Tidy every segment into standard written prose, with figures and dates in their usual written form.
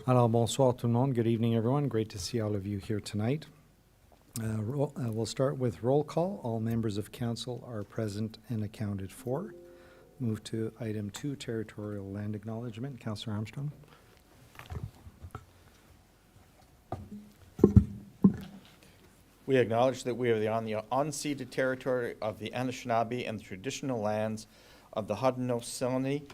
Alors, bonsoir tout le monde. Good evening, everyone. Great to see all of you here tonight. We'll start with roll call. All members of council are present and accounted for. Move to item 2, territorial land acknowledgement. Councillor Armstrong. We acknowledge that we are on the unceded territory of the Anishinaabe and the traditional lands of the Haudenosaunee,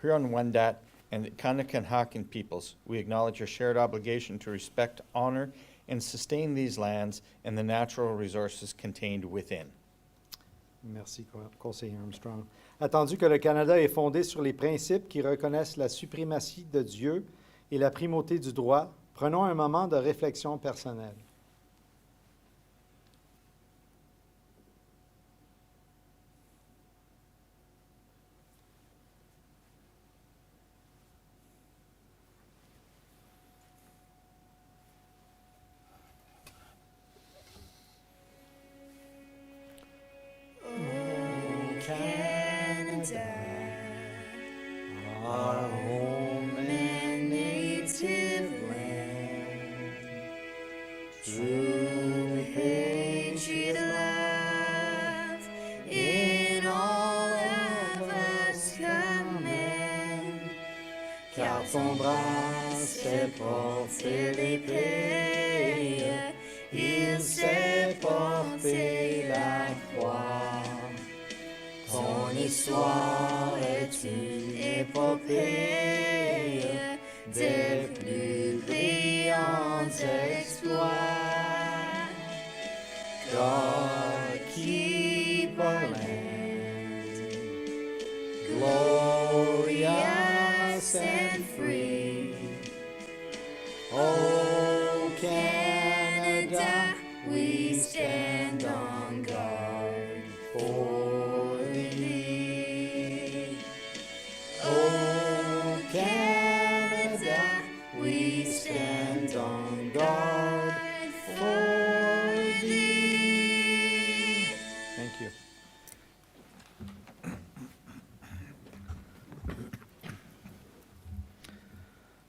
Huron-Wendat, and the Kanakanahakan peoples. We acknowledge our shared obligation to respect, honor, and sustain these lands and the natural resources contained within. Merci, conseiller Armstrong. Attendu que le Canada est fondé sur les principes qui reconnaissent la suprématie de Dieu et la primauté du droit, prenons un moment de réflexion personnelle. Son bras sait porter l'épée, il sait porter la croix. Ton histoire est une épopée des plus brillants exploits. God keep our land glorious and free. Oh, Canada, we stand on guard for thee. Oh, Canada, we stand on guard for thee. Thank you.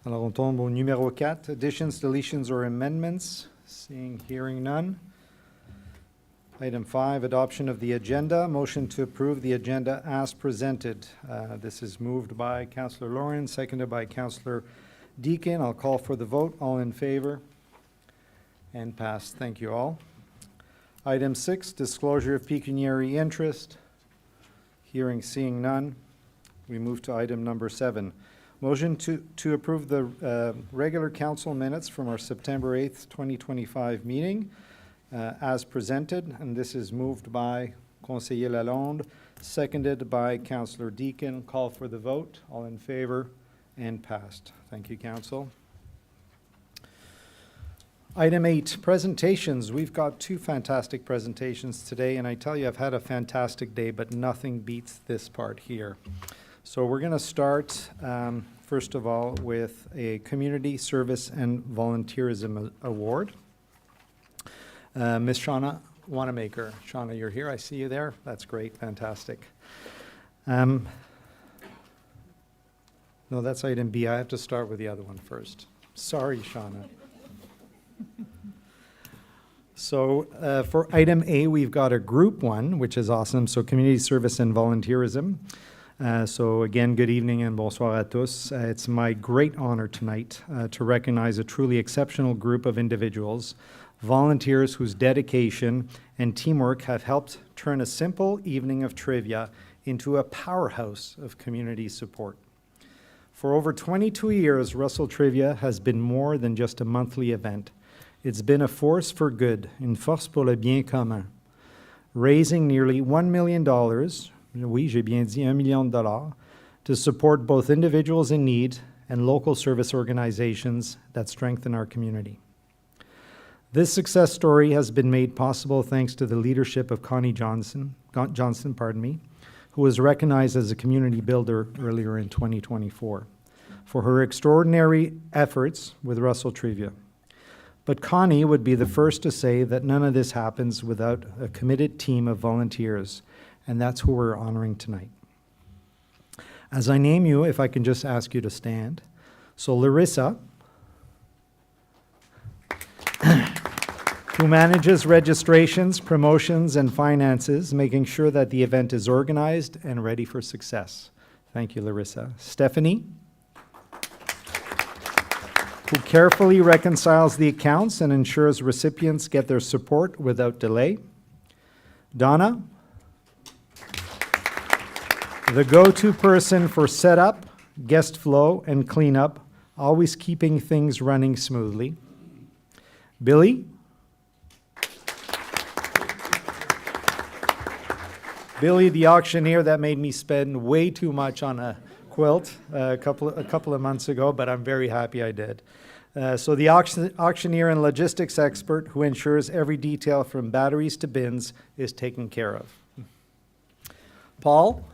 Alors, on tombe au numéro 4, additions, deletions, or amendments. Hearing none. Item 5, adoption of the agenda. Motion to approve the agenda as presented. This is moved by Councillor Lauren, seconded by Councillor Deakin. I'll call for the vote. All in favor? And passed. Thank you all. Item 6, disclosure of pecuniary interest. Seeing none. We move to item number 7. Motion to approve the regular council minutes from our September 8th, 2025 meeting as presented, and this is moved by Conseiller Lalonde, seconded by Councillor Deakin. Call for the vote. All in favor and passed. Thank you, Council. Item 8, presentations. We've got 2 fantastic presentations today, and I tell you, I've had a fantastic day, but nothing beats this part here. So we're going to start, first of all, with a Community Service and Volunteerism Award. Ms. Shauna Wanamaker. Shauna, you're here. I see you there. That's great. Fantastic. No, that's item B. I have to start with the other one first. Sorry, Shauna. So for item A, we've got a group 1, which is awesome. So Community Service and Volunteerism. So again, good evening and bonsoir à tous. It's my great honor tonight to recognize a truly exceptional group of individuals, volunteers whose dedication and teamwork have helped turn a simple evening of trivia into a powerhouse of community support. For over 22 years, Russell Trivia has been more than just a monthly event. It's been a force for good, une force pour le bien commun, raising nearly $1 million, oui, j'ai bien dit $1 million, to support both individuals in need and local service organizations that strengthen our community. This success story has been made possible thanks to the leadership of Connie Johnson, who was recognized as a community builder earlier in 2024 for her extraordinary efforts with Russell Trivia. But Connie would be the first to say that none of this happens without a committed team of volunteers, and that's who we're honoring tonight. As I name you, if I can just ask you to stand. So Larissa, who manages registrations, promotions, and finances, making sure that the event is organized and ready for success. Thank you, Larissa. Stephanie, who carefully reconciles the accounts and ensures recipients get their support without delay. Donna, the go-to person for setup, guest flow, and cleanup, always keeping things running smoothly. Billy, the auctioneer that made me spend way too much on a quilt a couple of months ago, but I'm very happy I did. So the auctioneer and logistics expert who ensures every detail from batteries to bins is taken care of. Paul,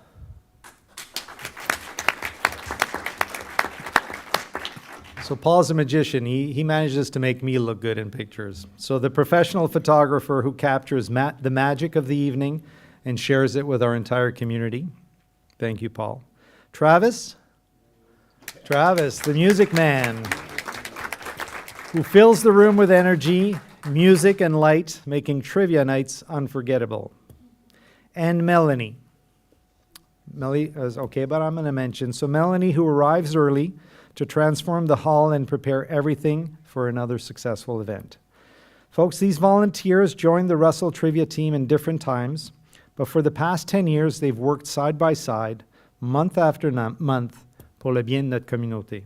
so Paul's a magician. He manages to make me look good in pictures. So the professional photographer who captures the magic of the evening and shares it with our entire community. Thank you, Paul. Travis, the music man, who fills the room with energy, music, and light, making trivia nights unforgettable. And Melanie. Melanie is okay, but I'm going to mention. So Melanie, who arrives early to transform the hall and prepare everything for another successful event. Folks, these volunteers joined the Russell Trivia team in different times, but for the past 10 years, they've worked side by side, month after month, pour le bien de notre communauté.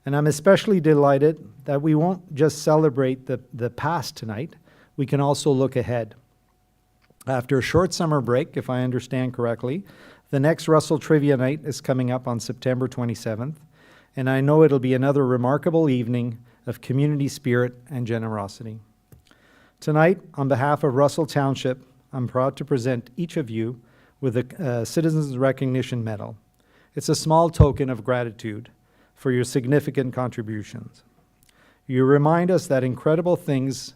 And I'm especially delighted that we won't just celebrate the past tonight, we can also look ahead. After a short summer break, if I understand correctly, the next Russell Trivia Night is coming up on September 27th, and I know it'll be another remarkable evening of community spirit and generosity. Tonight, on behalf of Russell Township, I'm proud to present each of you with a Citizens Recognition Medal. It's a small token of gratitude for your significant contributions. You remind us that incredible things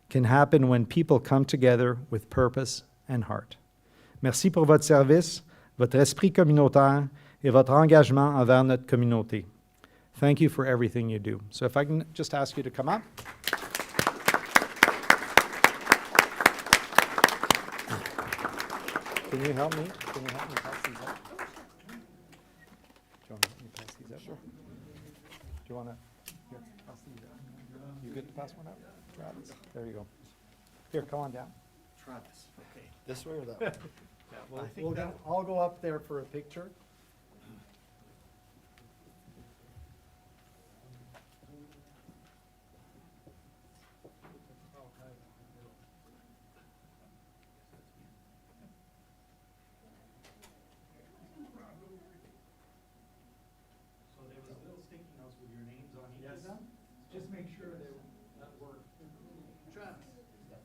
can happen when people come together with purpose and heart. Merci pour votre service, votre esprit communautaire, et votre engagement envers notre communauté. Thank you for everything you do. So if I can just ask you to come up. Can you help me? Can you help me pass these up? Do you want to help me pass these up? Sure. Do you want to pass these up? You good to pass one up? Travis? There you go. Here, come on down. Travis, okay. This way or that way? I'll go up there for a picture. Just make sure that works. Travis. Thank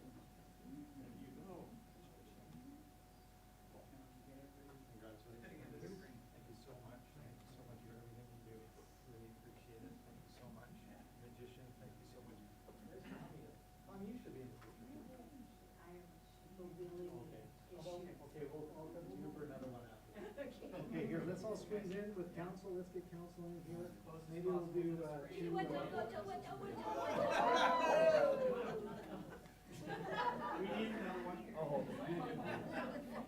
you so much. Thank you so much for everything you do. Really appreciate it. Thank you so much. Magician, thank you so much. Where's Tommy? Tommy, you should be in the picture. Okay, I'll come to you for another one after. Okay, here, let's all squeeze in with council. Let's get council in here. Maybe we'll do two. We need another one. Oh.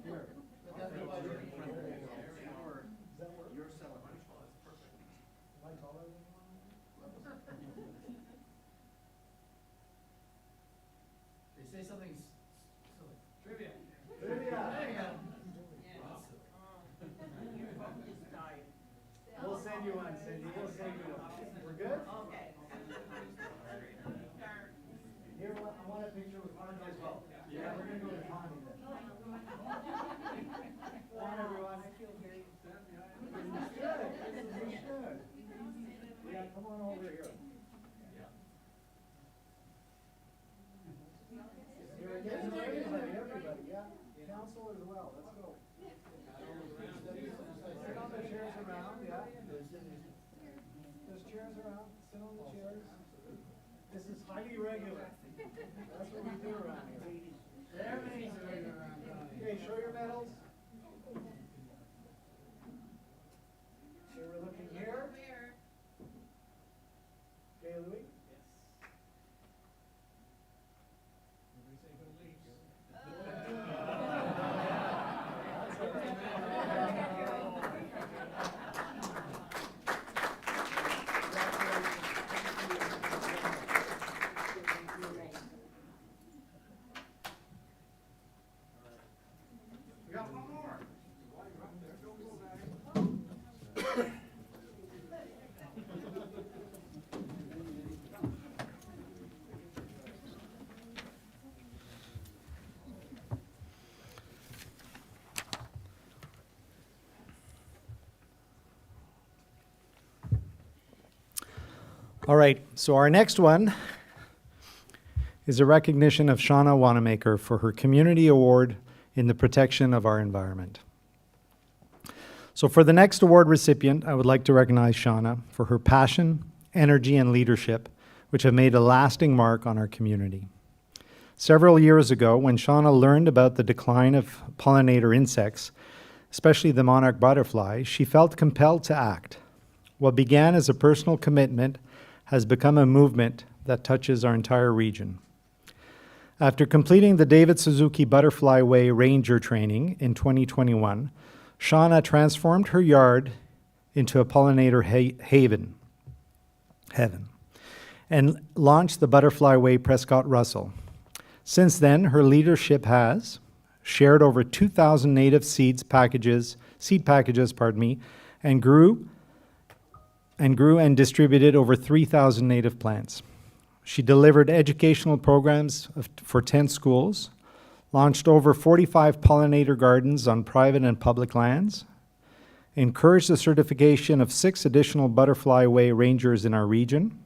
Here. Does that work? You're selling money. That's perfect. Am I taller than you? They say something silly. Trivia. Trivia. We'll send you one, Cindy. We'll send you one. We're good? Okay. Here, I want a picture with Connie as well. Yeah, we're gonna go with Connie then. Come on, everyone. I feel very. You should. Yeah, come on over here. Here again, everybody, yeah. Council as well, let's go. Sit on the chairs around, yeah. There's chairs around, sit on the chairs. This is highly regular. That's what we do around here. Everything's regular around here. Okay, show your medals. So we're looking here. Okay, Louis? All right, so our next one is a recognition of Shauna Wanamaker for her Community Award in the protection of our environment. So for the next award recipient, I would like to recognize Shauna for her passion, energy, and leadership, which have made a lasting mark on our community. Several years ago, when Shauna learned about the decline of pollinator insects, especially the monarch butterfly, she felt compelled to act. What began as a personal commitment has become a movement that touches our entire region. After completing the David Suzuki Butterfly Way Ranger training in 2021, Shauna transformed her yard into a pollinator heaven, and launched the Butterfly Way Prescott Russell. Since then, her leadership has shared over 2,000 native seed packages, and grew and distributed over 3,000 native plants. She delivered educational programs for 10 schools, launched over 45 pollinator gardens on private and public lands, encouraged the certification of 6 additional Butterfly Way Rangers in our region,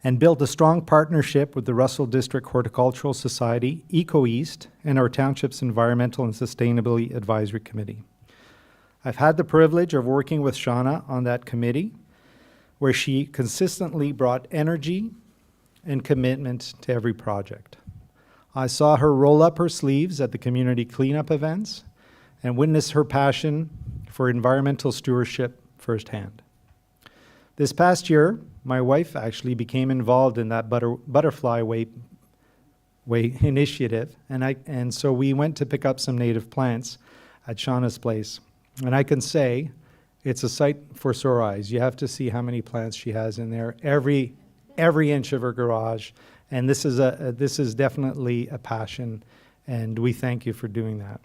and built a strong partnership with the Russell District Horticultural Society, EcoEast, and our township's Environmental and Sustainability Advisory Committee. I've had the privilege of working with Shauna on that committee, where she consistently brought energy and commitment to every project. I saw her roll up her sleeves at the community cleanup events and witness her passion for environmental stewardship firsthand. This past year, my wife actually became involved in that Butterfly Way initiative, and so we went to pick up some native plants at Shauna's place. And I can say it's a sight for sore eyes. You have to see how many plants she has in there, every inch of her garage. And this is definitely a passion, and we thank you for doing that.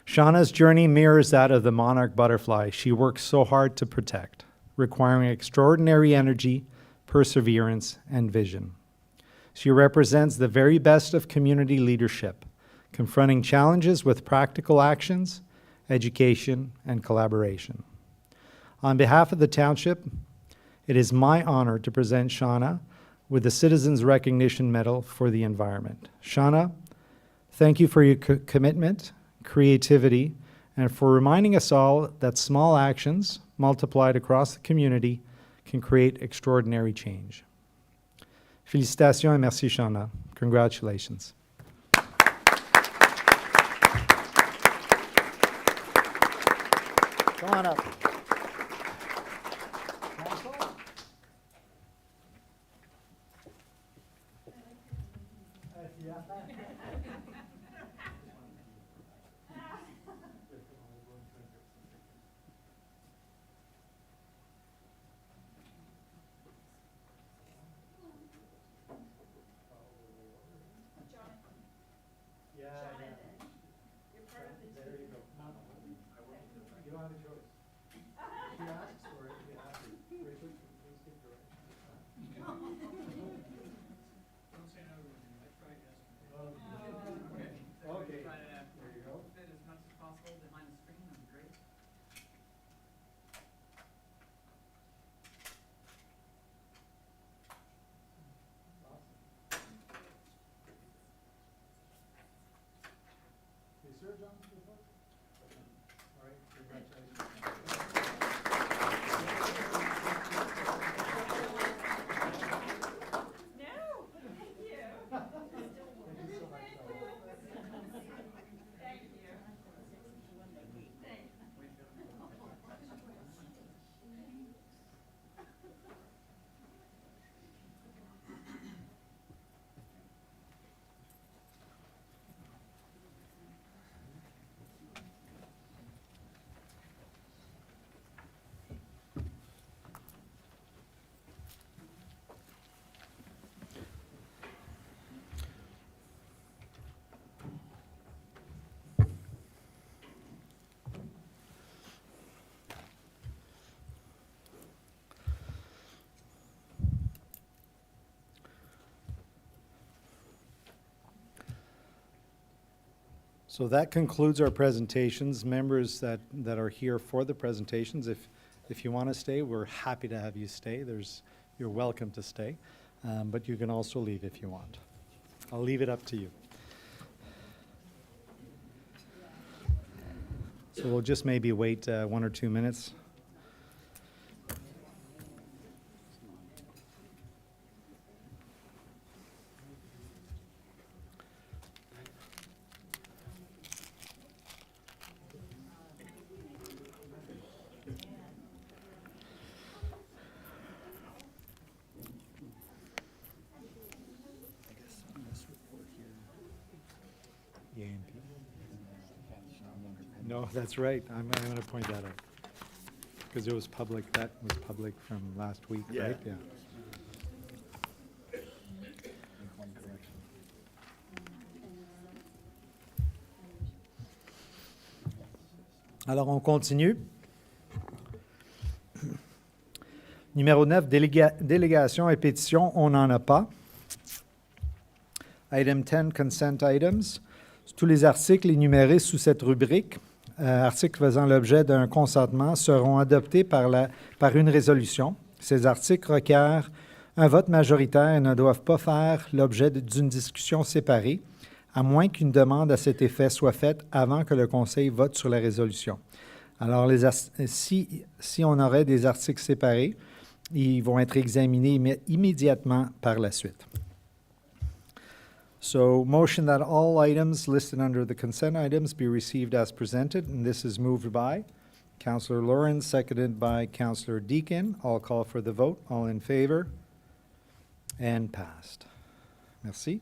Shauna's journey mirrors that of the monarch butterfly she works so hard to protect, requiring extraordinary energy, perseverance, and vision. She represents the very best of community leadership, confronting challenges with practical actions, education, and collaboration. On behalf of the township, it is my honor to present Shauna with the Citizens Recognition Medal for the Environment. Shauna, thank you for your commitment, creativity, and for reminding us all that small actions multiplied across the community can create extraordinary change. Félicitations et merci, Shauna. Congratulations. Come on up. So that concludes our presentations. Members that are here for the presentations, if If you want to stay, we're happy to have you stay. You're welcome to stay, but you can also leave if you want. I'll leave it up to you. So we'll just maybe wait 1 or 2 minutes. No, that's right. I'm going to point that out. Because it was public, that was public from last week, Yeah. right? Yeah. Alors, on continue. Numéro 9, délégation et pétition, on n'en a pas. Item 10, consent items. Tous les articles énumérés sous cette rubrique, articles faisant l'objet d'un consentement, seront adoptés par une résolution. Ces articles requièrent un vote majoritaire et ne doivent pas faire l'objet d'une discussion séparée, à moins qu'une demande à cet effet soit faite avant que le Conseil vote sur la résolution. Alors, si on aurait des articles séparés, ils vont être examinés immédiatement par la suite. So, motion that all items listed under the consent items be received as presented, and this is moved by Councillor Lawrence, seconded by Councillor Deakin. I'll call for the vote. All in favor? And passed. Merci.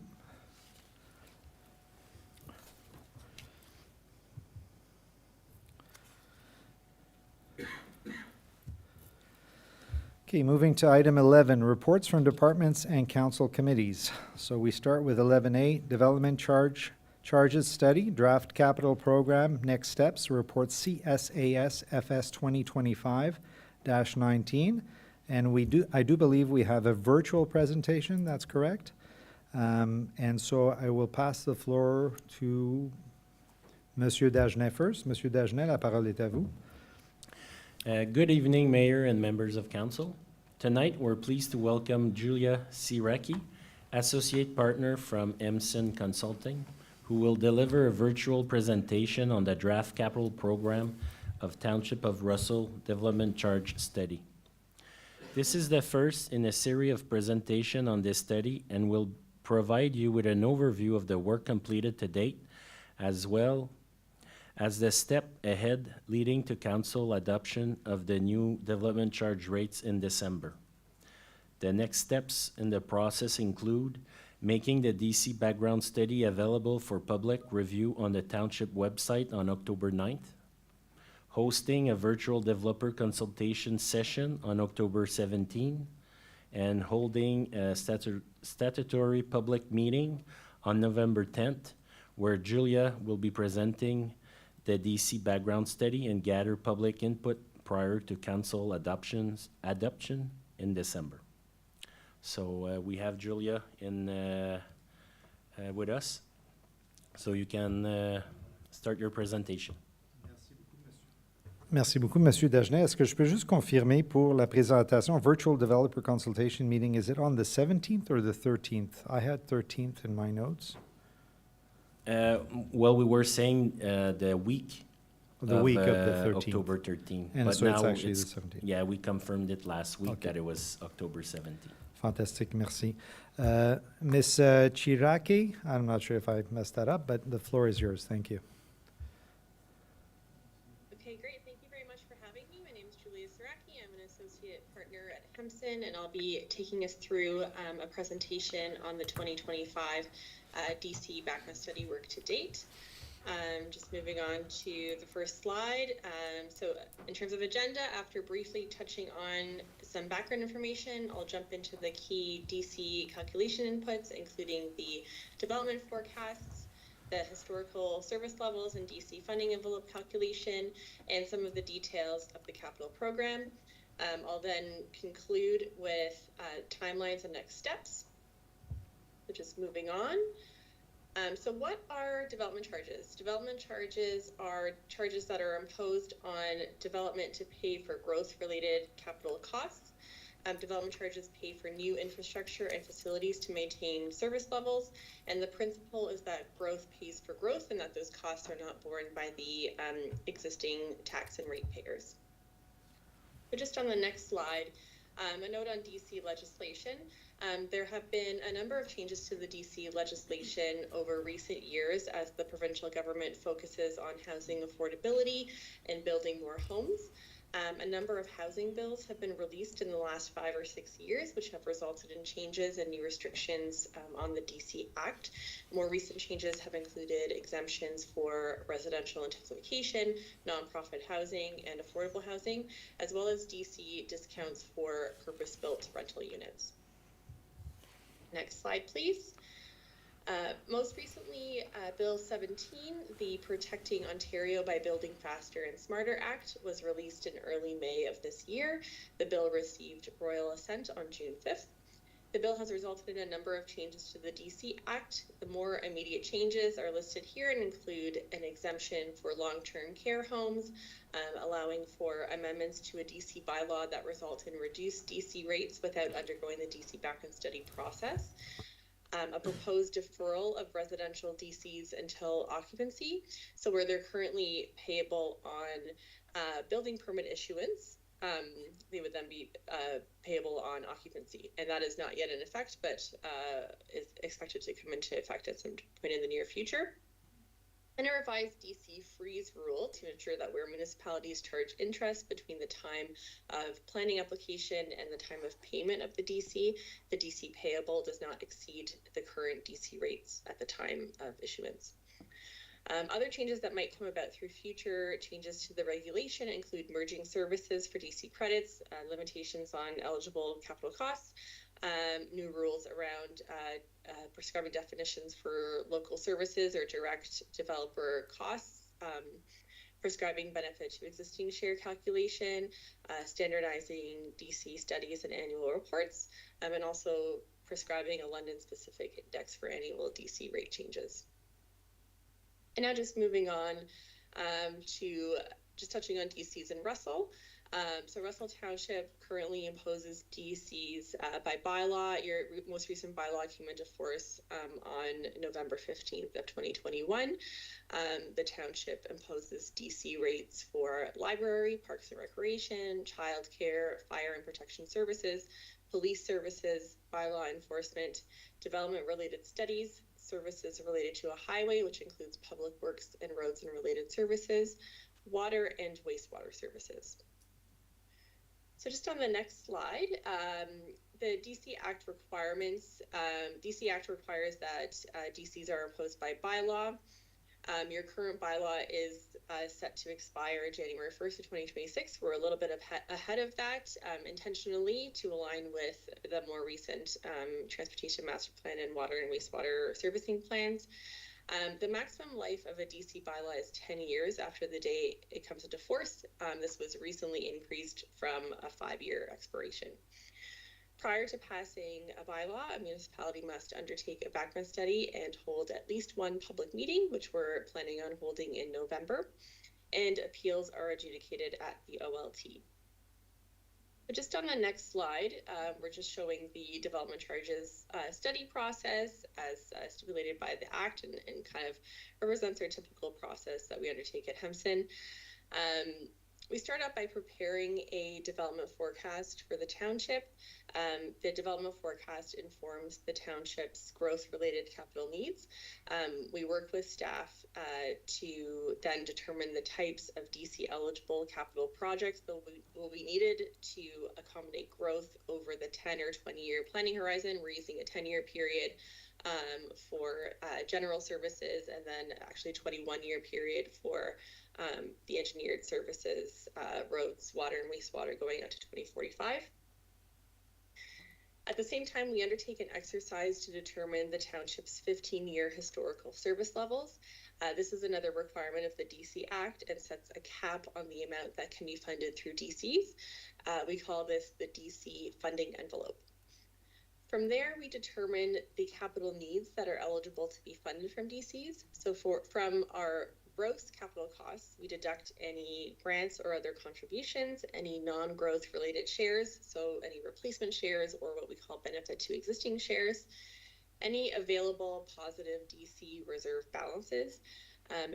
Okay, moving to item 11, reports from departments and council committees. So we start with 11A, development charges study, draft capital program, next steps, report CSAS FS 2025-19. And I do believe we have a virtual presentation, that's correct. And so I will pass the floor to Monsieur Dagenet first. Monsieur Dagenet, la parole est à vous. Good evening, Mayor and members of Council. Tonight, we're pleased to welcome Julia Siraki, Associate Partner from Emson Consulting, who will deliver a virtual presentation on the draft capital program of Township of Russell Development Charge Study. This is the first in a series of presentations on this study and will provide you with an overview of the work completed to date, as well as the step ahead leading to council adoption of the new development charge rates in December. The next steps in the process include making the DC background study available for public review on the township website on October 9th, hosting a virtual developer consultation session on October 17, and holding a statutory public meeting on November 10th, where Julia will be presenting the DC background study and gather public input prior to council adoption in December. So we have Julia with us, so you can start your presentation. Merci beaucoup, Monsieur Dagenet. Est-ce que je peux juste confirmer pour la présentation, Virtual Developer Consultation Meeting, is it on the 17th or the 13th? I had 13th in my notes. Well, we were saying the week The week of the 13th. October 13th. And but so now it's actually the 17th. Yeah, we confirmed it last week Okay. that it was October 17th. Fantastic, merci. Ms. Chiraki, I'm not sure if I messed that up, but the floor is yours. Thank you. Okay, great. Thank you very much for having me. My name is Julia Siraki. I'm an associate partner at Hemson, and I'll be taking us through a presentation on the 2025 DC background study work to date. Just moving on to the first slide. So in terms of agenda, after briefly touching on some background information, I'll jump into the key DC calculation inputs, including the development forecasts, the historical service levels and DC funding envelope calculation, and some of the details of the capital program. I'll then conclude with timelines and next steps. So just moving on. So what are development charges? Development charges are charges that are imposed on development to pay for growth-related capital costs. Development charges pay for new infrastructure and facilities to maintain service levels, and the principle is that growth pays for growth and that those costs are not borne by the existing tax and rate payers. So just on the next slide, a note on DC legislation. There have been a number of changes to the DC legislation over recent years as the provincial government focuses on housing affordability and building more homes. A number of housing bills have been released in the last 5 or 6 years, which have resulted in changes and new restrictions on the DC Act. More recent changes have included exemptions for residential intensification, nonprofit housing, and affordable housing, as well as DC discounts for purpose-built rental units. Next slide, please. Most recently, Bill 17, the Protecting Ontario by Building Faster and Smarter Act, was released in early May of this year. The bill received royal assent on June 5th. The bill has resulted in a number of changes to the DC Act. The more immediate changes are listed here and include an exemption for long-term care homes, allowing for amendments to a DC bylaw that result in reduced DC rates without undergoing the DC background study process. A proposed deferral of residential DCs until occupancy. So where they're currently payable on building permit issuance, they would then be payable on occupancy. And that is not yet in effect, but is expected to come into effect at some point in the near future. And a revised DC freeze rule to ensure that where municipalities charge interest between the time of planning application and the time of payment of the DC payable does not exceed the current DC rates at the time of issuance. Other changes that might come about through future changes to the regulation include merging services for DC credits, limitations on eligible capital costs, new rules around prescribing definitions for local services or direct developer costs, prescribing benefit to existing share calculation, standardizing DC studies and annual reports, and also prescribing a London-specific index for annual DC rate changes. And now just moving on to just touching on DCs in Russell. So Russell Township currently imposes DCs by bylaw. Your most recent bylaw came into force on November 15th of 2021. The township imposes DC rates for library, parks and recreation, childcare, fire and protection services, police services, bylaw enforcement, development-related studies, services related to a highway, which includes public works and roads and related services, water and wastewater services. So just on the next slide, the DC Act requirements, DC Act requires that DCs are imposed by bylaw. Your current bylaw is set to expire January 1st of 2026. We're a little bit ahead of that intentionally to align with the more recent Transportation Master Plan and Water and Wastewater Servicing Plans. The maximum life of a DC bylaw is 10 years after the day it comes into force. This was recently increased from a 5-year expiration. Prior to passing a bylaw, a municipality must undertake a background study and hold at least one public meeting, which we're planning on holding in November, and appeals are adjudicated at the OLT. But just on the next slide, we're just showing the development charges study process as stipulated by the Act and kind of represents our typical process that we undertake at Hempson. We start out by preparing a development forecast for the township. The development forecast informs the township's growth-related capital needs. We work with staff to then determine the types of DC-eligible capital projects that will be needed to accommodate growth over the 10 or 20-year planning horizon. We're using a 10-year period for general services, and then actually 21-year period for the engineered services, roads, water, and wastewater going out to 2045. At the same time, we undertake an exercise to determine the township's 15-year historical service levels. This is another requirement of the DC Act and sets a cap on the amount that can be funded through DCs. We call this the DC funding envelope. From there, we determine the capital needs that are eligible to be funded from DCs. So from our gross capital costs, we deduct any grants or other contributions, any non-growth related shares, so any replacement shares or what we call benefit to existing shares, any available positive DC reserve balances,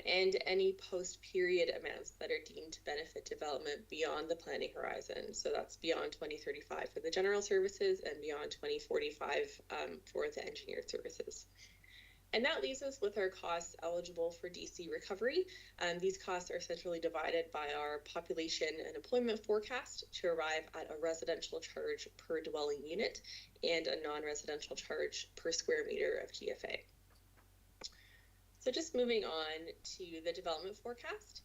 and any post-period amounts that are deemed to benefit development beyond the planning horizon. So that's beyond 2035 for the general services and beyond 2045 for the engineered services. And that leaves us with our costs eligible for DC recovery. These costs are centrally divided by our population and employment forecast to arrive at a residential charge per dwelling unit and a non-residential charge per square meter of GFA. So just moving on to the development forecast.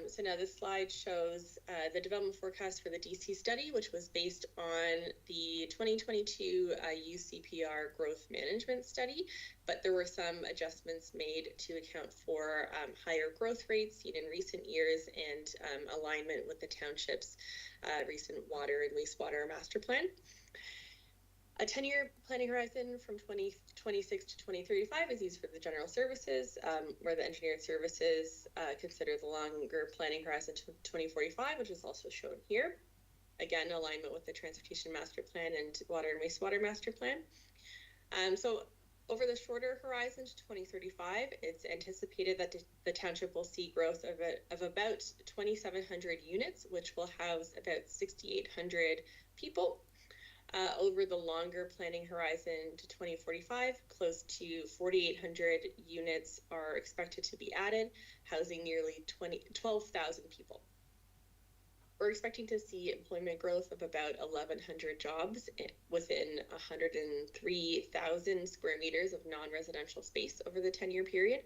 So now this slide shows the development forecast for the DC study, which was based on the 2022 UCPR growth management study, but there were some adjustments made to account for higher growth rates seen in recent years and alignment with the township's recent water and wastewater master plan. A 10-year planning horizon from 2026 to 2035 is used for the general services, where the engineered services consider the longer planning horizon to 2045, which is also shown here. Again, alignment with the transportation master plan and water and wastewater master plan. So over the shorter horizon to 2035, it's anticipated that the township will see growth of about 2,700 units, which will house about 6,800 people. Over the longer planning horizon to 2045, close to 4,800 units are expected to be added, housing nearly 12,000 people. We're expecting to see employment growth of about 1,100 jobs within 103,000 square meters of non-residential space over the 10-year period.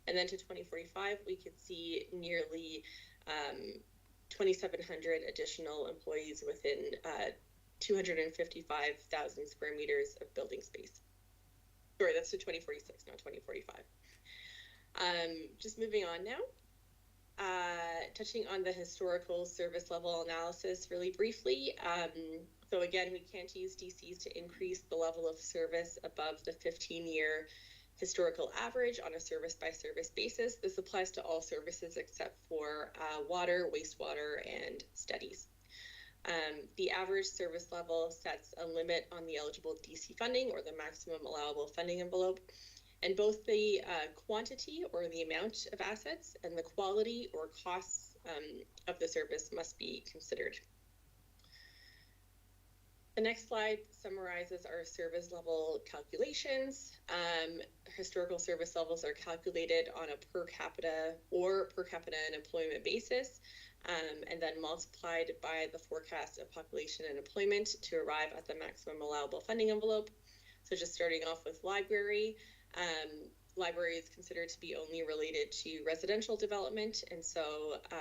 And then to 2045, we could see nearly 2,700 additional employees within 255,000 square meters of building space. Sorry, that's to 2046, not 2045. Just moving on now. Touching on the historical service level analysis really briefly. So again, we can't use DCs to increase the level of service above the 15-year historical average on a service by service basis. This applies to all services except for water, wastewater, and studies. The average service level sets a limit on the eligible DC funding or the maximum allowable funding envelope, and both the quantity or the amount of assets and the quality or costs of the service must be considered. The next slide summarizes our service level calculations. Historical service levels are calculated on a per capita and employment basis, and then multiplied by the forecast of population and employment to arrive at the maximum allowable funding envelope. So just starting off with library. Library is considered to be only related to residential development, and so a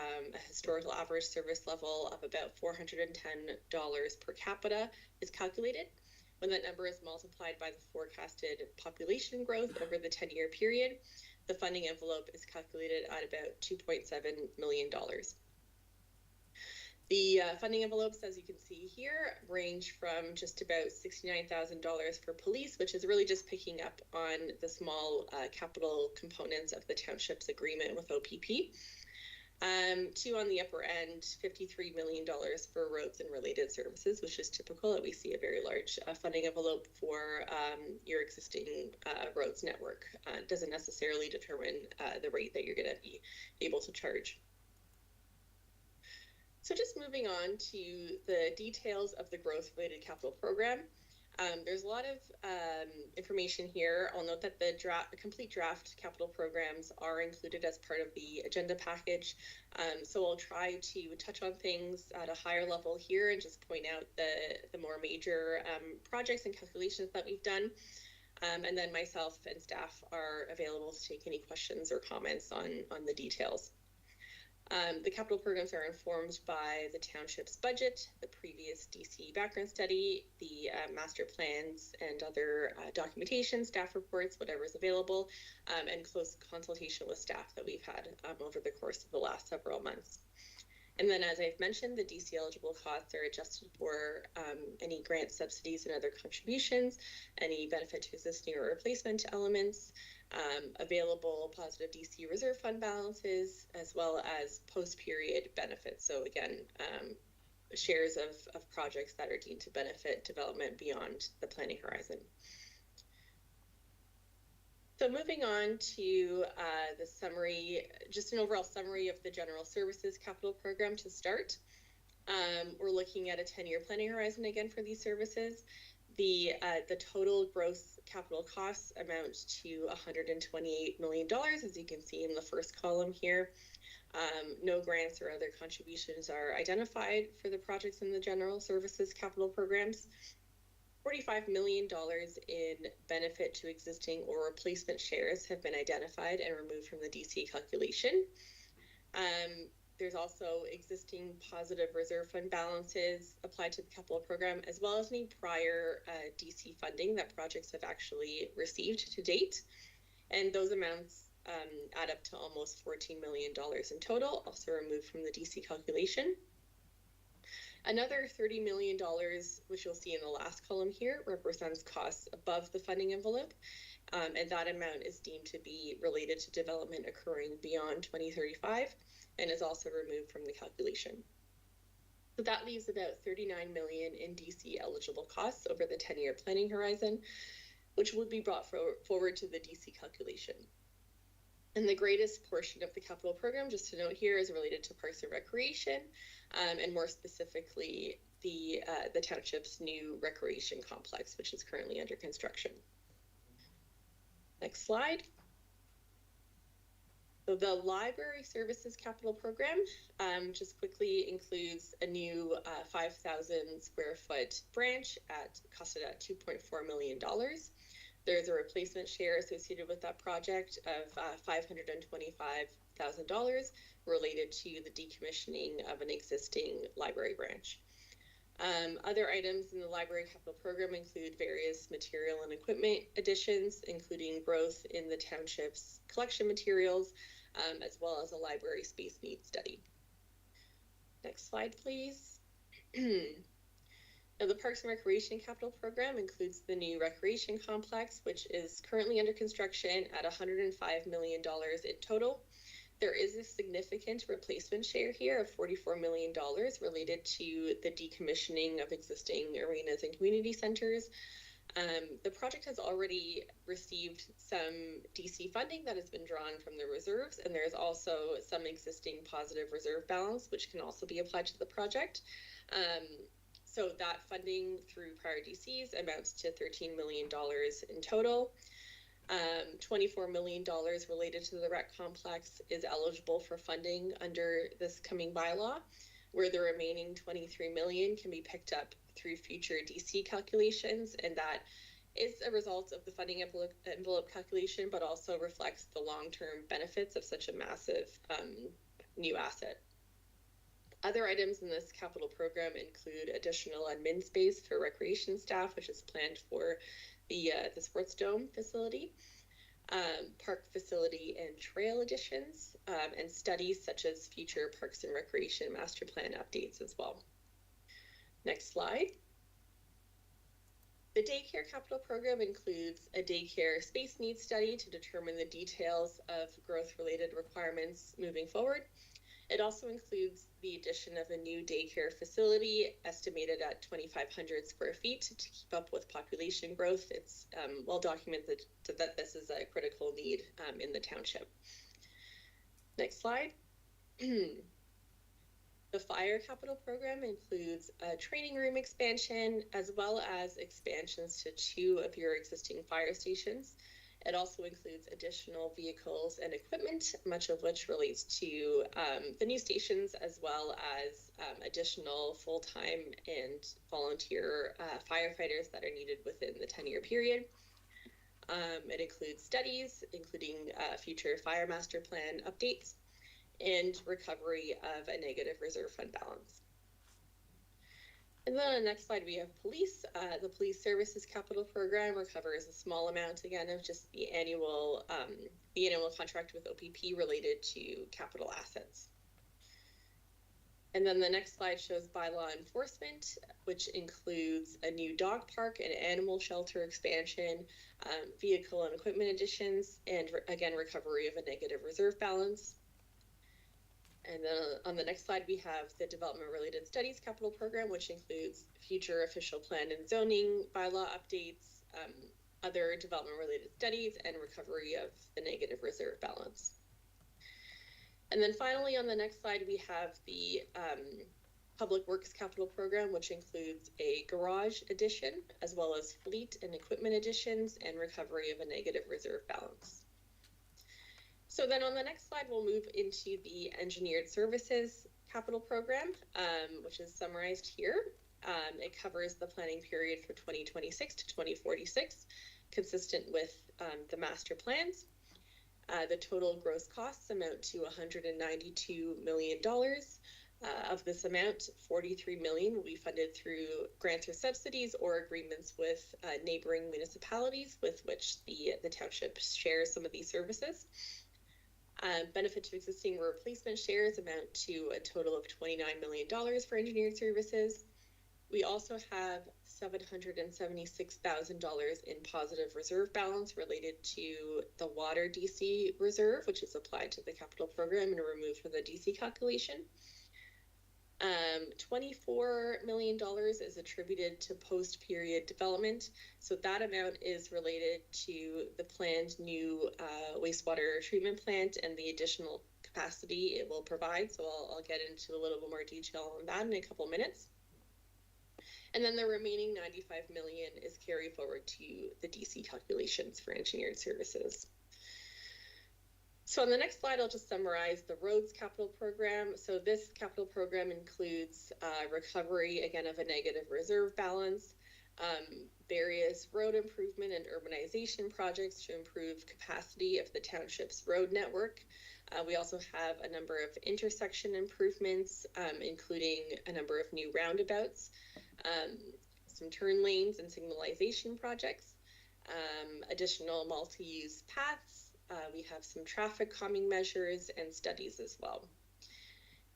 historical average service level of about $410 per capita is calculated. When that number is multiplied by the forecasted population growth over the 10-year period, the funding envelope is calculated at about $2.7 million. The funding envelopes, as you can see here, range from just about $69,000 for police, which is really just picking up on the small capital components of the township's agreement with OPP, to on the upper end, $53 million for roads and related services, which is typical that we see a very large funding envelope for your existing roads network. It doesn't necessarily determine the rate that you're going to be able to charge. So just moving on to the details of the growth-related capital program. There's a lot of information here. I'll note that the complete draft capital programs are included as part of the agenda package. So I'll try to touch on things at a higher level here and just point out the more major projects and calculations that we've done. And then myself and staff are available to take any questions or comments on the details. The capital programs are informed by the township's budget, the previous DC background study, the master plans and other documentation, staff reports, whatever is available, and close consultation with staff that we've had over the course of the last several months. And then, as I've mentioned, the DC eligible costs are adjusted for any grant subsidies and other contributions, any benefit to existing or replacement elements, available positive DC reserve fund balances, as well as post-period benefits. So again, shares of projects that are deemed to benefit development beyond the planning horizon. So moving on to the summary, just an overall summary of the General Services Capital Program to start. We're looking at a 10-year planning horizon again for these services. The total gross capital costs amount to $128 million, as you can see in the first column here. No grants or other contributions are identified for the projects in the General Services Capital Programs. $45 million in benefit to existing or replacement shares have been identified and removed from the DC calculation. There's also existing positive reserve fund balances applied to the capital program, as well as any prior DC funding that projects have actually received to date. And those amounts add up to almost $14 million in total, also removed from the DC calculation. Another $30 million, which you'll see in the last column here, represents costs above the funding envelope, and that amount is deemed to be related to development occurring beyond 2035 and is also removed from the calculation. So that leaves about $39 million in DC eligible costs over the 10-year planning horizon, which would be brought forward to the DC calculation. And the greatest portion of the capital program, just to note here, is related to Parks and Recreation, and more specifically, the township's new recreation complex, which is currently under construction. Next slide. So the Library Services Capital Program just quickly includes a new 5,000 square foot branch costed at $2.4 million. There's a replacement share associated with that project of $525,000 related to the decommissioning of an existing library branch. Other items in the library capital program include various material and equipment additions, including growth in the township's collection materials, as well as a library space needs study. Next slide, please. Now, the Parks and Recreation Capital Program includes the new recreation complex, which is currently under construction at $105 million in total. There is a significant replacement share here of $44 million related to the decommissioning of existing arenas and community centers. The project has already received some DC funding that has been drawn from the reserves, and there's also some existing positive reserve balance, which can also be applied to the project. So that funding through prior DCs amounts to $13 million in total. $24 million related to the rec complex is eligible for funding under this coming bylaw, where the remaining $23 million can be picked up through future DC calculations, and that is a result of the funding envelope calculation, but also reflects the long-term benefits of such a massive new asset. Other items in this capital program include additional admin space for recreation staff, which is planned for the sports dome facility, park facility and trail additions, and studies such as future Parks and Recreation master plan updates as well. Next slide. The daycare capital program includes a daycare space needs study to determine the details of growth-related requirements moving forward. It also includes the addition of a new daycare facility estimated at 2,500 square feet to keep up with population growth. It's well documented that this is a critical need in the township. Next slide. The fire capital program includes a training room expansion, as well as expansions to 2 of your existing fire stations. It also includes additional vehicles and equipment, much of which relates to the new stations, as well as additional full-time and volunteer firefighters that are needed within the 10-year period. It includes studies, including future fire master plan updates, and recovery of a negative reserve fund balance. And then on the next slide, we have police. The Police Services Capital Program recovers a small amount, again, of just the annual contract with OPP related to capital assets. And then the next slide shows bylaw enforcement, which includes a new dog park and animal shelter expansion, vehicle and equipment additions, and again, recovery of a negative reserve balance. And then on the next slide, we have the development related studies capital program, which includes future official plan and zoning, bylaw updates, other development related studies, and recovery of the negative reserve balance. And then finally, on the next slide, we have the Public Works Capital Program, which includes a garage addition, as well as fleet and equipment additions and recovery of a negative reserve balance. So then on the next slide, we'll move into the Engineered Services Capital Program, which is summarized here. It covers the planning period for 2026 to 2046, consistent with the master plans. The total gross costs amount to $192 million. Of this amount, $43 million will be funded through grants or subsidies or agreements with neighboring municipalities with which the township shares some of these services. Benefit to existing replacement shares amount to a total of $29 million for engineered services. We also have $776,000 in positive reserve balance related to the water DC reserve, which is applied to the capital program and removed from the DC calculation. $24 million is attributed to post-period development. So that amount is related to the planned new wastewater treatment plant and the additional capacity it will provide. So I'll get into a little bit more detail on that in a couple minutes. And then the remaining $95 million is carried forward to the DC calculations for engineered services. So on the next slide, I'll just summarize the roads capital program. So this capital program includes recovery, again, of a negative reserve balance, various road improvement and urbanization projects to improve capacity of the township's road network. We also have a number of intersection improvements, including a number of new roundabouts, some turn lanes and signalization projects, additional multi-use paths. We have some traffic calming measures and studies as well.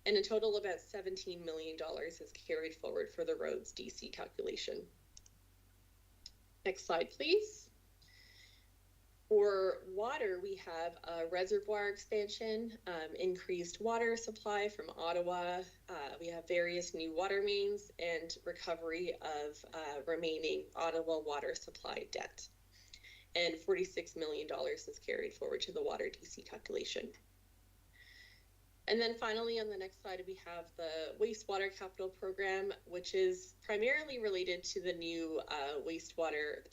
And in total, about $17 million is carried forward for the roads DC calculation. Next slide, please. For water, we have a reservoir expansion, increased water supply from Ottawa. We have various new water mains and recovery of remaining Ottawa water supply debt. And $46 million is carried forward to the water DC calculation. And then finally, on the next slide, we have the wastewater capital program, which is primarily related to the new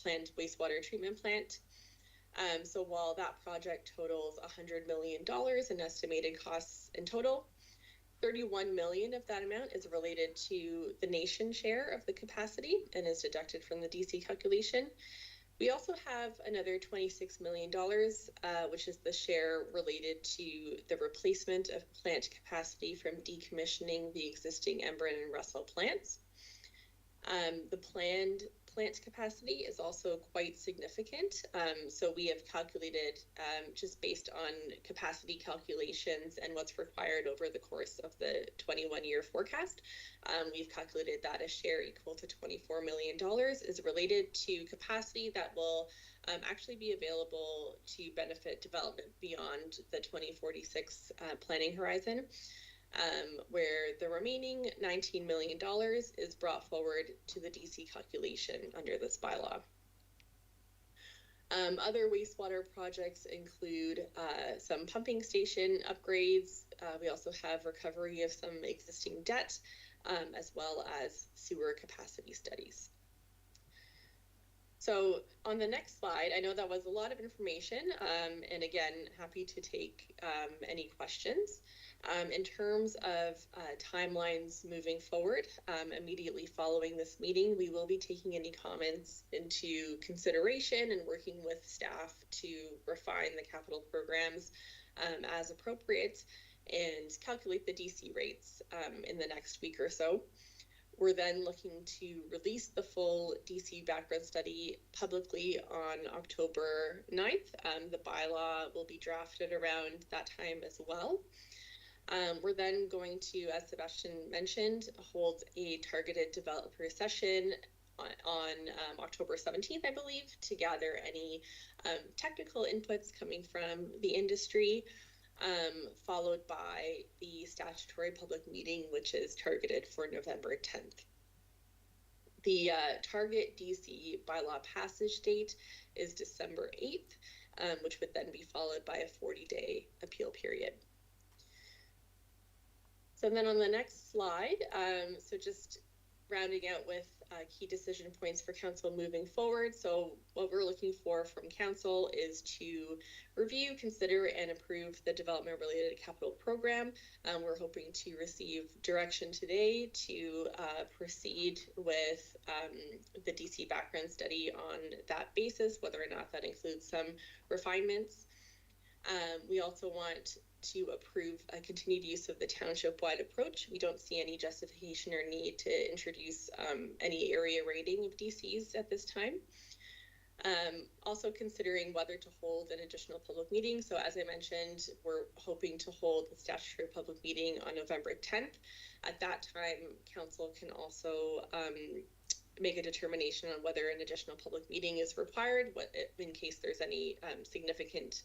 planned wastewater treatment plant. So while that project totals $100 million in estimated costs in total, $31 million of that amount is related to the nation share of the capacity and is deducted from the DC calculation. We also have another $26 million, which is the share related to the replacement of plant capacity from decommissioning the existing Embrun and Russell plants. The planned plant capacity is also quite significant. So we have calculated, just based on capacity calculations and what's required over the course of the 21-year forecast, we've calculated that a share equal to $24 million is related to capacity that will actually be available to benefit development beyond the 2046 planning horizon. Where the remaining $19 million is brought forward to the DC calculation under this bylaw. Other wastewater projects include some pumping station upgrades. We also have recovery of some existing debt, as well as sewer capacity studies. So on the next slide, I know that was a lot of information, and again, happy to take any questions. In terms of timelines moving forward, immediately following this meeting, we will be taking any comments into consideration and working with staff to refine the capital programs as appropriate and calculate the DC rates in the next week or so. We're then looking to release the full DC background study publicly on October 9th. The bylaw will be drafted around that time as well. We're then going to, as Sebastian mentioned, hold a targeted developer session on October 17th, I believe, to gather any technical inputs coming from the industry, followed by the statutory public meeting, which is targeted for November 10th. The target DC bylaw passage date is December 8th, which would then be followed by a 40-day appeal period. So then on the next slide, so just rounding out with key decision points for council moving forward. So what we're looking for from council is to review, consider, and approve the development related capital program. We're hoping to receive direction today to proceed with the DC background study on that basis, whether or not that includes some refinements. We also want to approve a continued use of the township-wide approach. We don't see any justification or need to introduce any area rating of DCs at this time. Also considering whether to hold an additional public meeting. So as I mentioned, we're hoping to hold the statutory public meeting on November 10th. At that time, council can also make a determination on whether an additional public meeting is required, in case there's any significant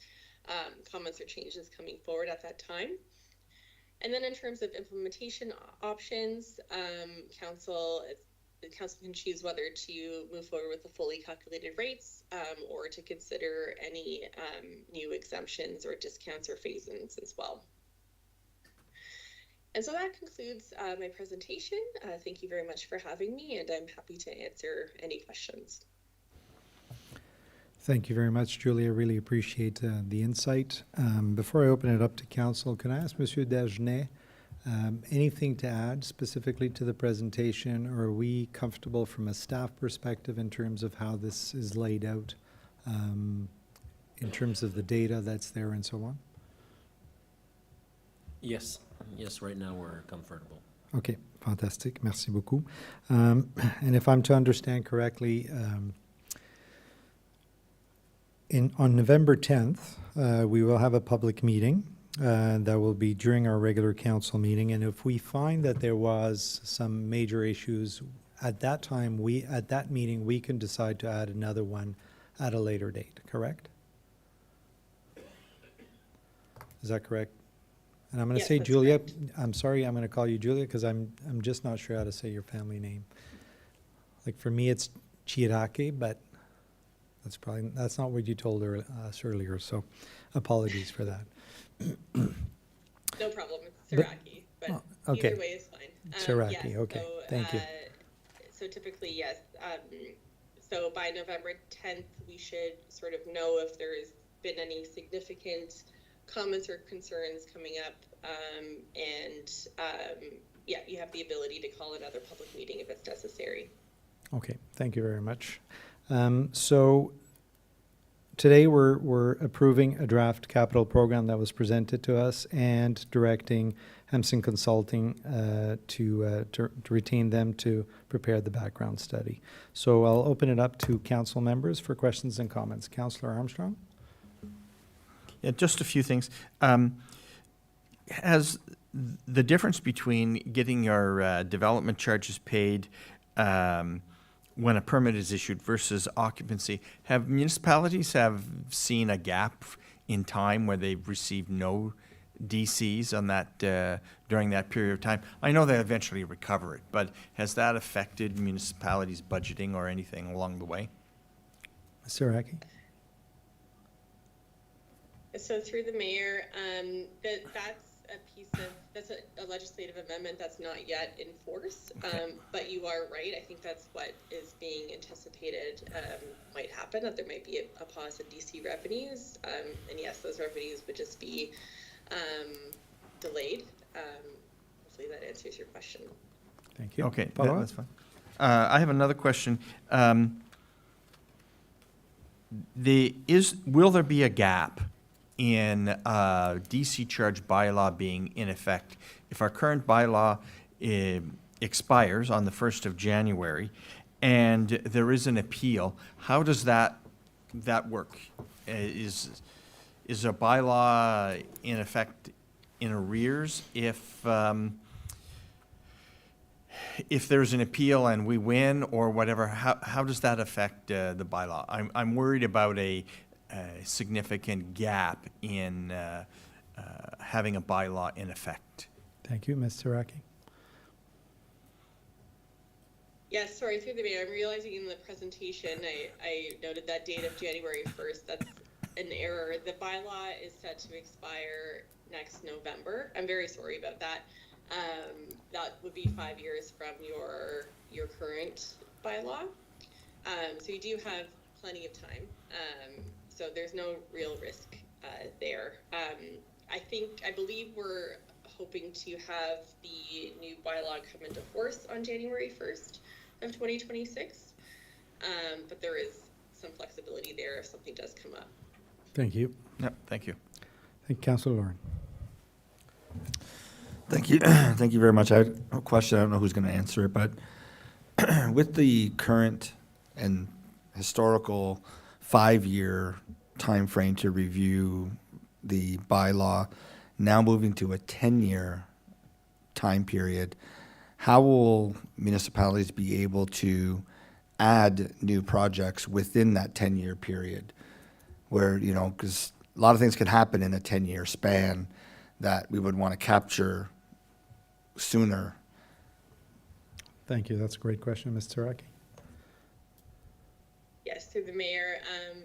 comments or changes coming forward at that time. And then in terms of implementation options, council can choose whether to move forward with the fully calculated rates or to consider any new exemptions or discounts or phase-ins as well. And so that concludes my presentation. Thank you very much for having me, and I'm happy to answer any questions. Thank you very much, Julia. Really appreciate the insight. Before I open it up to council, can I ask Monsieur Dagenet, anything to add specifically to the presentation, or are we comfortable from a staff perspective in terms of how this is laid out, in terms of the data that's there and so on? Yes, right now we're comfortable. Okay, fantastic. Merci beaucoup. And if I'm to understand correctly, on November 10th, we will have a public meeting that will be during our regular council meeting. And if we find that there was some major issues at that time, at that meeting, we can decide to add another one at a later date, correct? Is that correct? And I'm going to Yes, say that's Julia. correct. I'm sorry, I'm going to call you Julia because I'm just not sure how to say your family name. Like for me, it's Chirake, but that's not what you told us earlier. So, apologies for that. No problem, it's Siraki, but okay. either way is fine. Siraki, yes, okay, so, thank you. So typically, yes. So by November 10th, we should sort of know if there's been any significant comments or concerns coming up, yeah, you have the ability to call another public meeting if it's necessary. Okay, thank you very much. So today we're approving a draft capital program that was presented to us and directing Hemson Consulting to retain them to prepare the background study. So I'll open it up to council members for questions and comments. Councillor Armstrong? Yeah, just a few things. Has the difference between getting your development charges paid when a permit is issued versus occupancy, have municipalities seen a gap in time where they've received no DCs on that during that period of time? I know they eventually recover it, but has that affected municipalities' budgeting or anything along the way? Mr. Aki? So through the mayor, that's a legislative amendment that's not yet in force, Okay. but you are right. I think that's what is being anticipated might happen, that there might be a pause in DC revenues, and yes, those revenues would just be delayed. Hopefully that answers your question. Thank you. Okay, Follow-up? that's fine. I have another question. Will there be a gap in DC charge bylaw being in effect? If our current bylaw expires on the 1st of January and there is an appeal, how does that work? Is a bylaw in effect in arrears if there's an appeal and we win or whatever? How does that affect the bylaw? I'm worried about a significant gap in having a bylaw in effect. Thank you, Ms. Siraki. Yes, sorry, through the mayor, I'm realizing in the presentation, I noted that date of January 1st. That's an error. The bylaw is set to expire next November. I'm very sorry about that. That would be 5 years from your current bylaw. So you do have plenty of time. So there's no real risk there. I believe we're hoping to have the new bylaw come into force on January 1st of 2026. But there is some flexibility there if something does come up. Thank you. Yep, thank you. Thank you, Councillor Lauren. Thank you. Thank you very much. I had a question. I don't know who's going to answer it, but with the current and historical 5-year time frame to review the bylaw, now moving to a 10-year time period, how will municipalities be able to add new projects within that 10-year period? Where, you know, because a lot of things can happen in a 10-year span that we would want to capture sooner. Thank you. That's a great question, Ms. Siraki. Yes, through the mayor.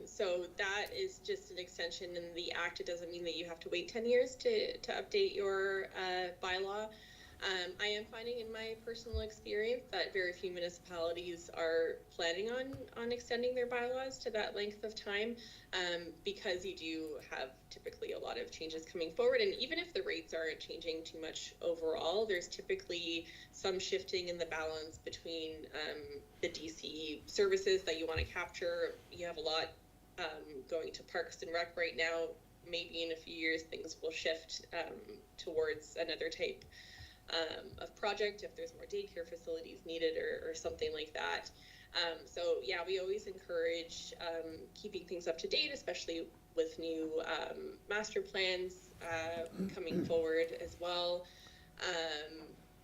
So that is just an extension in the act. It doesn't mean that you have to wait 10 years to update your bylaw. I am finding in my personal experience that very few municipalities are planning on extending their bylaws to that length of time because you do have typically a lot of changes coming forward. And even if the rates aren't changing too much overall, there's typically some shifting in the balance between the DC services that you want to capture. You have a lot going to Parks and Rec right now. Maybe in a few years things will shift towards another type of project if there's more daycare facilities needed or something like that. So yeah, we always encourage keeping things up to date, especially with new master plans coming forward as well.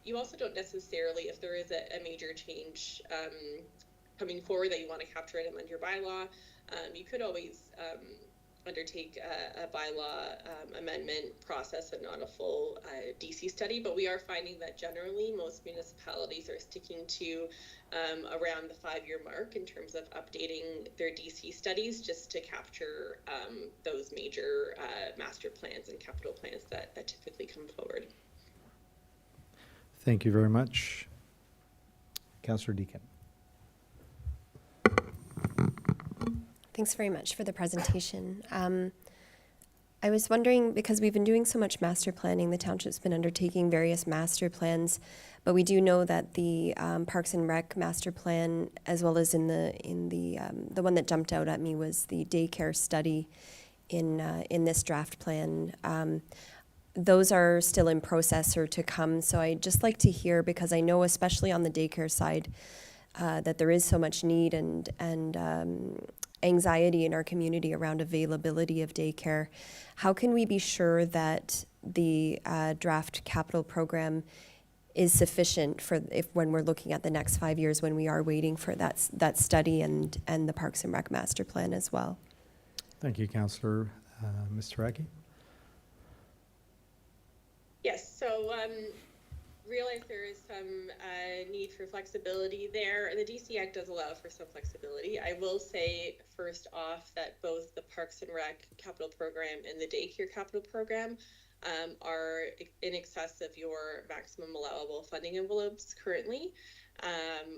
You also don't necessarily, if there is a major change coming forward that you want to capture it among your bylaw, you could always undertake a bylaw amendment process and not a full DC study, but we are finding that generally most municipalities are sticking to around the 5-year mark in terms of updating their DC studies just to capture those major master plans and capital plans that typically come forward. Thank you very much. Councillor Deakin. Thanks very much for the presentation. I was wondering, because we've been doing so much master planning, the township's been undertaking various master plans, but we do know that the Parks and Rec master plan, as well as in the one that jumped out at me was the daycare study in this draft plan. Those are still in process or to come, so I'd just like to hear, because I know especially on the daycare side that there is so much need and anxiety in our community around availability of daycare. How can we be sure that the draft capital program is sufficient for when we're looking at the next 5 years, when we are waiting for that study and the Parks and Rec master plan as well? Thank you, Councillor. Ms. Taraki. Yes, so realize there is some need for flexibility there. The DC Act does allow for some flexibility. I will say first off that both the Parks and Rec capital program and the daycare capital program are in excess of your maximum allowable funding envelopes currently.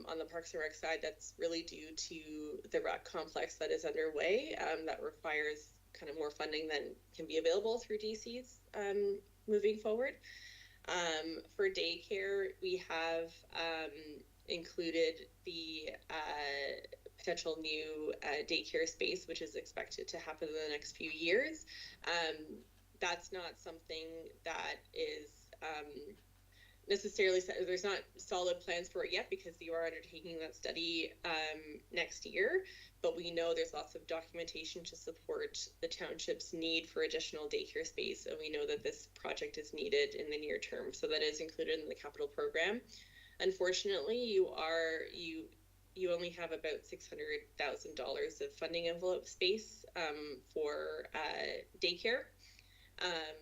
On the Parks and Rec side, that's really due to the rec complex that is underway that requires kind of more funding than can be available through DCs moving forward. For daycare, we have included the potential new daycare space, which is expected to happen in the next few years. That's not something that is necessarily, there's not solid plans for it yet because you are undertaking that study next year, but we know there's lots of documentation to support the township's need for additional daycare space, and we know that this project is needed in the near term, so that is included in the capital program. Unfortunately, you only have about $600,000 of funding envelope space for daycare.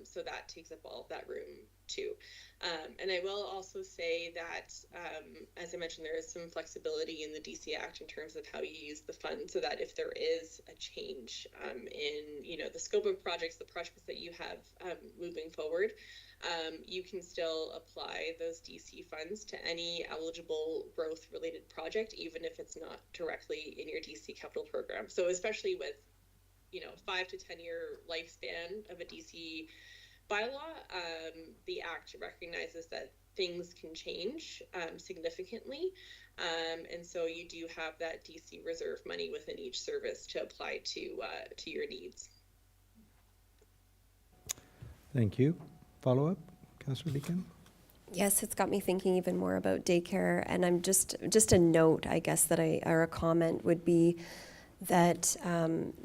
So that takes up all of that room too. And I will also say that, as I mentioned, there is some flexibility in the DC Act in terms of how you use the fund, so that if there is a change in the scope of projects, the projects that you have moving forward, you can still apply those DC funds to any eligible growth-related project, even if it's not directly in your DC capital program. So especially with 5 to 10 year lifespan of a DC bylaw, the Act recognizes that things can change significantly, and so you do have that DC reserve money within each service to apply to your needs. Thank you. Follow-up, Councillor Deacon? Yes, it's got me thinking even more about daycare, and I'm just a note, I guess, or a comment would be that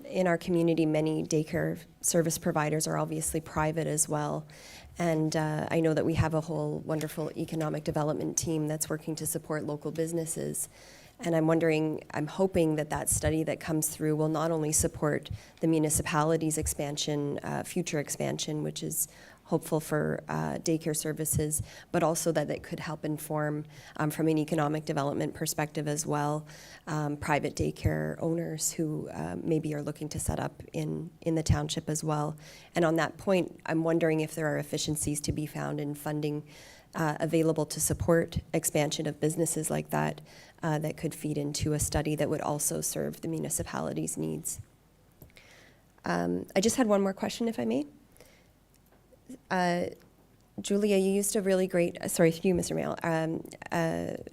in our community, many daycare service providers are obviously private as well. And I know that we have a whole wonderful economic development team that's working to support local businesses. And I'm hoping that study that comes through will not only support the municipality's expansion, future expansion, which is hopeful for daycare services, but also that it could help inform, from an economic development perspective as well, private daycare owners who maybe are looking to set up in the township as well. And on that point, I'm wondering if there are efficiencies to be found in funding available to support expansion of businesses like that, that could feed into a study that would also serve the municipality's needs. I just had one more question, if I may. Julia, you used a really great, sorry, you, Mr. Mayor.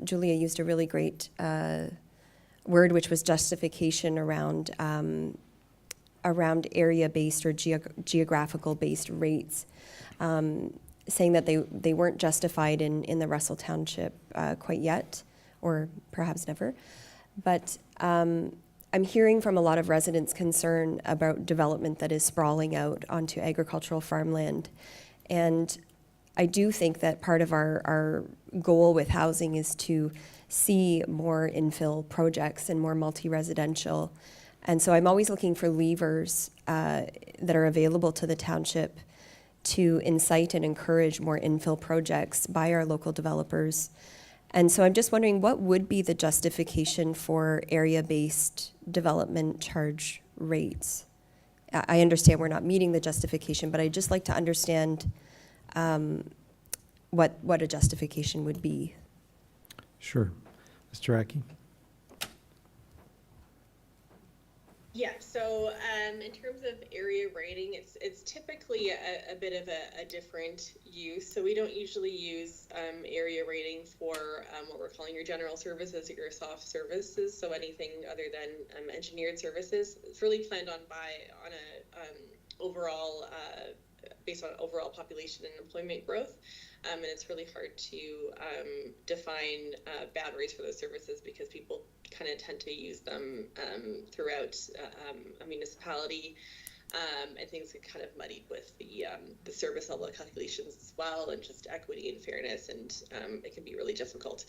Julia used a really great word, which was justification around area-based or geographical-based rates, saying that they weren't justified in the Russell Township quite yet, or perhaps never. But I'm hearing from a lot of residents concern about development that is sprawling out onto agricultural farmland. And I do think that part of our goal with housing is to see more infill projects and more multi-residential. And so I'm always looking for levers that are available to the township to incite and encourage more infill projects by our local developers. And so I'm just wondering, what would be the justification for area-based development charge rates? I understand we're not meeting the justification, but I'd just like to understand what a justification would be. Sure. Mr. Aki? Yeah, so in terms of area rating, it's typically a bit of a different use. So we don't usually use area rating for what we're calling your general services or your soft services. So anything other than engineered services. It's really planned on a overall based on overall population and employment growth. And it's really hard to define boundaries for those services because people kind of tend to use them throughout a municipality, and things get kind of muddied with the service level calculations as well, and just equity and fairness, and it can be really difficult.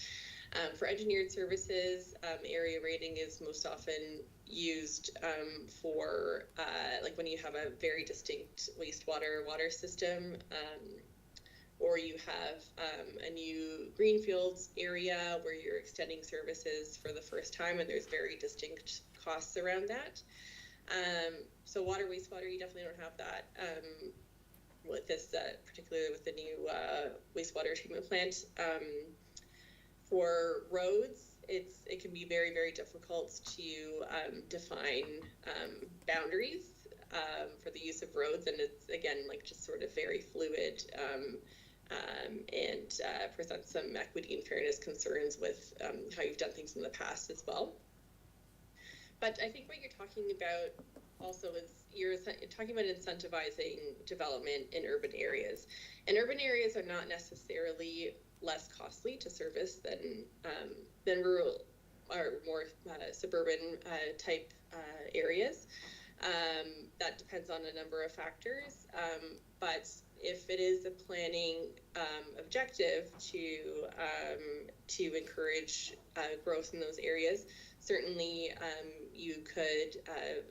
For engineered services, area rating is most often used for like when you have a very distinct water system, or you have a new greenfields area where you're extending services for the first time and there's very distinct costs around that. So water, wastewater, you definitely don't have that with this, particularly with the new wastewater treatment plant. For roads, it can be very, very difficult to define boundaries for the use of roads, and it's, again, like just sort of very fluid, and presents some equity and fairness concerns with how you've done things in the past as well. But I think what you're talking about also is you're talking about incentivizing development in urban areas. And urban areas are not necessarily less costly to service than rural or more suburban type areas. That depends on a number of factors, but if it is a planning objective to encourage growth in those areas, certainly you could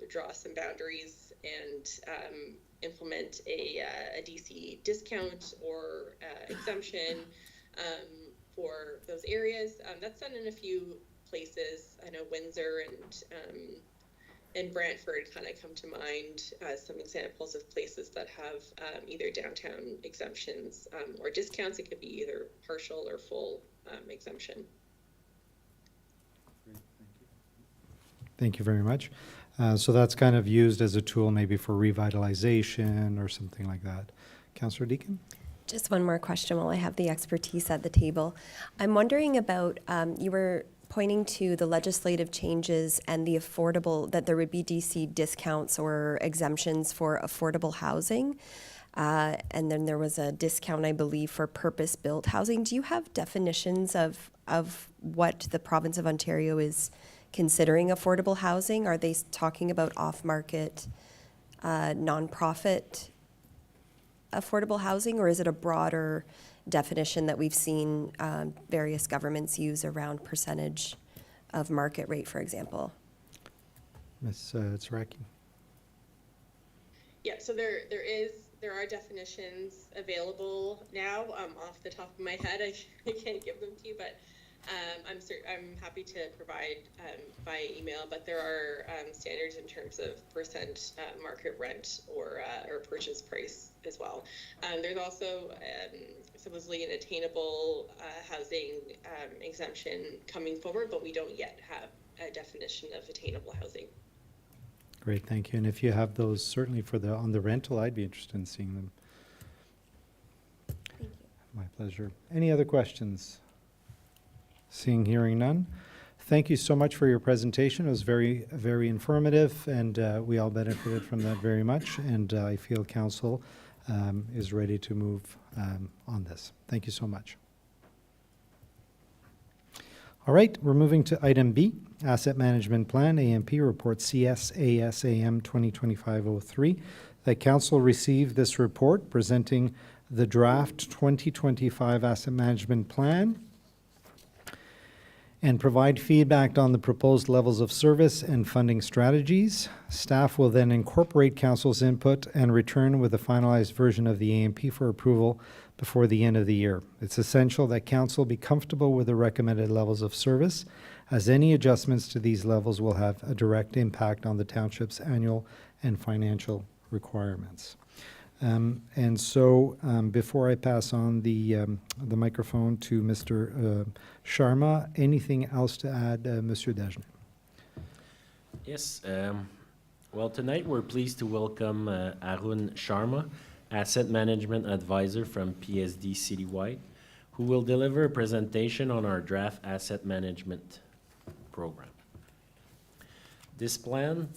draw some boundaries and implement a DC discount or exemption for those areas. That's done in a few places. I know Windsor and Brantford kind of come to mind as some examples of places that have either downtown exemptions or discounts. It could be either partial or full exemption. Thank you very much. So that's kind of used as a tool maybe for revitalization or something like that. Councillor Deakin? Just one more question while I have the expertise at the table. I'm wondering about, you were pointing to the legislative changes and the affordable, that there would be DC discounts or exemptions for affordable housing. And then there was a discount, I believe, for purpose-built housing. Do you have definitions of what the province of Ontario is considering affordable housing? Are they talking about off-market, nonprofit affordable housing, or is it a broader definition that we've seen various governments use around percentage of market rate, for example? Ms. Tsiraki? Yeah, so there are definitions available now. Off the top of my head, I can't give them to you, but I'm happy to provide by email. But there are standards in terms of percent market rent or purchase price as well. There's also supposedly an attainable housing exemption coming forward, but we don't yet have a definition of attainable housing. Great, thank you. And if you have those, certainly for on the rental, I'd be interested in seeing them. Thank you. My pleasure. Any other questions? Seeing, hearing none. Thank you so much for your presentation. It was very, very informative, and we all benefited from that very much. And I feel council is ready to move on this. Thank you so much. All right, we're moving to item B, Asset Management Plan, AMP Report CSASAM 2025-03. The council received this report presenting the draft 2025 Asset Management Plan and provide feedback on the proposed levels of service and funding strategies. Staff will then incorporate council's input and return with a finalized version of the AMP for approval before the end of the year. It's essential that council be comfortable with the recommended levels of service, as any adjustments to these levels will have a direct impact on the township's annual and financial requirements. And so before I pass on the microphone to Mr. Sharma, anything else to add, Monsieur Dagenet? Yes. Well, tonight we're pleased to welcome Arun Sharma, Asset Management Advisor from PSD Citywide, who will deliver a presentation on our draft asset management program. This plan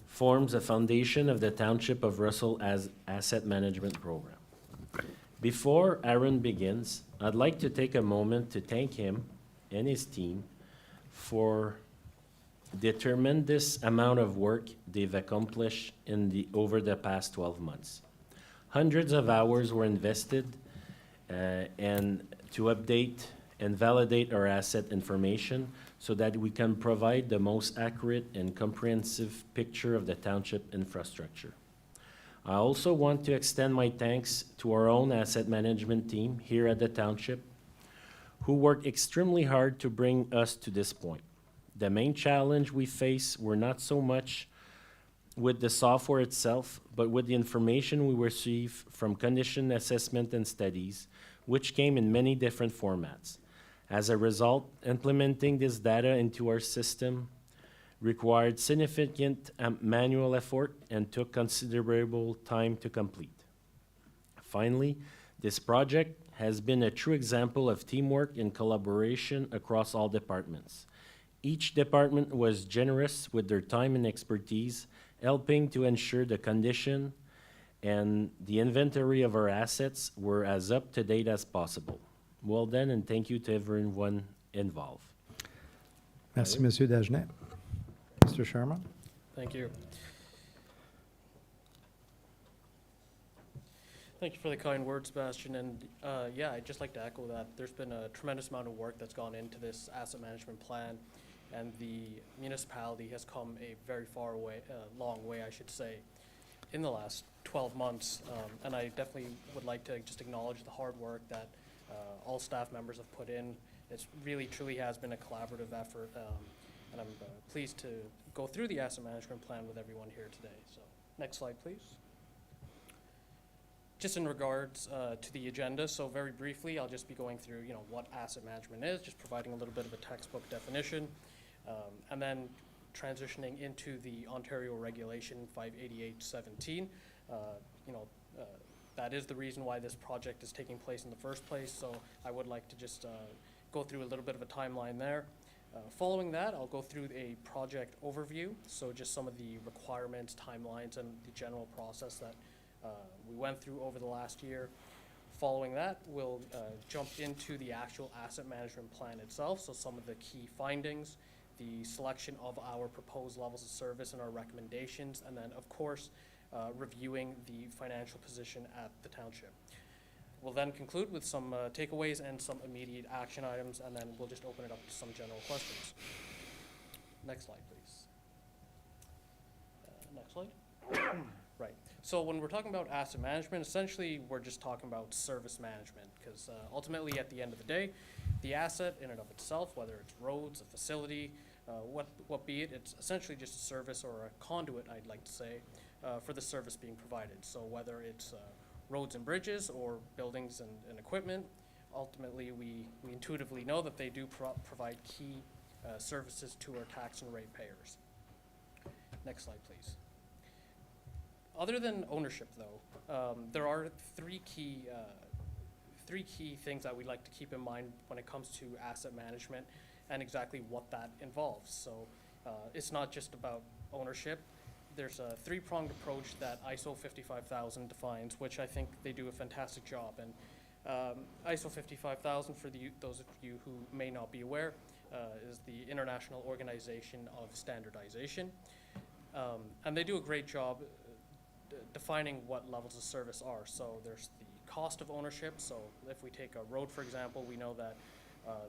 forms a foundation of the Township of Russell as asset management program. Before Aaron begins, I'd like to take a moment to thank him and his team for the tremendous amount of work they've accomplished over the past 12 months. Hundreds of hours were invested and to update and validate our asset information so that we can provide the most accurate and comprehensive picture of the township infrastructure. I also want to extend my thanks to our own asset management team here at the township, who worked extremely hard to bring us to this point. The main challenge we face were not so much with the software itself, but with the information we receive from condition assessment and studies, which came in many different formats. As a result, implementing this data into our system required significant manual effort and took considerable time to complete. Finally, this project has been a true example of teamwork and collaboration across all departments. Each department was generous with their time and expertise, helping to ensure the condition and the inventory of our assets were as up to date as possible. Well done, and thank you to everyone involved. Merci, Monsieur Dagenet. Mr. Sharma? Thank you. Thank you for the kind words, Sebastian. And yeah, I'd just like to echo that. There's been a tremendous amount of work that's gone into this asset management plan, and the municipality has come a very long way, I should say, in the last 12 months. And I definitely would like to just acknowledge the hard work that all staff members have put in. It's really, truly has been a collaborative effort. And I'm pleased to go through the asset management plan with everyone here today. So, next slide, please. Just in regards to the agenda, so very briefly, I'll just be going through, what asset management is, just providing a little bit of a textbook definition, and then transitioning into the Ontario Regulation 588-17. That is the reason why this project is taking place in the first place, so I would like to just go through a little bit of a timeline there. Following that, I'll go through a project overview, so just some of the requirements, timelines, and the general process that we went through over the last year. Following that, we'll jump into the actual asset management plan itself, so some of the key findings, the selection of our proposed levels of service and our recommendations, and then, of course, reviewing the financial position at the township. We'll then conclude with some takeaways and some immediate action items, and then we'll just open it up to some general questions. Next slide, please. Next slide. Right. So when we're talking about asset management, essentially we're just talking about service management, because ultimately at the end of the day, the asset in and of itself, whether it's roads, a facility, what be it, it's essentially just a service or a conduit, I'd like to say, for the service being provided. So whether it's roads and bridges or buildings and equipment, ultimately we intuitively know that they do provide key services to our tax and rate payers. Next slide, please. Other than ownership, though, there are three key things that we'd like to keep in mind when it comes to asset management and exactly what that involves. So it's not just about ownership. There's a three-pronged approach that ISO 55000 defines, which I think they do a fantastic job. And ISO 55000, for those of you who may not be aware, is the International Organization of Standardization. And they do a great job defining what levels of service are. So there's the cost of ownership. So if we take a road, for example, we know that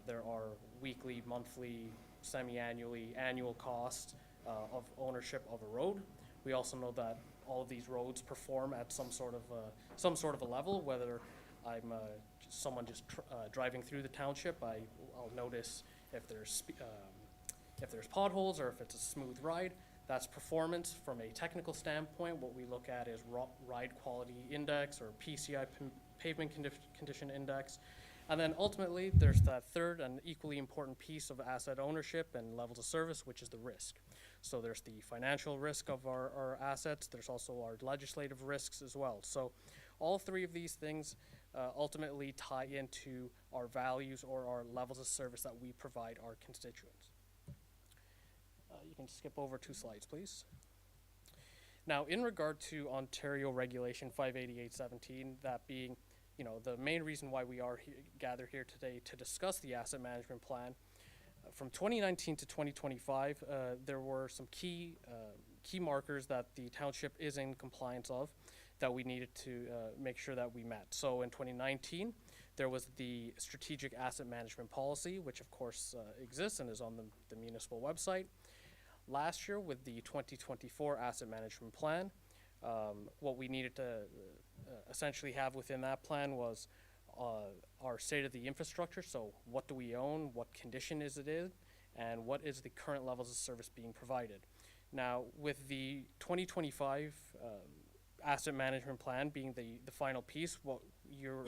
there are weekly, monthly, semi-annually, annual costs of ownership of a road. We also know that all of these roads perform at some sort of a level, whether I'm someone just driving through the township, I'll notice if there's potholes or if it's a smooth ride. That's performance from a technical standpoint. What we look at is ride quality index, or PCI, pavement condition index. And then ultimately, there's that third and equally important piece of asset ownership and levels of service, which is the risk. So there's the financial risk of our assets. There's also our legislative risks as well. So all three of these things ultimately tie into our values or our levels of service that we provide our constituents. You can skip over 2 slides, please. Now, in regard to Ontario Regulation 588-17, that being, the main reason why we are gathered here today to discuss the asset management plan, from 2019 to 2025, there were some key markers that the township is in compliance of that we needed to make sure that we met. So in 2019, there was the Strategic Asset Management Policy, which of course exists and is on the municipal website. Last year, with the 2024 Asset Management Plan, what we needed to essentially have within that plan was our state of the infrastructure. So what do we own, what condition is it in, and what is the current levels of service being provided. Now, with the 2025 Asset Management Plan being the final piece, what you're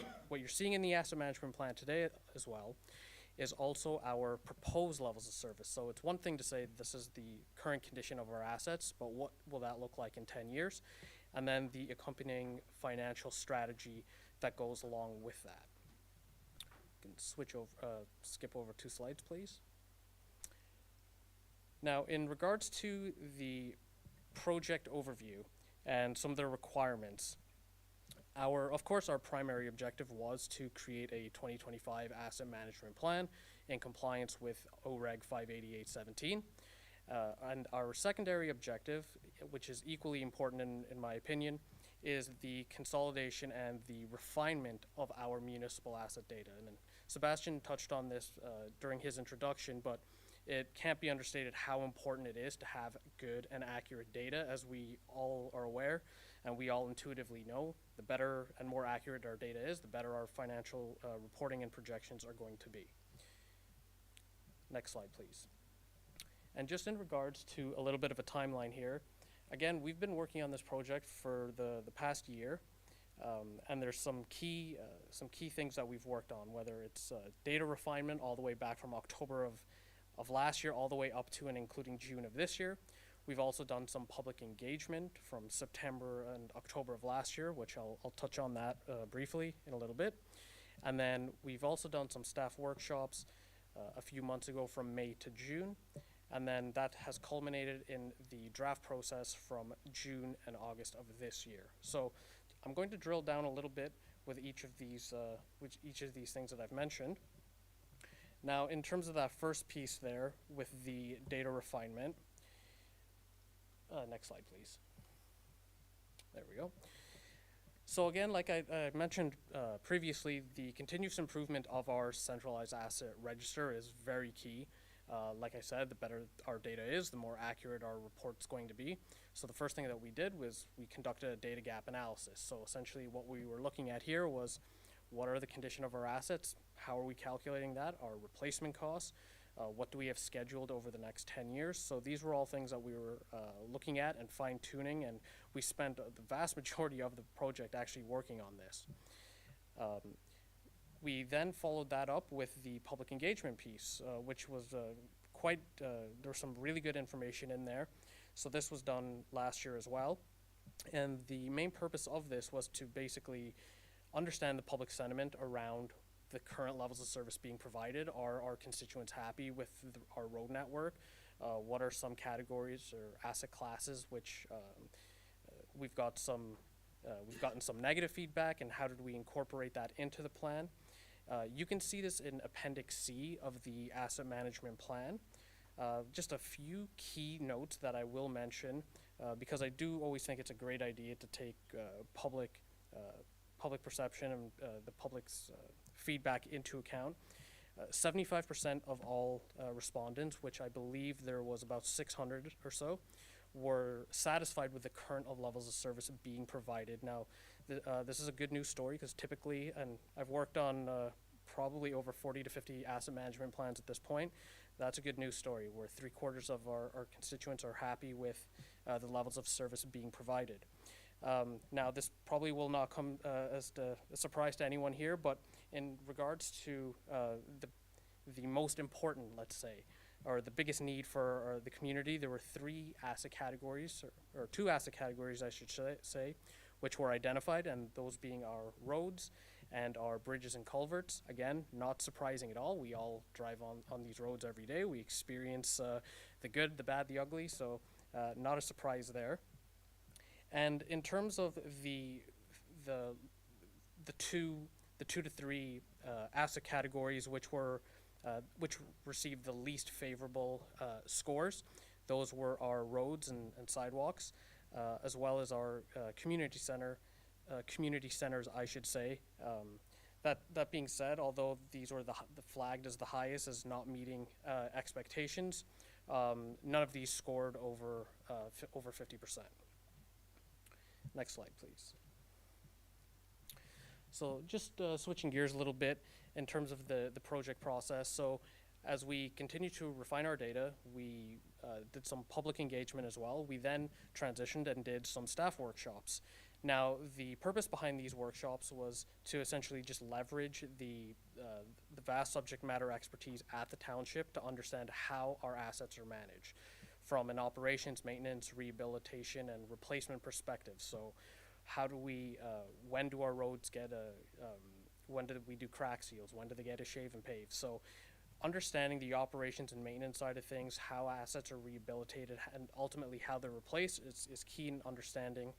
seeing in the Asset Management Plan today as well is also our proposed levels of service. So it's one thing to say this is the current condition of our assets, but what will that look like in 10 years? And then the accompanying financial strategy that goes along with that. You can skip over 2 slides, please. Now, in regards to the project overview and some of the requirements, Of course, our primary objective was to create a 2025 asset management plan in compliance with OREG 58817. And our secondary objective, which is equally important in my opinion, is the consolidation and the refinement of our municipal asset data. And then Sebastian touched on this during his introduction, but it can't be understated how important it is to have good and accurate data, as we all are aware and we all intuitively know. The better and more accurate our data is, the better our financial reporting and projections are going to be. Next slide, please. And just in regards to a little bit of a timeline here, again, we've been working on this project for the past year, and there's some key things that we've worked on, whether it's data refinement all the way back from October of last year all the way up to and including June of this year. We've also done some public engagement from September and October of last year, which I'll touch on that briefly in a little bit. And then we've also done some staff workshops a few months ago from May to June. And then that has culminated in the draft process from June and August of this year. So I'm going to drill down a little bit with each of these things that I've mentioned. Now, in terms of that first piece there with the data refinement, next slide, please. There we go. So again, like I mentioned previously, the continuous improvement of our centralized asset register is very key. Like I said, the better our data is, the more accurate our report's going to be. So the first thing that we did was we conducted a data gap analysis. So essentially what we were looking at here was, what are the condition of our assets? How are we calculating that? Our replacement costs? What do we have scheduled over the next 10 years? So these were all things that we were looking at and fine-tuning, and we spent the vast majority of the project actually working on this. We then followed that up with the public engagement piece, which was there was some really good information in there. So this was done last year as well. And the main purpose of this was to basically understand the public sentiment around the current levels of service being provided. Are our constituents happy with our road network? What are some categories or asset classes which we've gotten some negative feedback, and how did we incorporate that into the plan? You can see this in Appendix C of the asset management plan. Just a few key notes that I will mention, because I do always think it's a great idea to take public perception and the public's feedback into account. 75% of all respondents, which I believe there was about 600 or so, were satisfied with the current levels of service being provided. Now, this is a good news story, because typically, and I've worked on probably over 40 to 50 asset management plans at this point, that's a good news story, where 3/4 of our constituents are happy with the levels of service being provided. Now, this probably will not come as a surprise to anyone here, but in regards to the most important, let's say, or the biggest need for the community, there were 3 asset categories, or 2 asset categories, I should say, which were identified, and those being our roads and our bridges and culverts. Again, not surprising at all. We all drive on these roads every day. We experience the good, the bad, the ugly, so not a surprise there. And in terms of the 2 to 3 asset categories which received the least favorable scores, those were our roads and sidewalks, as well as our community centers, I should say. That being said, although these were the flagged as the highest as not meeting expectations, none of these scored over 50%. Next slide, please. So just switching gears a little bit in terms of the project process. So as we continue to refine our data, we did some public engagement as well. We then transitioned and did some staff workshops. Now, the purpose behind these workshops was to essentially just leverage the vast subject matter expertise at the township to understand how our assets are managed from an operations, maintenance, rehabilitation, and replacement perspective. So how do we, when do our roads get when do we do crack seals? When do they get a shave and pave? So understanding the operations and maintenance side of things, how assets are rehabilitated, and ultimately how they're replaced is key in understanding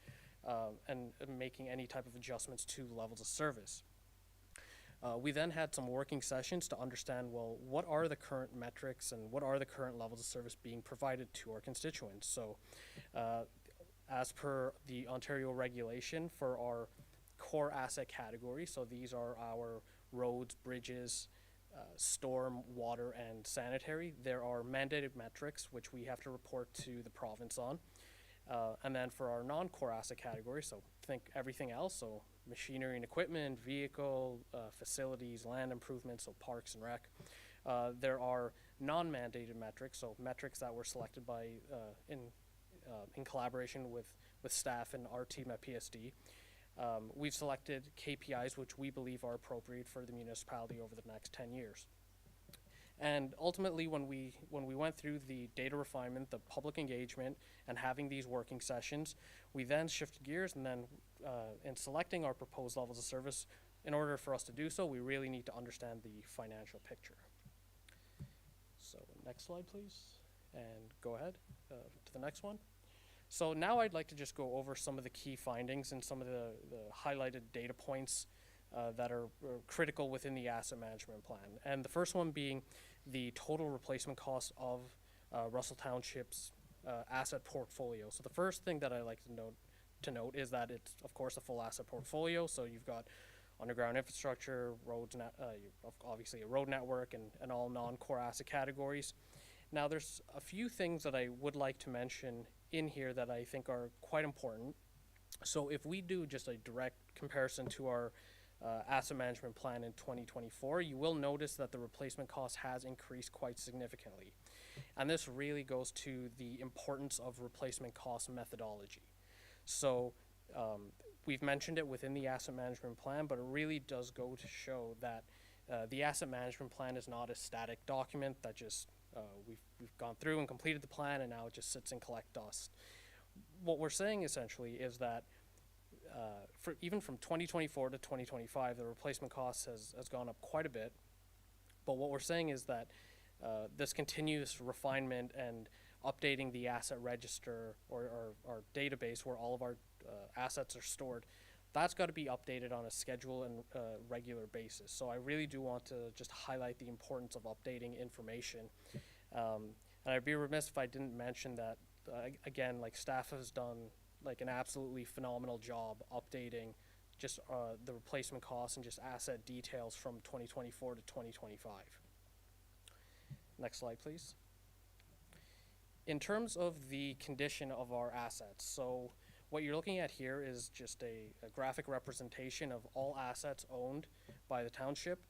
and making any type of adjustments to levels of service. We then had some working sessions to understand, well, what are the current metrics and what are the current levels of service being provided to our constituents? So, as per the Ontario regulation for our core asset category, so these are our roads, bridges, storm, water, and sanitary. There are mandated metrics which we have to report to the province on. And then for our non-core asset category, so think everything else, so machinery and equipment, vehicle, facilities, land improvements, so parks and rec. There are non-mandated metrics, so metrics that were selected by in collaboration with staff and our team at PSD. We've selected KPIs which we believe are appropriate for the municipality over the next 10 years. And ultimately, when we went through the data refinement, the public engagement, and having these working sessions, we then shifted gears, and then in selecting our proposed levels of service, in order for us to do so, we really need to understand the financial picture. So next slide, please, and go ahead to the next one. So now I'd like to just go over some of the key findings and some of the highlighted data points that are critical within the asset management plan. And the first one being the total replacement cost of Russell Township's asset portfolio. So the first thing that I like to note is that it's, of course, a full asset portfolio. So you've got underground infrastructure, roads, obviously a road network, and all non-core asset categories. Now, there's a few things that I would like to mention in here that I think are quite important. So if we do just a direct comparison to our asset management plan in 2024, you will notice that the replacement cost has increased quite significantly. And this really goes to the importance of replacement cost methodology. So we've mentioned it within the asset management plan, but it really does go to show that the asset management plan is not a static document that just we've gone through and completed the plan and now it just sits and collects dust. What we're saying essentially is that even from 2024 to 2025, the replacement cost has gone up quite a bit. But what we're saying is that this continuous refinement and updating the asset register or our database where all of our assets are stored, that's got to be updated on a schedule and regular basis. So I really do want to just highlight the importance of updating information. And I'd be remiss if I didn't mention that, again, like staff has done like an absolutely phenomenal job updating just the replacement costs and just asset details from 2024 to 2025. Next slide, please. In terms of the condition of our assets, so what you're looking at here is just a graphic representation of all assets owned by the township,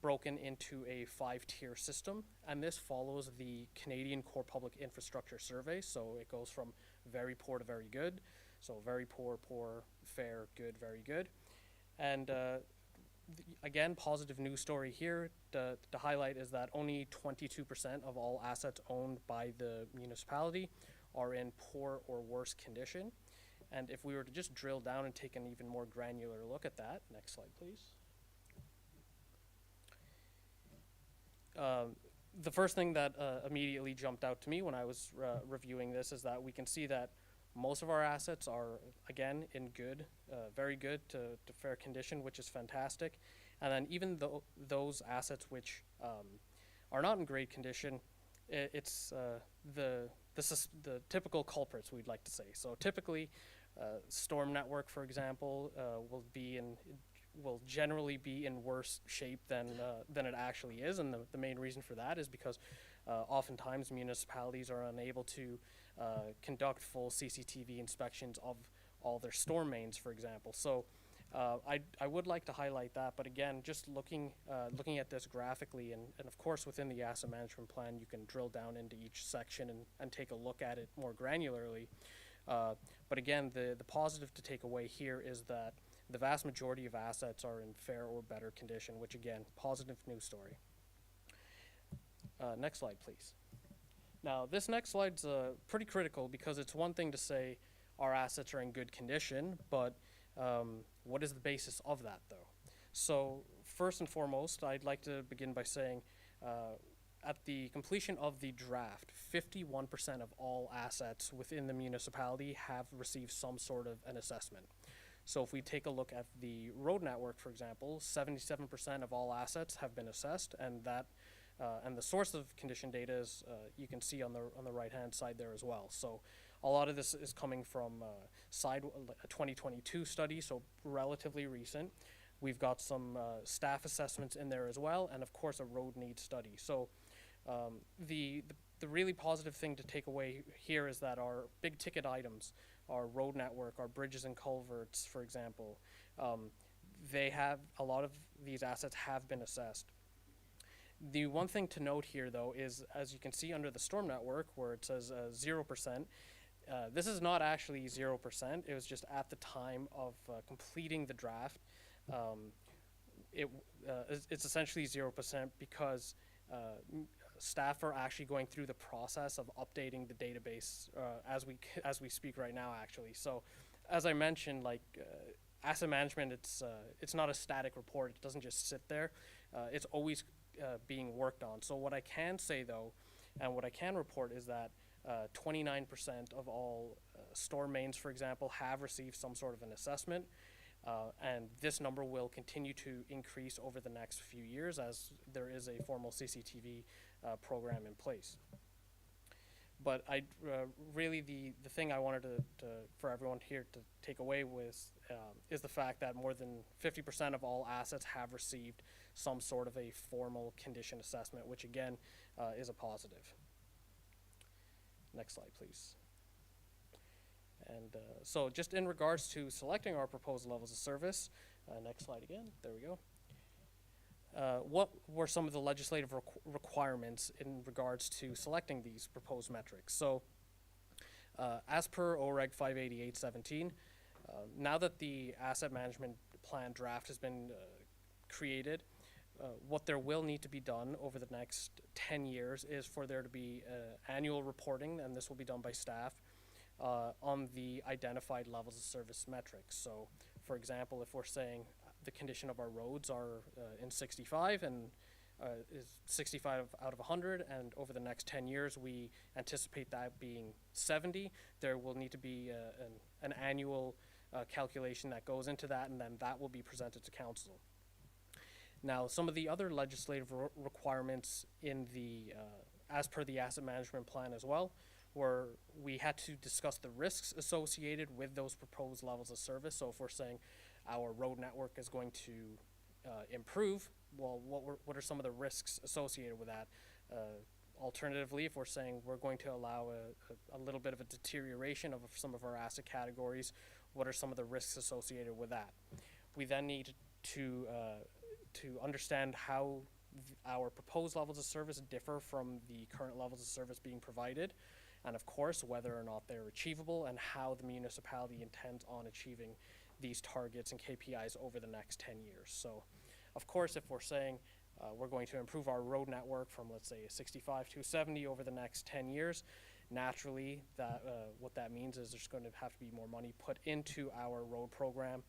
broken into a 5-tier system, and this follows the Canadian Core Public Infrastructure Survey, so it goes from very poor to very good, so very poor, poor, fair, good, very good. And again, positive news story here to highlight is that only 22% of all assets owned by the municipality are in poor or worse condition. And if we were to just drill down and take an even more granular look at that, next slide, please. The first thing that immediately jumped out to me when I was reviewing this is that we can see that most of our assets are, again, in good, very good to fair condition, which is fantastic. And then even though those assets which are not in great condition, it's the typical culprits, we'd like to say. So typically, storm network, for example, will generally be in worse shape than it actually is, and the main reason for that is because oftentimes municipalities are unable to conduct full CCTV inspections of all their storm mains, for example. So I would like to highlight that, but again, just looking at this graphically, and of course within the asset management plan, you can drill down into each section and take a look at it more granularly. But again, the positive to take away here is that the vast majority of assets are in fair or better condition, which again, positive news story. Next slide, please. Now, this next slide's pretty critical because it's one thing to say our assets are in good condition, but what is the basis of that, though? So, first and foremost, I'd like to begin by saying, at the completion of the draft, 51% of all assets within the municipality have received some sort of an assessment. So if we take a look at the road network, for example, 77% of all assets have been assessed, and that and the source of condition data is you can see on the right-hand side there as well. So a lot of this is coming from a 2022 study, so relatively recent. We've got some staff assessments in there as well, and of course a road needs study. So the really positive thing to take away here is that our big ticket items, our road network, our bridges and culverts, for example, a lot of these assets have been assessed. The one thing to note here, though, is as you can see under the storm network where it says 0%, this is not actually 0%. It was just at the time of completing the draft. It's essentially 0% because staff are actually going through the process of updating the database as we speak right now, actually. So, as I mentioned, asset management, it's not a static report. It doesn't just sit there. It's always being worked on. So what I can say, though, and what I can report is that 29% of all storm mains, for example, have received some sort of an assessment. And this number will continue to increase over the next few years as there is a formal CCTV program in place. But really the thing I wanted for everyone here to take away is the fact that more than 50% of all assets have received some sort of a formal condition assessment, which again is a positive. Next slide, please. And so just in regards to selecting our proposed levels of service, next slide again, there we go. What were some of the legislative requirements in regards to selecting these proposed metrics? So as per OREG 588-17, now that the asset management plan draft has been created, what there will need to be done over the next 10 years is for there to be annual reporting, and this will be done by staff, on the identified levels of service metrics. So, for example, if we're saying the condition of our roads are in 65 and is 65 out of 100, and over the next 10 years we anticipate that being 70, there will need to be an annual calculation that goes into that, and then that will be presented to council. Now, some of the other legislative requirements in the, as per the asset management plan as well, where we had to discuss the risks associated with those proposed levels of service. So if we're saying our road network is going to improve, well, what are some of the risks associated with that? Alternatively, if we're saying we're going to allow a little bit of a deterioration of some of our asset categories, what are some of the risks associated with that? We then need to understand how our proposed levels of service differ from the current levels of service being provided, and of course, whether or not they're achievable and how the municipality intends on achieving these targets and KPIs over the next 10 years. So, of course, if we're saying we're going to improve our road network from, let's say, a 65 to 70 over the next 10 years, naturally, what that means is there's going to have to be more money put into our road program,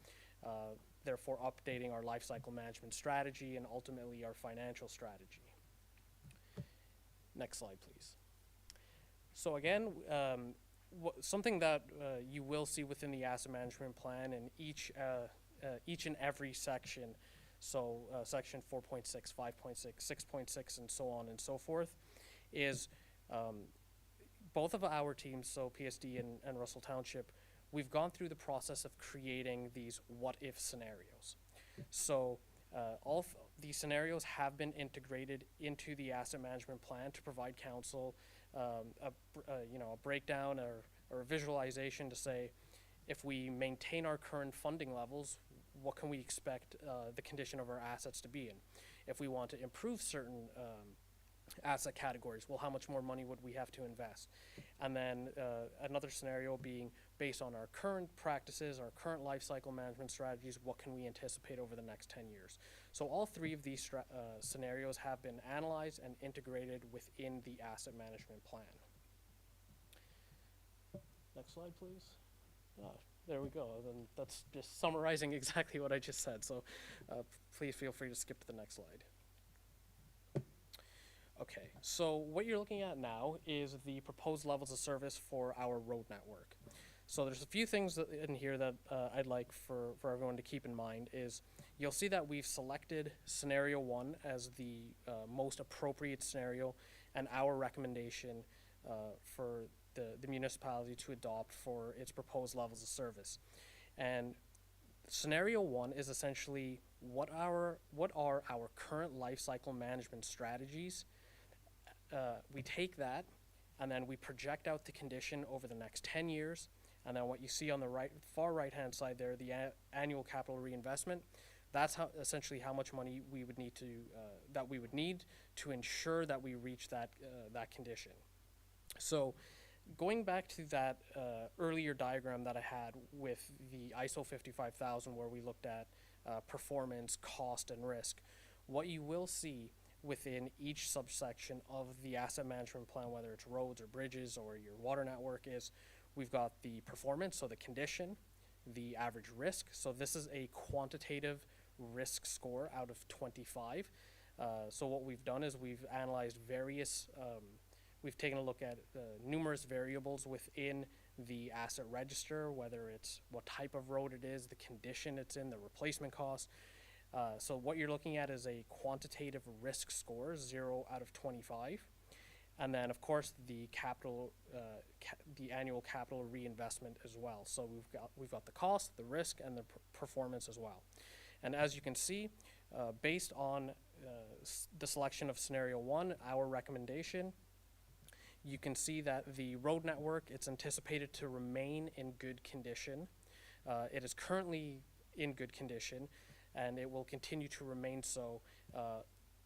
therefore updating our life cycle management strategy and ultimately our financial strategy. Next slide, please. So again, something that you will see within the asset management plan in each and every section, so section 4.6, 5.6, 6.6, and so on and so forth, is both of our teams, so PSD and Russell Township, we've gone through the process of creating these what-if scenarios. So these scenarios have been integrated into the asset management plan to provide council a breakdown or a visualization to say, if we maintain our current funding levels, what can we expect the condition of our assets to be in? If we want to improve certain asset categories, well, how much more money would we have to invest? And then another scenario being based on our current practices, our current life cycle management strategies, what can we anticipate over the next 10 years? So all three of these scenarios have been analyzed and integrated within the asset management plan. Next slide, please. There we go. Then that's just summarizing exactly what I just said. So please feel free to skip to the next slide. Okay, so what you're looking at now is the proposed levels of service for our road network. So there's a few things in here that I'd like for everyone to keep in mind is you'll see that we've selected scenario 1 as the most appropriate scenario and our recommendation for the municipality to adopt for its proposed levels of service. And scenario 1 is essentially what are our current life cycle management strategies. We take that and then we project out the condition over the next 10 years. And then what you see on the far right-hand side there, the annual capital reinvestment, that's essentially how much money we would need to ensure that we reach that condition. So going back to that earlier diagram that I had with the ISO 55000 where we looked at performance, cost, and risk, what you will see within each subsection of the asset management plan, whether it's roads or bridges or your water network, is we've got the performance, so the condition, the average risk. So this is a quantitative risk score out of 25. So what we've done is we've analyzed we've taken a look at numerous variables within the asset register, whether it's what type of road it is, the condition it's in, the replacement cost. So what you're looking at is a quantitative risk score, 0 out of 25. And then, of course, the capital, the annual capital reinvestment as well. So we've got the cost, the risk, and the performance as well. And as you can see, based on the selection of scenario 1, our recommendation, you can see that the road network, it's anticipated to remain in good condition. It is currently in good condition, and it will continue to remain so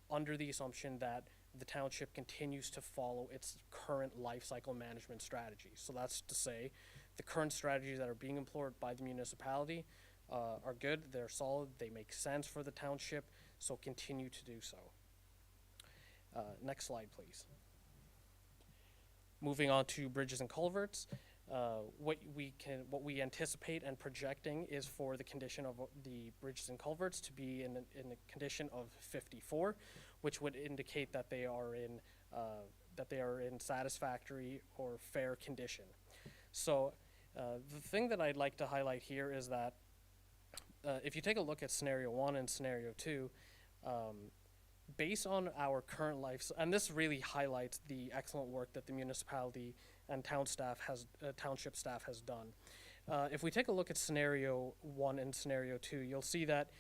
under the assumption that the township continues to follow its current life cycle management strategy. So that's to say the current strategies that are being employed by the municipality are good, they're solid, they make sense for the township, so continue to do so. Next slide, please. Moving on to bridges and culverts, what we anticipate and projecting is for the condition of the bridges and culverts to be in a condition of 54, which would indicate that they are in satisfactory or fair condition. So the thing that I'd like to highlight here is that if you take a look at scenario 1 and scenario 2, based on our current life, and this really highlights the excellent work that the municipality and township staff has done. If we take a look at scenario 1 and scenario 2, you'll see that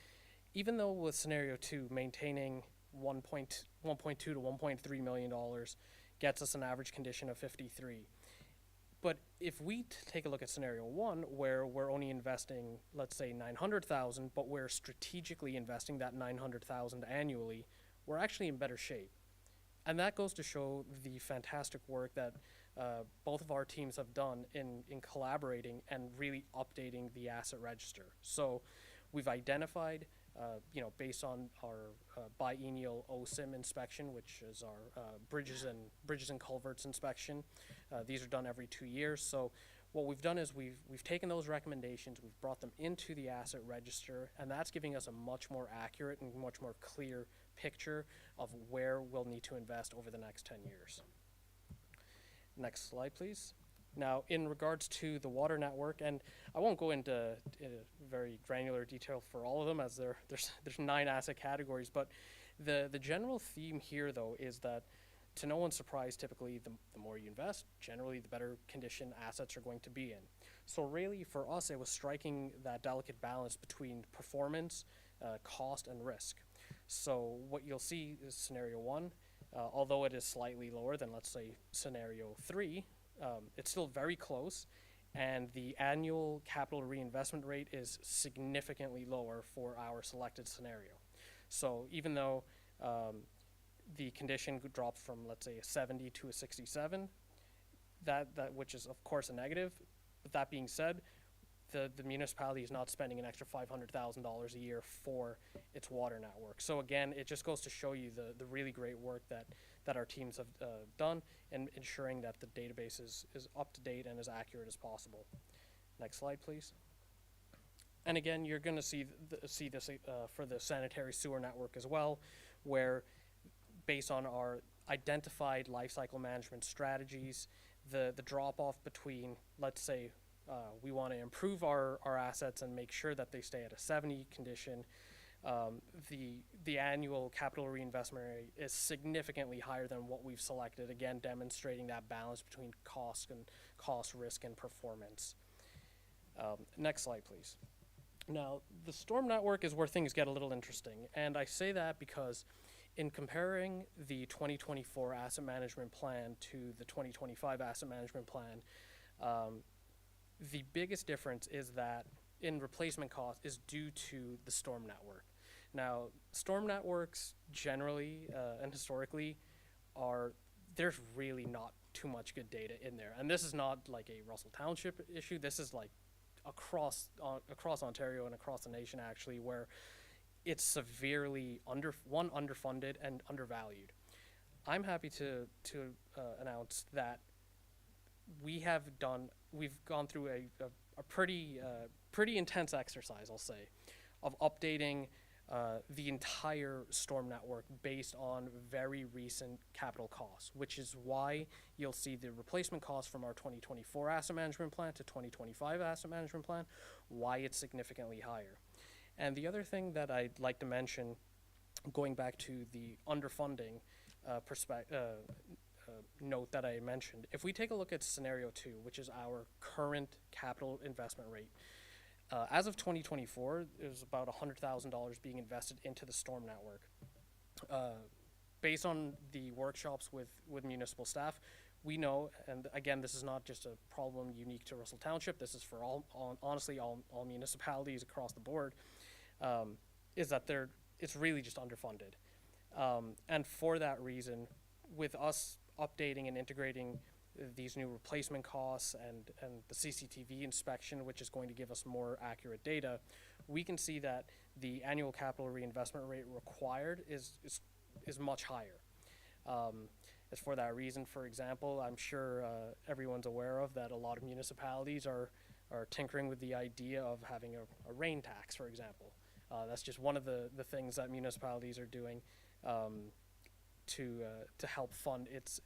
even though with scenario 2 maintaining $1.2 to $1.3 million gets us an average condition of 53. But if we take a look at scenario 1, where we're only investing, let's say, $900,000, but we're strategically investing that $900,000 annually, we're actually in better shape. And that goes to show the fantastic work that both of our teams have done in collaborating and really updating the asset register. So we've identified, based on our biennial OSIM inspection, which is our bridges and culverts inspection. These are done every 2 years. So what we've done is we've taken those recommendations, we've brought them into the asset register, and that's giving us a much more accurate and much more clear picture of where we'll need to invest over the next 10 years. Next slide, please. Now, in regards to the water network, and I won't go into very granular detail for all of them, as there's 9 asset categories, but the general theme here, though, is that, to no one's surprise, typically the more you invest, generally the better condition assets are going to be in. So really, for us, it was striking that delicate balance between performance, cost, and risk. So what you'll see is scenario 1, although it is slightly lower than, let's say, scenario 3, it's still very close, and the annual capital reinvestment rate is significantly lower for our selected scenario. So even though the condition dropped from, let's say, a 70 to a 67, that which is of course a negative. But that being said, the municipality is not spending an extra $500,000 a year for its water network. So again, it just goes to show you the really great work that our teams have done in ensuring that the database is up to date and as accurate as possible. Next slide, please. And again, you're going to see this for the sanitary sewer network as well, where based on our identified lifecycle management strategies, the drop-off between, let's say, we want to improve our assets and make sure that they stay at a 70 condition. The annual capital reinvestment rate is significantly higher than what we've selected, again demonstrating that balance between cost, risk, and performance. Next slide, please. Now, the storm network is where things get a little interesting, and I say that because in comparing the 2024 asset management plan to the 2025 asset management plan, the biggest difference is that in replacement cost is due to the storm network. Now, storm networks generally and historically there's really not too much good data in there. And this is not like a Russell Township issue. This is like across Ontario and across the nation, actually, where it's severely underfunded and undervalued. I'm happy to announce that we've gone through a pretty intense exercise, I'll say, of updating the entire storm network based on very recent capital costs, which is why you'll see the replacement cost from our 2024 asset management plan to 2025 asset management plan, why it's significantly higher. And the other thing that I'd like to mention, going back to the underfunding note that I mentioned, if we take a look at scenario 2, which is our current capital investment rate, as of 2024, there's about $100,000 being invested into the storm network. Based on the workshops with municipal staff, we know, and again, this is not just a problem unique to Russell Township, this is for honestly all municipalities across the board, is that it's really just underfunded. And for that reason, with us updating and integrating these new replacement costs and the CCTV inspection, which is going to give us more accurate data, we can see that the annual capital reinvestment rate required is much higher. It's for that reason, for example, I'm sure everyone's aware of that a lot of municipalities are tinkering with the idea of having a rain tax, for example. That's just one of the things that municipalities are doing to help fund its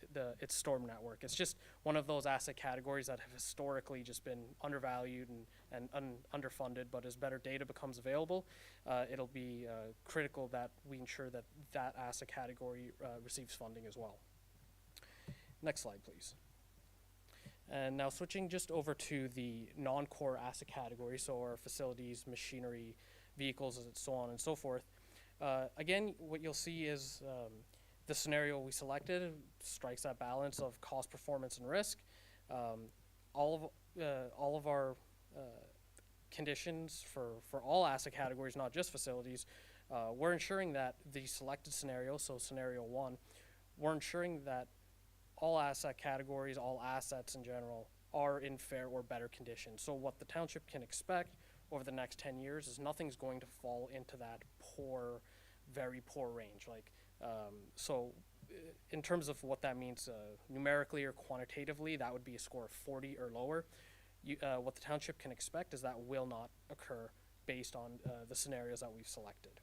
storm network. It's just one of those asset categories that have historically just been undervalued and underfunded, but as better data becomes available, it'll be critical that we ensure that that asset category receives funding as well. Next slide, please. And now switching just over to the non-core asset category, so our facilities, machinery, vehicles, and so on and so forth. Again, what you'll see is the scenario we selected strikes that balance of cost, performance, and risk. All of our conditions for all asset categories, not just facilities, we're ensuring that the selected scenario, so scenario 1, we're ensuring that all asset categories, all assets in general, are in fair or better condition. So what the township can expect over the next 10 years is nothing's going to fall into that poor, very poor range. So in terms of what that means numerically or quantitatively, that would be a score of 40 or lower. What the township can expect is that will not occur based on the scenarios that we've selected.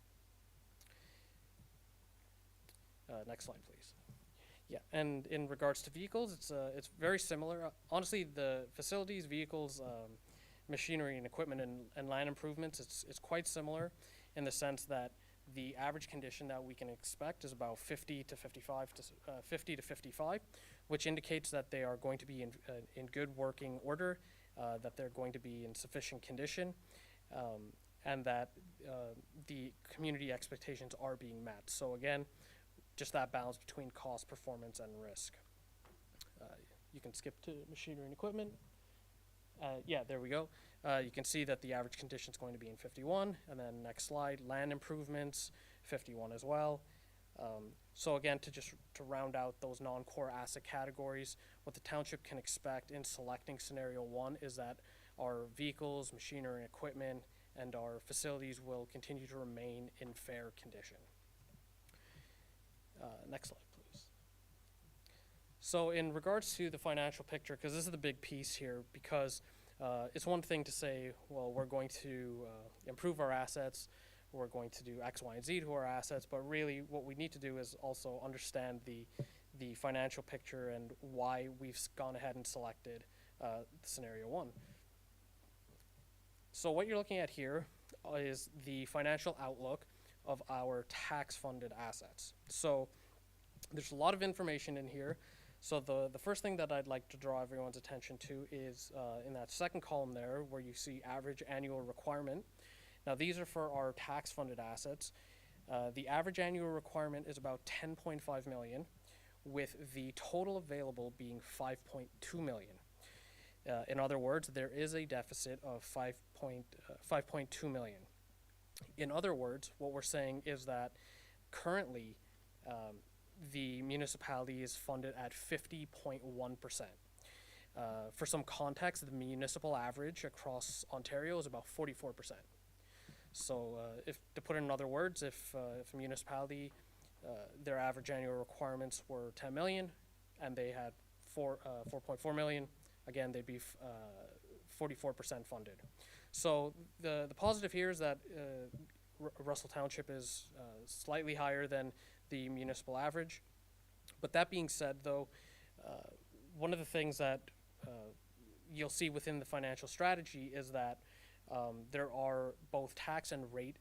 Next slide, please. Yeah, and in regards to vehicles, it's very similar. Honestly, the facilities, vehicles, machinery and equipment and land improvements, it's quite similar in the sense that the average condition that we can expect is about 50 to 55, which indicates that they are going to be in good working order, that they're going to be in sufficient condition, and that the community expectations are being met. So again, just that balance between cost, performance, and risk. You can skip to machinery and equipment. Yeah, there we go. You can see that the average condition is going to be in 51, and then next slide, land improvements, 51 as well. So again, to round out those non-core asset categories, what the township can expect in selecting scenario 1 is that our vehicles, machinery and equipment, and our facilities will continue to remain in fair condition. Next slide, please. So in regards to the financial picture, because this is the big piece here, because it's one thing to say, well, we're going to improve our assets, we're going to do X, Y, and Z to our assets, but really what we need to do is also understand the the financial picture and why we've gone ahead and selected scenario 1. So what you're looking at here is the financial outlook of our tax-funded assets. So there's a lot of information in here. So the first thing that I'd like to draw everyone's attention to is in that second column there where you see average annual requirement. Now these are for our tax-funded assets. The average annual requirement is about 10.5 million, with the total available being 5.2 million. In other words, there is a deficit of 5.2 million. In other words, what we're saying is that currently the municipality is funded at 50.1%. For some context, the municipal average across Ontario is about 44%. So if to put it in other words, if a municipality, their average annual requirements were 10 million and they had 4.4 million, again, they'd be 44% funded. So the positive here is that Russell Township is slightly higher than the municipal average. But that being said, though, one of the things that you'll see within the financial strategy is that there are both tax and rate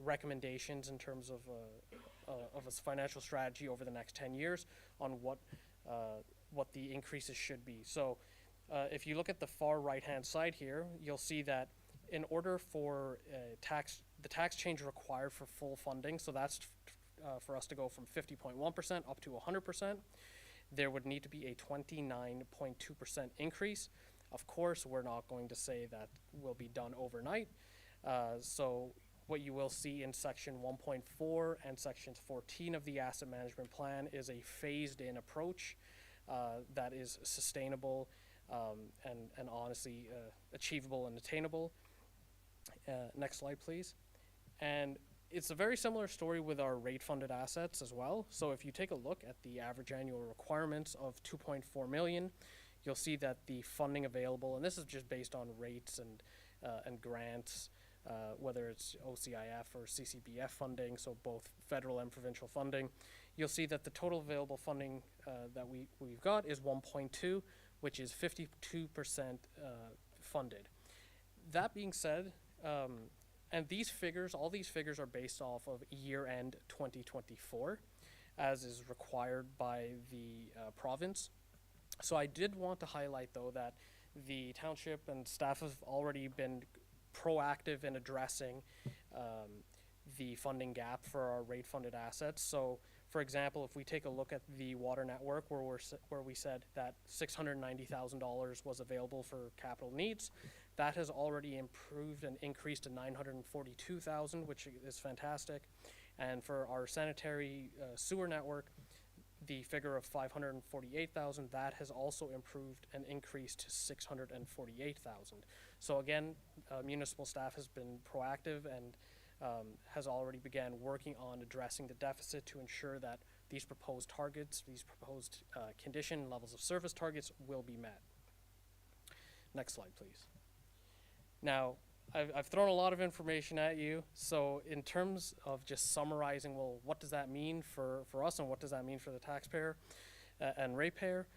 recommendations in terms of a financial strategy over the next 10 years on what the increases should be. So if you look at the far right-hand side here, you'll see that in order for the tax change required for full funding, so that's for us to go from 50.1% up to 100%, there would need to be a 29.2% increase. Of course, we're not going to say that will be done overnight. So what you will see in section 1.4 and section 14 of the asset management plan is a phased-in approach that is sustainable and honestly achievable and attainable. Next slide, please. And it's a very similar story with our rate-funded assets as well. So if you take a look at the average annual requirements of 2.4 million, you'll see that the funding available, and this is just based on rates and grants, whether it's OCIF or CCBF funding, so both federal and provincial funding, you'll see that the total available funding that we've got is 1.2, which is 52% funded. That being said, and these figures, all these figures are based off of year-end 2024, as is required by the province. So I did want to highlight, though, that the township and staff have already been proactive in addressing the funding gap for our rate-funded assets. So, for example, if we take a look at the water network, where we said that $690,000 was available for capital needs, that has already improved and increased to $942,000, which is fantastic. And for our sanitary sewer network, the figure of $548,000, that has also improved and increased to $648,000. So again, municipal staff has been proactive and has already began working on addressing the deficit to ensure that these proposed targets, these proposed condition levels of service targets will be met. Next slide, please. Now, I've thrown a lot of information at you, so in terms of just summarizing, well, what does that mean for us and what does that mean for the taxpayer and ratepayer?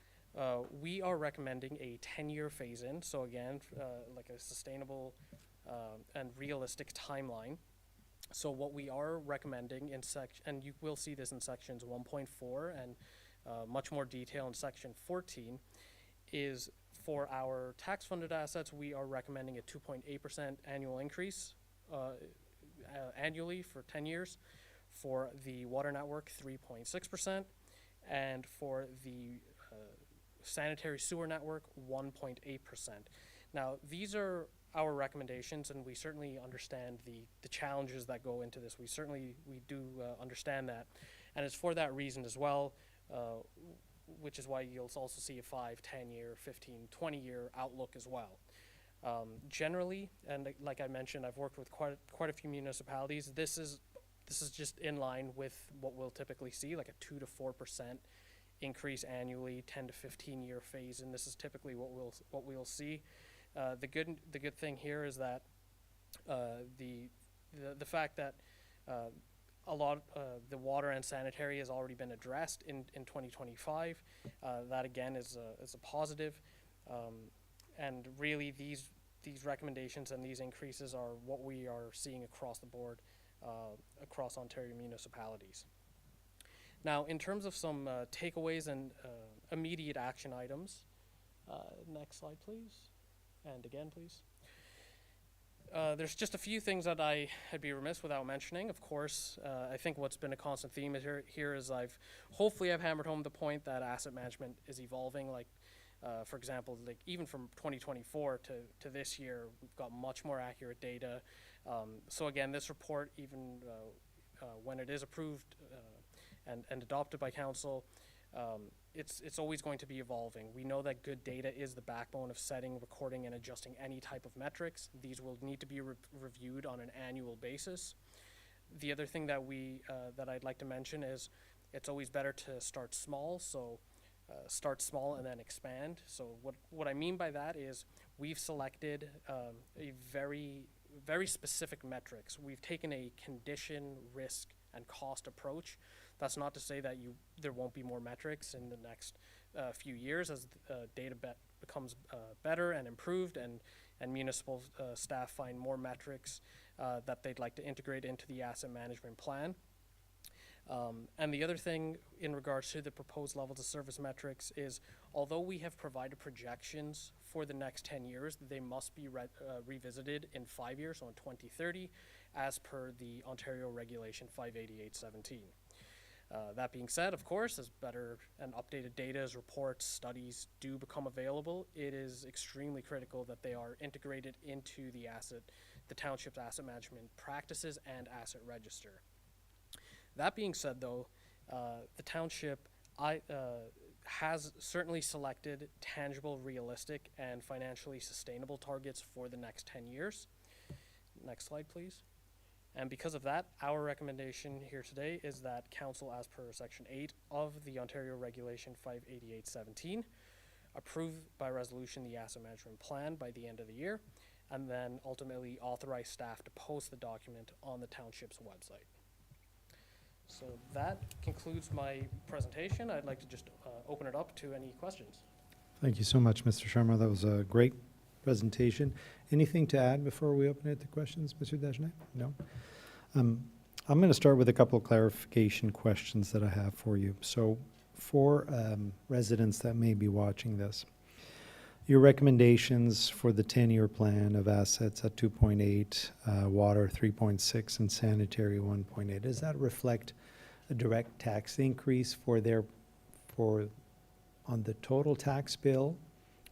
We are recommending a 10-year phase-in, so again, like a sustainable and realistic timeline. So what we are recommending in and you will see this in sections 1.4 and much more detail in section 14, is for our tax-funded assets, we are recommending a 2.8% annual increase annually for 10 years. For the water network, 3.6%, and for the sanitary sewer network, 1.8%. Now, these are our recommendations, and we certainly understand the challenges that go into this. We do understand that, and it's for that reason as well, which is why you'll also see a 5, 10-year, 15, 20-year outlook as well. Generally, and like I mentioned, I've worked with quite a few municipalities. This is just in line with what we'll typically see, like a 2 to 4% increase annually, 10 to 15-year phase, and this is typically what we'll see. The good thing here is that the fact that a lot, the water and sanitary has already been addressed in 2025. That again is a positive. And really these recommendations and these increases are what we are seeing across the board, across Ontario municipalities. Now, in terms of some takeaways and immediate action items, next slide, please. And again, please. There's just a few things that I'd be remiss without mentioning. Of course, I think what's been a constant theme here is hopefully I've hammered home the point that asset management is evolving. Like, for example, like even from 2024 to this year, we've got much more accurate data. So again, this report, even when it is approved and adopted by council, it's always going to be evolving. We know that good data is the backbone of setting, recording, and adjusting any type of metrics. These will need to be reviewed on an annual basis. The other thing that that I'd like to mention is it's always better to start small. So start small and then expand. So what I mean by that is we've selected a very specific metrics. We've taken a condition, risk, and cost approach. That's not to say that there won't be more metrics in the next few years as data becomes better and improved, and municipal staff find more metrics that they'd like to integrate into the asset management plan. And the other thing in regards to the proposed levels of service metrics is, although we have provided projections for the next 10 years, they must be revisited in 5 years, so in 2030, as per the Ontario Regulation 588-17. That being said, of course, as better and updated data, as reports, studies do become available, it is extremely critical that they are integrated into the township's asset management practices and asset register. That being said, though, the township has certainly selected tangible, realistic, and financially sustainable targets for the next 10 years. Next slide, please. And because of that, our recommendation here today is that council, as per Section 8 of the Ontario Regulation 588-17, approve by resolution the asset management plan by the end of the year, and then ultimately authorize staff to post the document on the township's website. So that concludes my presentation. I'd like to just open it up to any questions. Thank you so much, Mr. Sharma. That was a great presentation. Anything to add before we open it to questions, Mr. Dagenet? No? I'm going to start with a couple of clarification questions that I have for you. So for residents that may be watching this, your recommendations for the 10-year plan of assets at 2.8, water 3.6, and sanitary 1.8, does that reflect a direct tax increase on the total tax bill,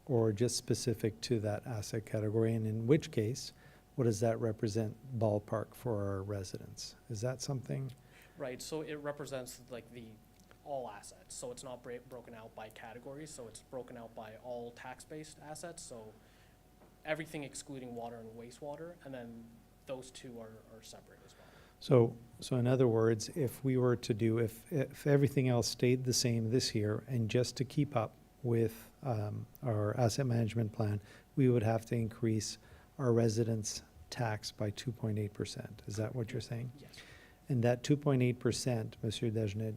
or just specific to that asset category? And in which case, what does that represent ballpark for our residents? Is that something? Right, so it represents like all assets. So it's not broken out by categories, so it's broken out by all tax-based assets. So everything excluding water and wastewater, and then those two are separate as well. So in other words, if we were to do, if everything else stayed the same this year, and just to keep up with our asset management plan, we would have to increase our residents' tax by 2.8%. Is that what you're saying? Yes. And that 2.8%, Monsieur Dagenet,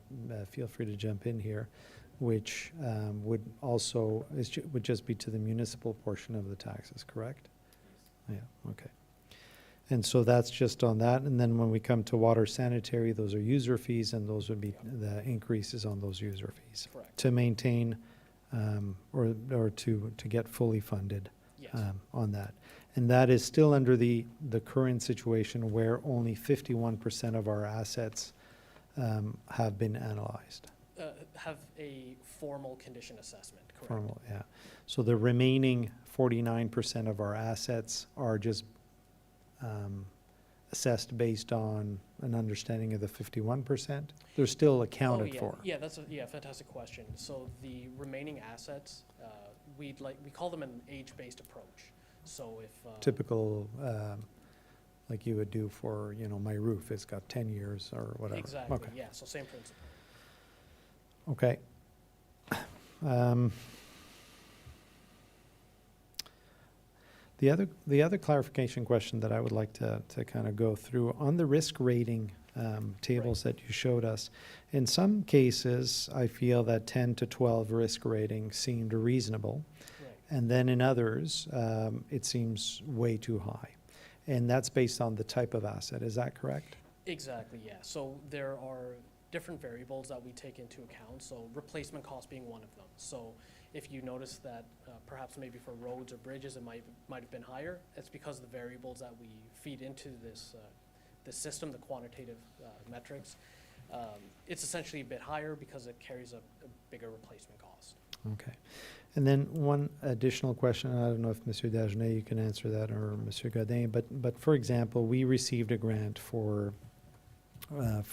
feel free to jump in here, which would just be to the municipal portion of the taxes, correct? Yeah, okay. And so that's just on that. And then when we come to water sanitary, those are user fees, and those would be the increases on those user fees. Correct. To maintain or to get fully funded. Yes. On that. And that is still under the current situation where only 51% of our assets have been analyzed. Have a formal condition assessment, correct? Formal, yeah. So the remaining 49% of our assets are just assessed based on an understanding of the 51%. They're still accounted for. Yeah, that's a fantastic question. So the remaining assets, we call them an age-based approach. So if Typical, like you would do for, my roof, it's got 10 years or whatever. Exactly, Okay. yeah, so same principle. Okay. The other clarification question that I would like to kind of go through, on the risk rating tables that you showed us. In some cases, I feel that 10 to 12 risk rating seemed reasonable. Right. And then in others, it seems way too high. And that's based on the type of asset. Is that correct? Exactly, yeah. So there are different variables that we take into account, so replacement cost being one of them. So if you notice that perhaps maybe for roads or bridges it might have been higher, it's because of the variables that we feed into this system, the quantitative metrics. It's essentially a bit higher because it carries a bigger replacement cost. Okay. And then one additional question, I don't know if Monsieur Dagenet, you can answer that, or Monsieur Godin, but for example, we received a grant for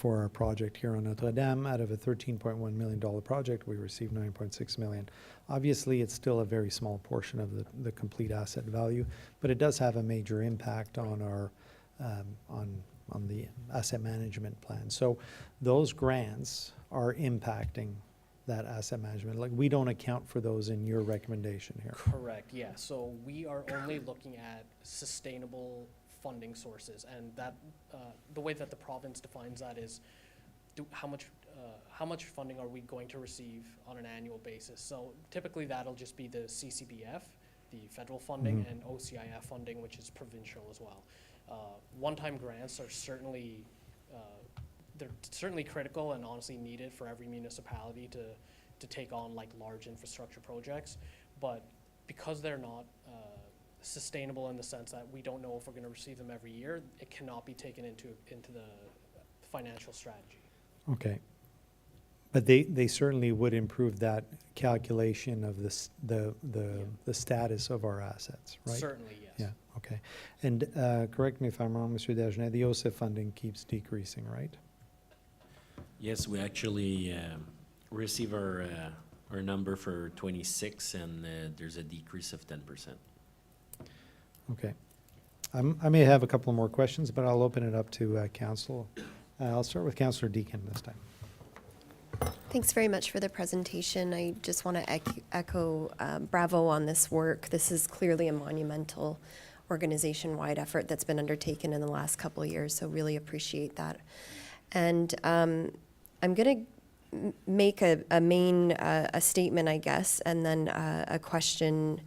our project here on Notre Dame. Out of a $13.1 million project, we received $9.6 million. Obviously, it's still a very small portion of the complete asset value, but it does have a major impact on our on the asset management plan. So those grants are impacting that asset management. Like, we don't account for those in your recommendation here. Correct, yeah. So we are only looking at sustainable funding sources, and that the way that the province defines that is how much funding are we going to receive on an annual basis. So typically that'll just be the CCBF, the federal funding, and OCIF funding, which is provincial as well. One-time grants are certainly they're certainly critical and honestly needed for every municipality to take on like large infrastructure projects, but because they're not sustainable in the sense that we don't know if we're going to receive them every year, it cannot be taken into the financial strategy. Okay. But they certainly would improve that calculation of the status of our assets, right? Certainly, yes. Yeah, okay. And correct me if I'm wrong, Monsieur Dagenet, the OCIF funding keeps decreasing, right? Yes, we actually receive our number for 26, and there's a decrease of 10%. Okay. I may have a couple more questions, but I'll open it up to council. I'll start with Councillor Deakin this time. Thanks very much for the presentation. I just want to echo bravo on this work. This is clearly a monumental organization-wide effort that's been undertaken in the last couple of years, so really appreciate that. And I'm going to make a main statement, I guess, and then a question.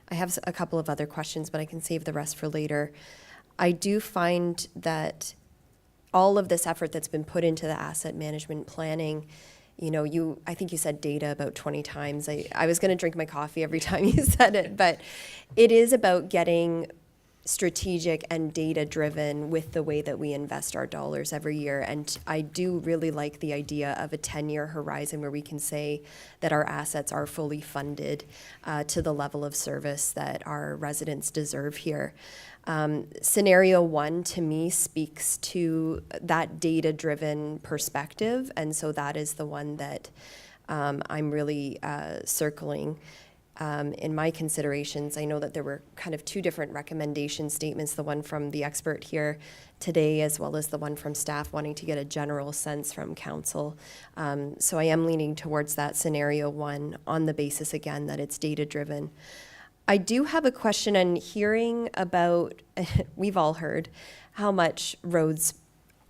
I have a couple of other questions, but I can save the rest for later. I do find that all of this effort that's been put into the asset management planning, you know, I think you said data about 20 times. I was going to drink my coffee every time you said it, but it is about getting strategic and data-driven with the way that we invest our dollars every year. And I do really like the idea of a 10-year horizon where we can say that our assets are fully funded to the level of service that our residents deserve here. Scenario 1 to me speaks to that data-driven perspective, and so that is the one that I'm really circling. In my considerations, I know that there were kind of two different recommendation statements, the one from the expert here today as well as the one from staff wanting to get a general sense from council. So I am leaning towards that scenario 1 on the basis, again, that it's data-driven. I do have a question on hearing about, we've all heard how much roads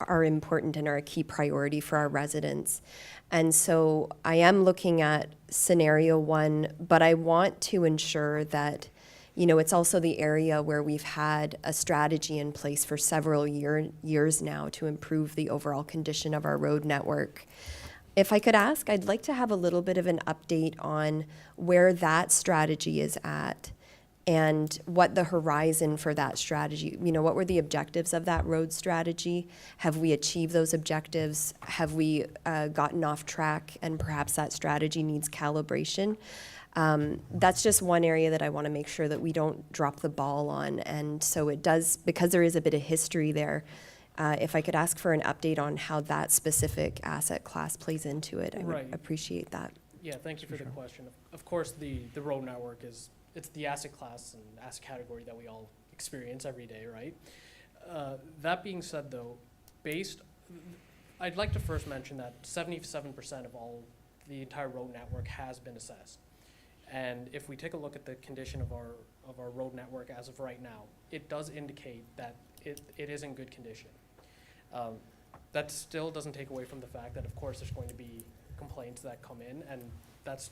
are important and are a key priority for our residents. And so I am looking at scenario 1, but I want to ensure that, you know, it's also the area where we've had a strategy in place for several years now to improve the overall condition of our road network. If I could ask, I'd like to have a little bit of an update on where that strategy is at and what the horizon for that strategy, you know, what were the objectives of that road strategy? Have we achieved those objectives? Have we gotten off track and perhaps that strategy needs calibration? That's just one area that I want to make sure that we don't drop the ball on. And so it does, because there is a bit of history there, if I could ask for an update on how that specific asset class plays into it, I would appreciate that. Yeah, thank you for the question. Of course, the road network it's the asset class and asset category that we all experience every day, right? That being said, though, I'd like to first mention that 77% of the entire road network has been assessed. And if we take a look at the condition of our road network as of right now, it does indicate that it is in good condition. That still doesn't take away from the fact that, of course, there's going to be complaints that come in, and that's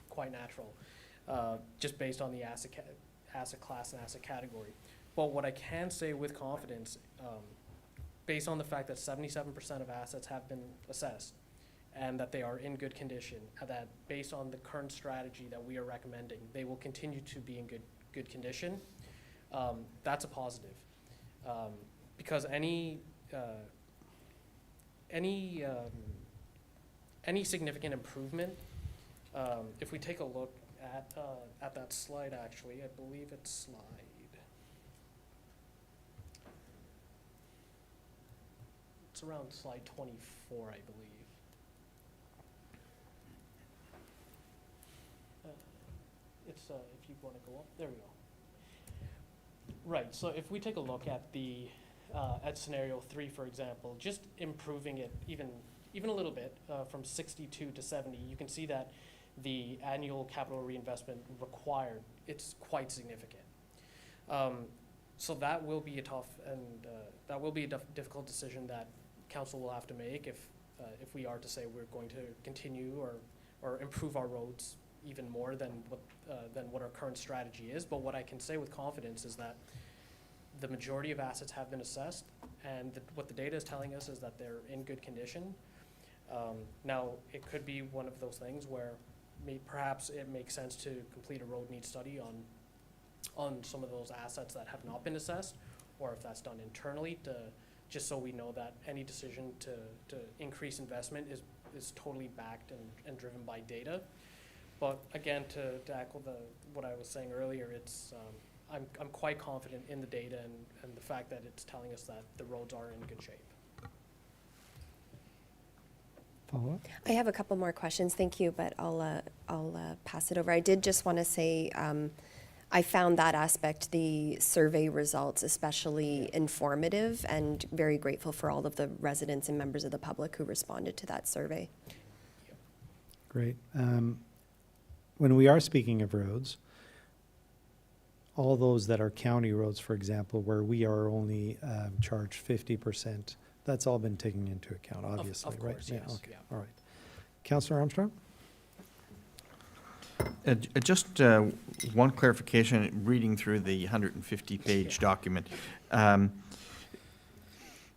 quite natural, just based on the asset class and asset category. But what I can say with confidence, based on the fact that 77% of assets have been assessed and that they are in good condition, and that based on the current strategy that we are recommending, they will continue to be in good condition, that's a positive. Because any significant improvement, if we take a look at that slide, actually, I believe it's slide. It's around slide 24, I believe. It's if you want to go up, there we go. Right. So if we take a look at the at scenario 3, for example, just improving it even a little bit from 62 to 70, you can see that the annual capital reinvestment required, it's quite significant. So that will be a tough and that will be a difficult decision that council will have to make if we are to say we're going to continue or improve our roads even more than what our current strategy is. But what I can say with confidence is that the majority of assets have been assessed, and what the data is telling us is that they're in good condition. Now, it could be one of those things where perhaps it makes sense to complete a road need study on some of those assets that have not been assessed, or if that's done internally, just so we know that any decision to increase investment is totally backed and driven by data. But again, to echo what I was saying earlier, it's I'm quite confident in the data and the fact that it's telling us that the roads are in good shape. Follow up? I have a couple more questions, thank you, but I'll pass it over. I did just want to say, I found that aspect, the survey results, especially informative, and very grateful for all of the residents and members of the public who responded to that survey. Great. When we are speaking of roads, all those that are county roads, for example, where we are only charged 50%, that's all been taken into account, obviously, of right? course, Yeah, yes, okay, yeah. all right. Councillor Armstrong? Just one clarification, reading through the 150-page document.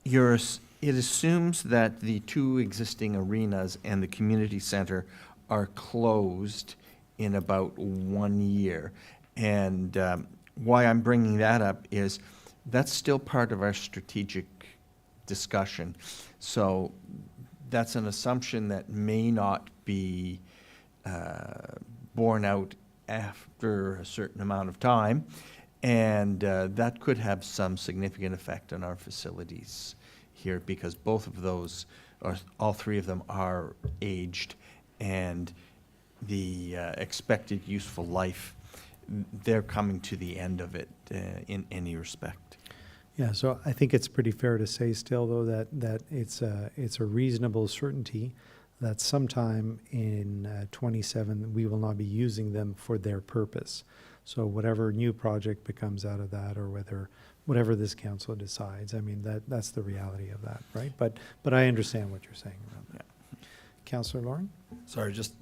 It assumes that the 2 existing arenas and the community center are closed in about 1 year. And why I'm bringing that up is that's still part of our strategic discussion. So that's an assumption that may not be borne out after a certain amount of time, and that could have some significant effect on our facilities here, because both of those, or all 3 of them, are aged, and the expected useful life, they're coming to the end of it in any respect. Yeah, so I think it's pretty fair to say still, though, that it's a reasonable certainty that sometime in 27 we will not be using them for their purpose. So whatever new project becomes out of that, or whatever this council decides, I mean, that's the reality of that, right? But I understand what you're saying around that. Yeah. Councillor Lauren? Sorry, just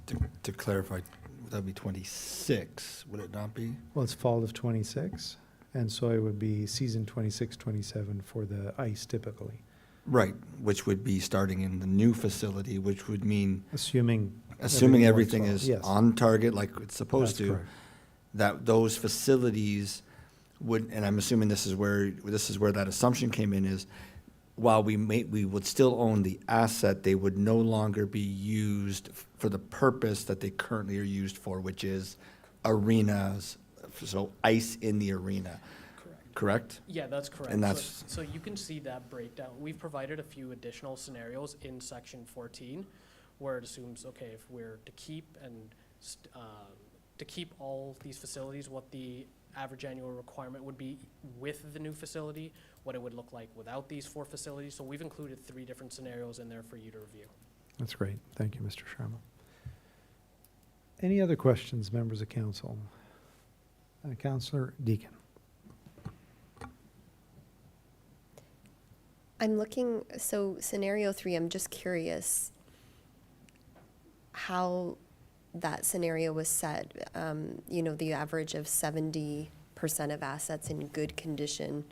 to clarify, would that be 26, would it not be? Well, it's fall of 26, and so it would be season 26, 27 for the ice typically. Right, which would be starting in the new facility, which would mean, Assuming everything works is well. Yes. on target like it's supposed That's to, correct. that those facilities would, and I'm assuming this is where that assumption came in, is while we would still own the asset, they would no longer be used for the purpose that they currently are used for, which is arenas, so ice in the arena. Correct? Yeah, that's correct. And that's- So you can see that breakdown. We've provided a few additional scenarios in section 14, where it assumes, okay, if we're to keep all these facilities, what the average annual requirement would be with the new facility, what it would look like without these 4 facilities. So we've included 3 different scenarios in there for you to review. That's great. Thank you, Mr. Sharma. Any other questions, members of council? Councillor Deakin. I'm looking, so scenario 3, I'm just curious how that scenario was set. The average of 70% of assets in good condition.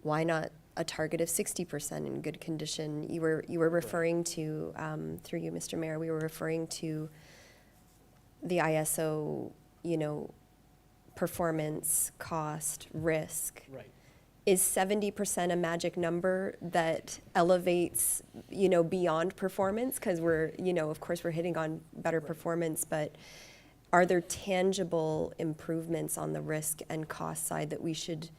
Why not a target of 60% in good condition? You were referring to, through you, Mr. Mayor, we were referring to the ISO, performance, cost, risk. Right. Is 70% a magic number that elevates, beyond performance? Because we're, of course, we're hitting on better performance, but are there tangible improvements on the risk and cost side that we should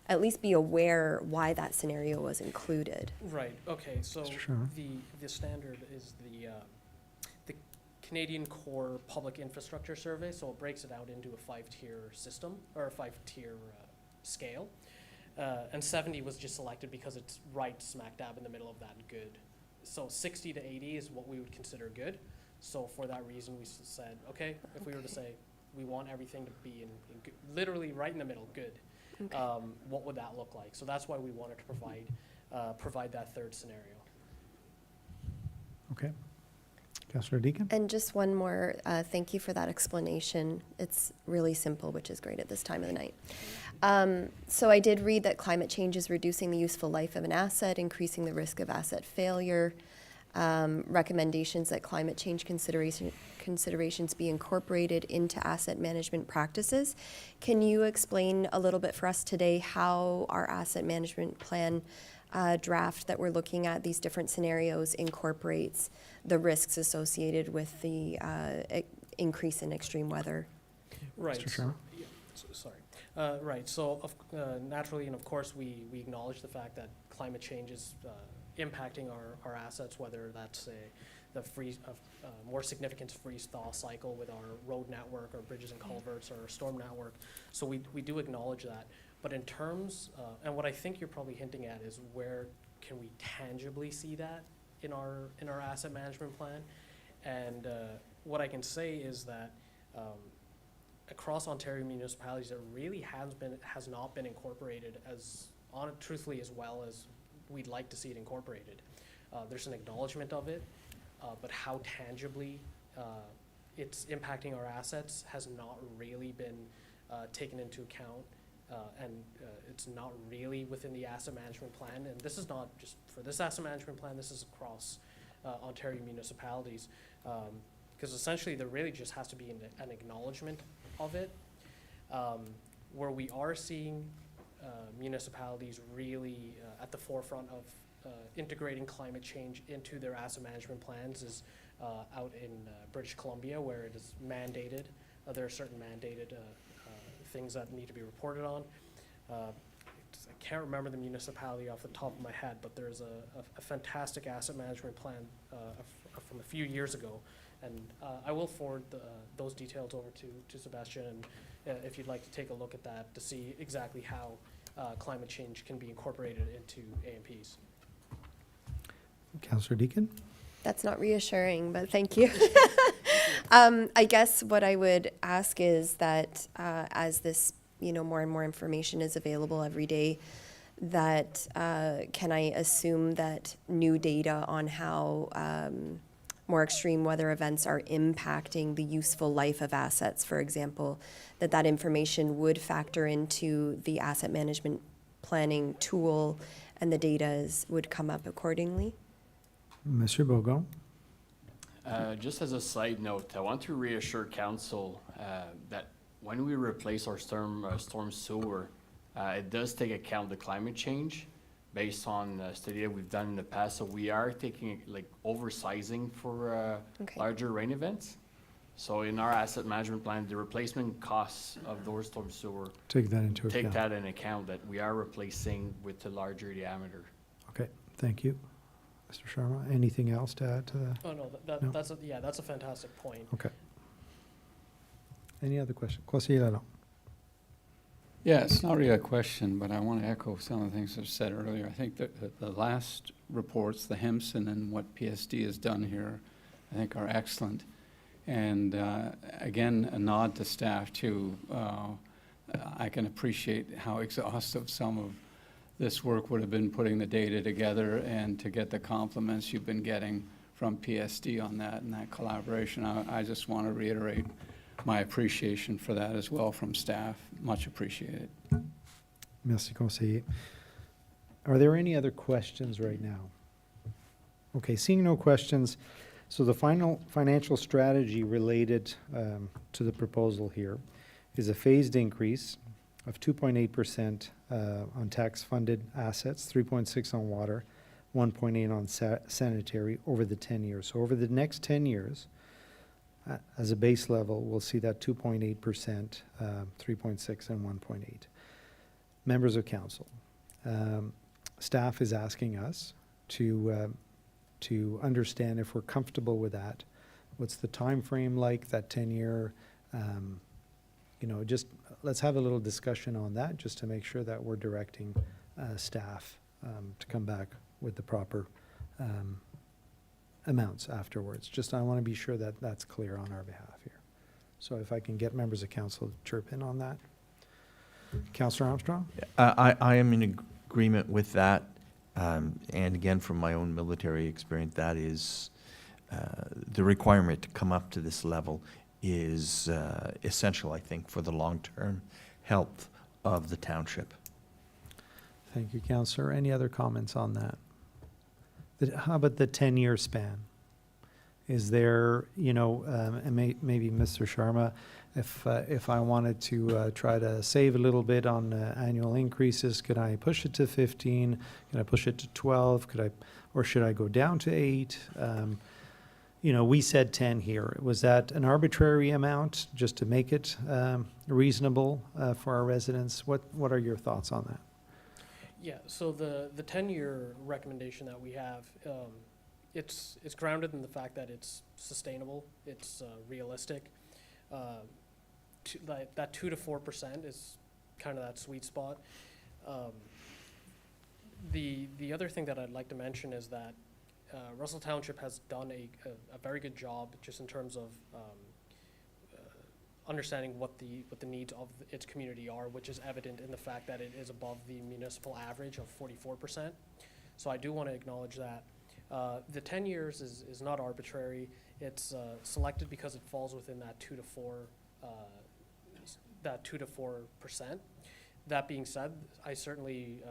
at least be aware why that scenario was included? Right, okay, so Sure. the standard is the Canadian Core Public Infrastructure Survey, so it breaks it out into a 5-tier system, or a 5-tier scale. And 70 was just selected because it's right smack dab in the middle of that good. So 60 to 80 is what we would consider good. So for that reason, we said, okay, if we were to say we want everything to be in good, literally right in the middle, good, Okay. what would that look like? So that's why we wanted to provide that third scenario. Okay. Councillor Deacon? And just one more, thank you for that explanation. It's really simple, which is great at this time of the night. So I did read that climate change is reducing the useful life of an asset, increasing the risk of asset failure, recommendations that climate change considerations be incorporated into asset management practices. Can you explain a little bit for us today how our asset management plan draft that we're looking at, these different scenarios, incorporates the risks associated with the increase in extreme weather? Right. Mr. Sharma? Yeah, sorry. Right, so naturally, and of course, we acknowledge the fact that climate change is impacting our assets, whether that's the more significant freeze-thaw cycle with our road network, or bridges and culverts, or our storm network. So we do acknowledge that. But in terms, and what I think you're probably hinting at is where can we tangibly see that in our asset management plan? And what I can say is that across Ontario municipalities, it really has not been incorporated truthfully as well as we'd like to see it incorporated. There's an acknowledgement of it, but how tangibly it's impacting our assets has not really been taken into account, and it's not really within the asset management plan. And this is not just for this asset management plan, this is across Ontario municipalities, because essentially there really just has to be an acknowledgement of it. Where we are seeing municipalities really at the forefront of integrating climate change into their asset management plans is out in British Columbia, where it is mandated. There are certain mandated things that need to be reported on. I can't remember the municipality off the top of my head, but there's a fantastic asset management plan from a few years ago. And I will forward those details over to Sebastian, and if you'd like to take a look at that to see exactly how climate change can be incorporated into AMPs. Councillor Deacon? That's not reassuring, but thank you. I guess what I would ask is that as this, more and more information is available every day, that can I assume that new data on how more extreme weather events are impacting the useful life of assets, for example, that information would factor into the asset management planning tool and the data would come up accordingly? Monsieur Bourgon? Just as a side note, I want to reassure council that when we replace our storm sewer, it does take account the climate change based on a study that we've done in the past. So we are taking oversizing for Okay. larger rain events. So in our asset management plan, the replacement costs of those storm sewer Take that into account. take that in account, that we are replacing with the larger diameter. Okay, thank you. Mr. Sharma, anything else to add to that? Oh, no, No. that's a fantastic point. Okay. Any other questions? Conseiller Lalonde? Yeah, it's not really a question, but I want to echo some of the things that were said earlier. I think that the last reports, the Hempson and what PSD has done here, I think are excellent. And again, a nod to staff too. I can appreciate how exhaustive some of this work would have been putting the data together and to get the compliments you've been getting from PSD on that and that collaboration. I just want to reiterate my appreciation for that as well from staff. Much appreciated. Merci, conseiller. Are there any other questions right now? Okay, seeing no questions, so the final financial strategy related to the proposal here is a phased increase of 2.8% on tax-funded assets, 3.6 on water, 1.8 on sanitary over the 10 years. So over the next 10 years, as a base level, we'll see that 2.8%, 3.6 and 1.8. Members of council, staff is asking us to understand if we're comfortable with that. What's the time frame like, that 10-year? You know, just let's have a little discussion on that just to make sure that we're directing staff to come back with the proper amounts afterwards. Just I want to be sure that that's clear on our behalf here. So if I can get members of council to chirp in on that. Councillor Armstrong? I am in agreement with that. And again, from my own military experience, that is the requirement to come up to this level is essential, I think, for the long-term health of the township. Thank you, Councillor. Any other comments on that? How about the 10-year span? Is there, you know, and maybe Mr. Sharma, if I wanted to try to save a little bit on annual increases, could I push it to 15? Could I push it to 12? Or should I go down to 8? You know, we said 10 here. Was that an arbitrary amount just to make it reasonable for our residents? What are your thoughts on that? Yeah, so the 10-year recommendation that we have, it's grounded in the fact that it's sustainable, it's realistic. That 2 to 4% is kind of that sweet spot. The other thing that I'd like to mention is that Russell Township has done a very good job just in terms of understanding what the needs of its community are, which is evident in the fact that it is above the municipal average of 44%. So I do want to acknowledge that. The 10 years is not arbitrary. It's selected because it falls within that 2 to 4%. That being said, I certainly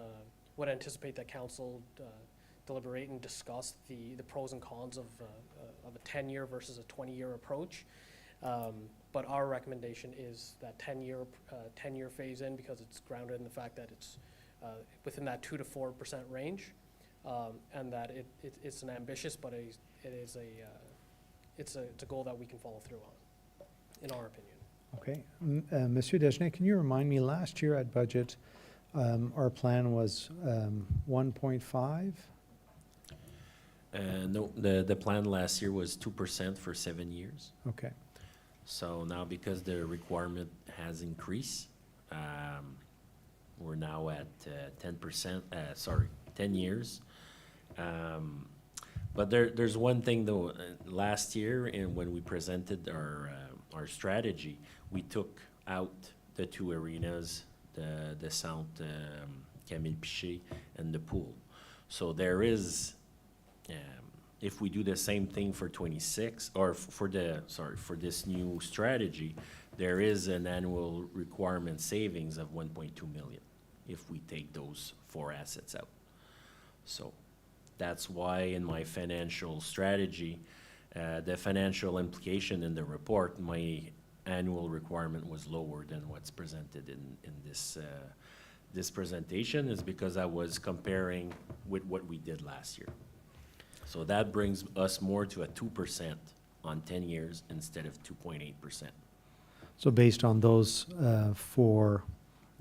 would anticipate that council deliberate and discuss the pros and cons of a 10-year versus a 20-year approach. But our recommendation is that 10-year phase in because it's grounded in the fact that it's within that 2 to 4% range, and that it's an ambitious, but it's a goal that we can follow through on, in our opinion. Okay. Monsieur Desjardins, can you remind me, last year at budget, our plan was 1.5? No, the plan last year was 2% for 7 years. Okay. So now because the requirement has increased, we're now at 10%, 10 years. But there's one thing though, last year and when we presented our strategy, we took out the 2 arenas, the Centre Camille Pichet and the pool. So there is, if we do the same thing for 26, or for this new strategy, there is an annual requirement savings of 1.2 million if we take those 4 assets out. So that's why in my financial strategy, the financial implication in the report, my annual requirement was lower than what's presented in this presentation, is because I was comparing with what we did last year. So that brings us more to a 2% on 10 years instead of 2.8%. So based on those 4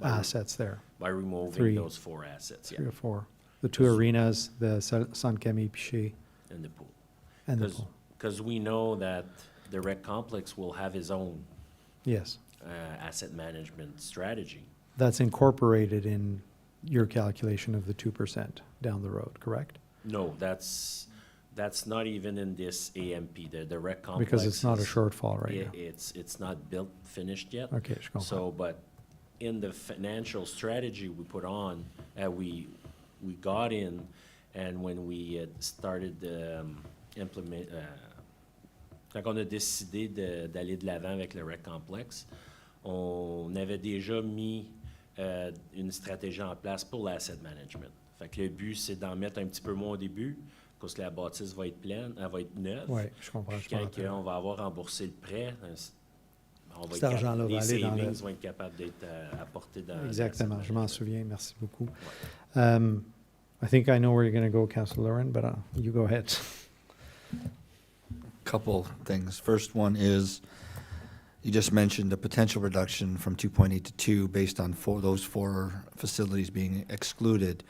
assets there, By removing 3. those 4 assets, 3 yeah, or 4, the 2 arenas, the Centre Camille Pichet, and the pool. and the pool. Because we know that the rec complex will have his own Yes, asset management strategy. that's incorporated in your calculation of the 2% down the road, correct? No, that's not even in this AMP, the rec complex. Because it's not a is- shortfall right now. It's not built, finished yet. Okay, je comprends. So, but in the financial strategy we put on, We got in, and when we started quand on a décidé d'aller de l'avant avec le rec complexe, on avait déjà mis une stratégie en place pour l'asset management. Fait que le but, c'est d'en mettre un petit peu moins au début, parce que la bâtisse va être pleine, elle va être neuve. Oui, je comprends. Puis quand on va avoir remboursé le prêt, on va Cet être argent-là va les aller dans le- savings vont être capables d'être apportés dans Exactement, l'asset je m'en management. souviens, merci beaucoup. I think I know where you're going to go, Councillor Lauren, but you go ahead. Couple things. First one is, you just mentioned the potential reduction from 2.8 to 2 based on those four facilities being excluded.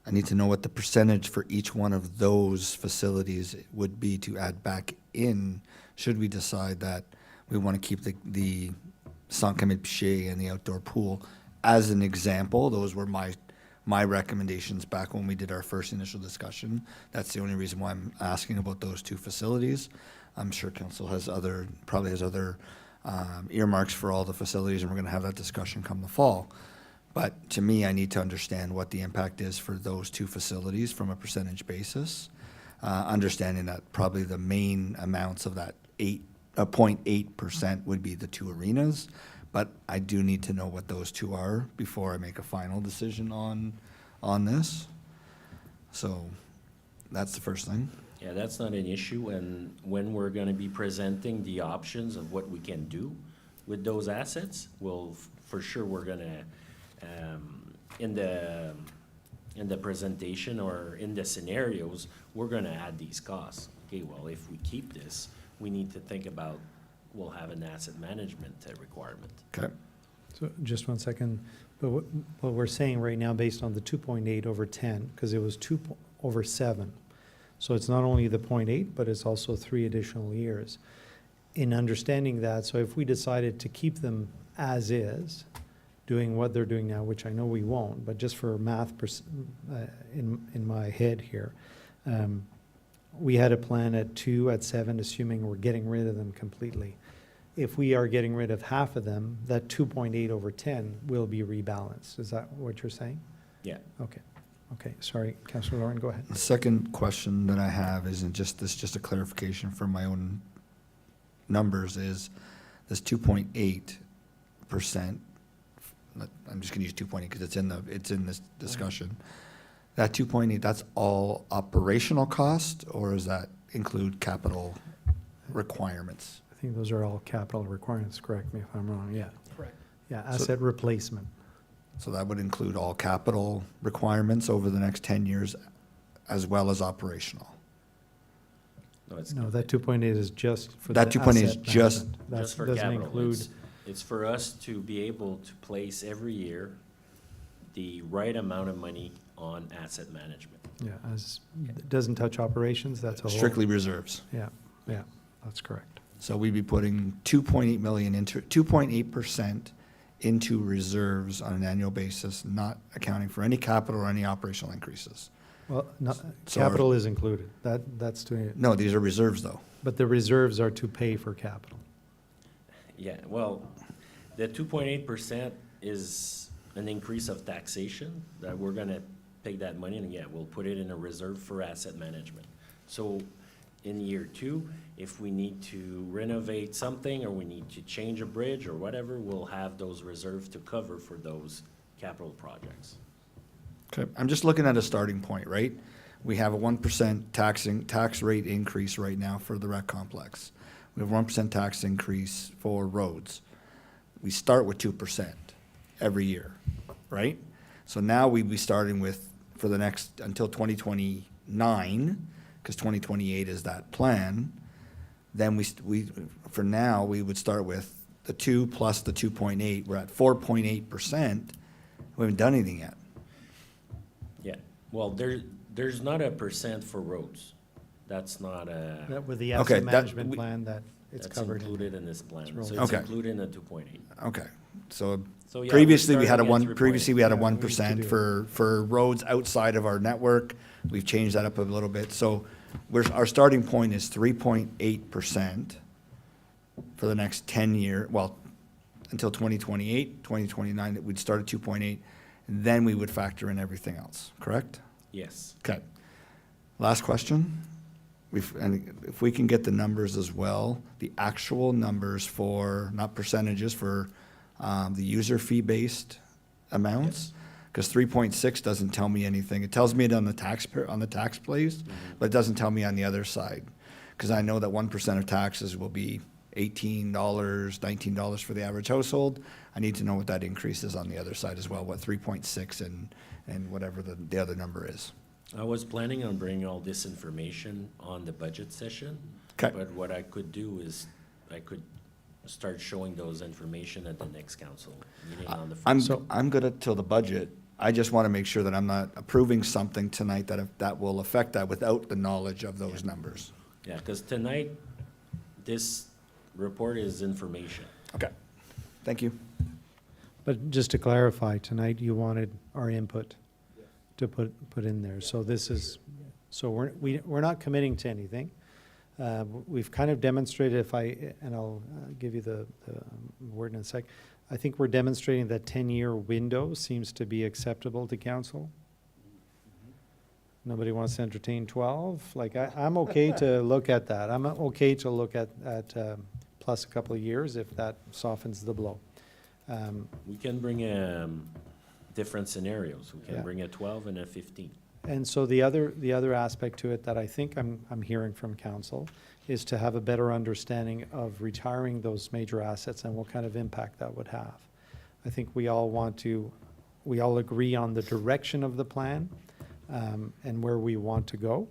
I need to know what the percentage for each one of those facilities would be to add back in, should we decide that we want to keep the Saint Camille Piché and the outdoor pool. As an example, those were my recommendations back when we did our first initial discussion. That's the only reason why I'm asking about those two facilities. I'm sure council probably has other earmarks for all the facilities, and we're going to have that discussion come the fall. But to me, I need to understand what the impact is for those two facilities from a percentage basis, understanding that probably the main amounts of that 0.8% would be the two arenas. But I do need to know what those two are before I make a final decision on this. So that's the first thing. Yeah, that's not an issue, and when we're gonna be presenting the options of what we can do with those assets, for sure, we're gonna, in the presentation or in the scenarios, we're gonna add these costs. Okay, well, if we keep this, we need to think about, we'll have an asset management requirement. Okay. So just one second, but what we're saying right now, based on the 2.8 over 10, because it was 2 over 7. So it's not only the 0.8, but it's also 3 additional years. In understanding that, so if we decided to keep them as is, doing what they're doing now, which I know we won't, but just for math in my head here, we had a plan at 2, at 7, assuming we're getting rid of them completely. If we are getting rid of half of them, that 2.8 over 10 will be rebalanced. Is that what you're saying? Yeah. Okay. Okay, sorry, Councillor Lauren, go ahead. The second question that I have isn't just a clarification for my own numbers, is this 2.8%, I'm just gonna use 2.8 because it's in this discussion. That 2.8, that's all operational cost, or does that include capital requirements? I think those are all capital requirements, correct me if I'm wrong, yeah. Correct. Yeah, asset replacement. So that would include all capital requirements over the next 10 years, as well as operational. No, that 2.8 is just for the That 2.8 is asset just- management. That Just for doesn't capital. include, It's for us to be able to place every year the right amount of money on asset management. yeah, it doesn't touch operations, that's a whole. Strictly reserves. Yeah, that's correct. So we'd be putting 2.8 million into, 2.8% into reserves on an annual basis, not accounting for any capital or any operational increases. Well, So our- capital is included, that's doing it, No, these are reserves, though. but the reserves are to pay for capital. Yeah, well, the 2.8% is an increase of taxation, that we're gonna take that money and, yeah, we'll put it in a reserve for asset management. So in year 2, if we need to renovate something, or we need to change a bridge or whatever, we'll have those reserves to cover for those capital projects. Okay, I'm just looking at a starting point, right? We have a 1% tax rate increase right now for the rec complex. We have 1% tax increase for roads. We start with 2% every year, right? So now we'd be starting with, for the next, until 2029, because 2028 is that plan, then for now, we would start with the 2 plus the 2.8. We're at 4.8%. We haven't done anything yet. Yeah, well, there's not a percent for roads. That's not a, That with the Okay, asset that- management we- plan, that it's that's covered in. included in this plan. It's So rolled. it's Okay. included in the 2.8. Okay, so So, yeah, previously we're we had a starting at one, 3.8. previously we had a Yeah, we need to 1% do for roads outside of our network. We've changed that up a little bit, so our starting point is 3.8% for the next 10 year, well, until 2028, 2029, we'd start at 2.8, then we would factor in everything else, correct? Yes. Okay. Last question. And if we can get the numbers as well, the actual numbers for, not percentages, for the user fee-based amounts. Because 3.6 doesn't tell me anything. It tells me it on the tax place, but it doesn't tell me on the other side. Because I know that 1% of taxes will be $18, $19 for the average household. I need to know what that increase is on the other side as well, what 3.6 and whatever the other number is. I was planning on bringing all this information on the budget session. 'Kay. But what I could do is I could start showing those information at the next council meeting on the I'm, first. I'm good till the budget. I just want to make sure that I'm not approving something tonight that will affect that without the knowledge of those numbers. Yeah, because tonight, this report is information. Okay. Thank you. But just to clarify, tonight you wanted our input to put in there. So this is, so we're not committing to anything. We've kind of demonstrated, and I'll give you the word in a sec. I think we're demonstrating that 10-year window seems to be acceptable to council. Nobody wants to entertain 12? Like, I'm okay to look at that. I'm okay to look at plus a couple of years if that softens the blow. We can bring different scenarios. We Yeah. can bring a 12 and a 15. And so the other aspect to it that I think I'm hearing from council is to have a better understanding of retiring those major assets and what kind of impact that would have. I think we all agree on the direction of the plan, and where we want to go.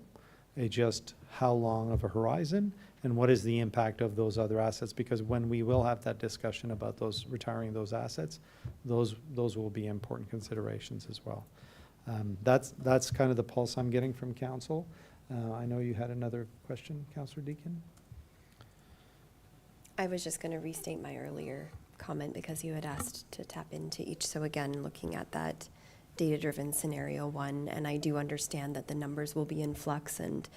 It's just how long of a horizon and what is the impact of those other assets? Because when we will have that discussion about retiring those assets, those will be important considerations as well. That's kind of the pulse I'm getting from council. I know you had another question, Councillor Deakin. I was just going to restate my earlier comment because you had asked to tap into each. So again, looking at that data-driven scenario 1, and I do understand that the numbers will be in flux, and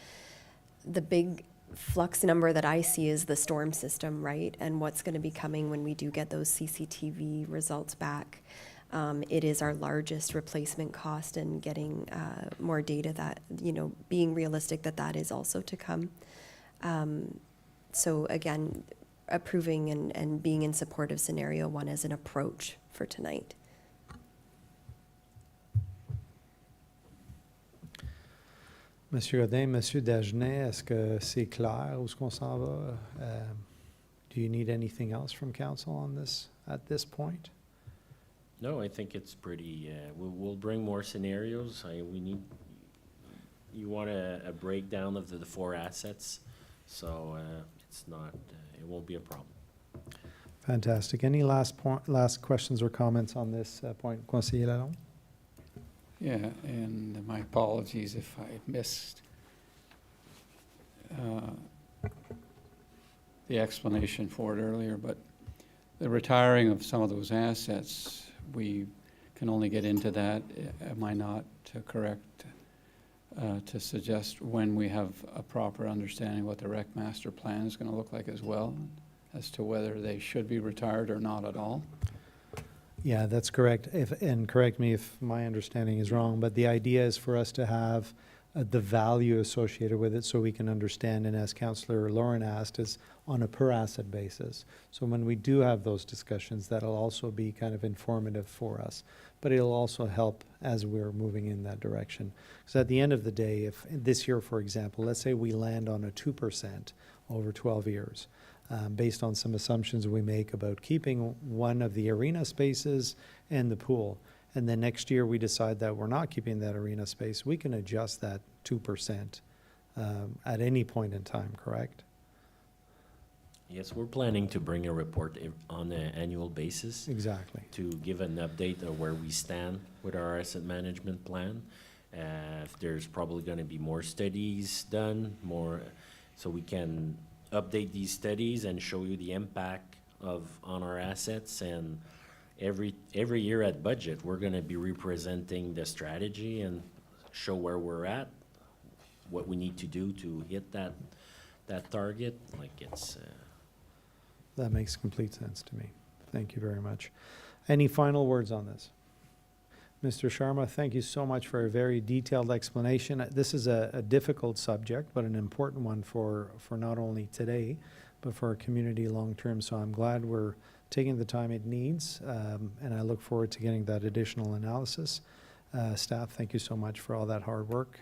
the big flux number that I see is the storm system, right? And what's going to be coming when we do get those CCTV results back. It is our largest replacement cost, and getting more data that, being realistic that is also to come. So again, approving and being in support of scenario 1 as an approach for tonight. Monsieur Godin, Monsieur Dagenet, est-ce que c'est clair où est-ce qu'on s'en va? Do you need anything else from council on this at this point? No, I think it's pretty, we'll bring more scenarios. You want a breakdown of the 4 assets, so it's not, it won't be a problem. Fantastic. Any last questions or comments on this point? Conseiller Lalonde? Yeah, and my apologies if I missed the explanation for it earlier, but the retiring of some of those assets, we can only get into that, am I not correct, to suggest when we have a proper understanding what the rec master plan is going to look like as well, as to whether they should be retired or not at all? Yeah, that's correct. And correct me if my understanding is wrong, but the idea is for us to have the value associated with it so we can understand, and as Councillor Lauren asked, is on a per asset basis. So when we do have those discussions, that'll also be kind of informative for us, but it'll also help as we're moving in that direction. Because at the end of the day, if this year, for example, let's say we land on a 2% over 12 years, based on some assumptions we make about keeping one of the arena spaces and the pool. And then next year we decide that we're not keeping that arena space, we can adjust that 2% at any point in time, correct? Yes, we're planning to bring a report on an annual basis Exactly. to give an update of where we stand with our asset management plan. If there's probably going to be more studies done, so we can update these studies and show you the impact on our assets. And every year at budget, we're going to be representing the strategy and show where we're at, what we need to do to hit that target. That makes complete sense to me. Thank you very much. Any final words on this? Mr. Sharma, thank you so much for a very detailed explanation. This is a difficult subject, but an important one for not only today, but for our community long-term. So I'm glad we're taking the time it needs, and I look forward to getting that additional analysis. Staff, thank you so much for all that hard work.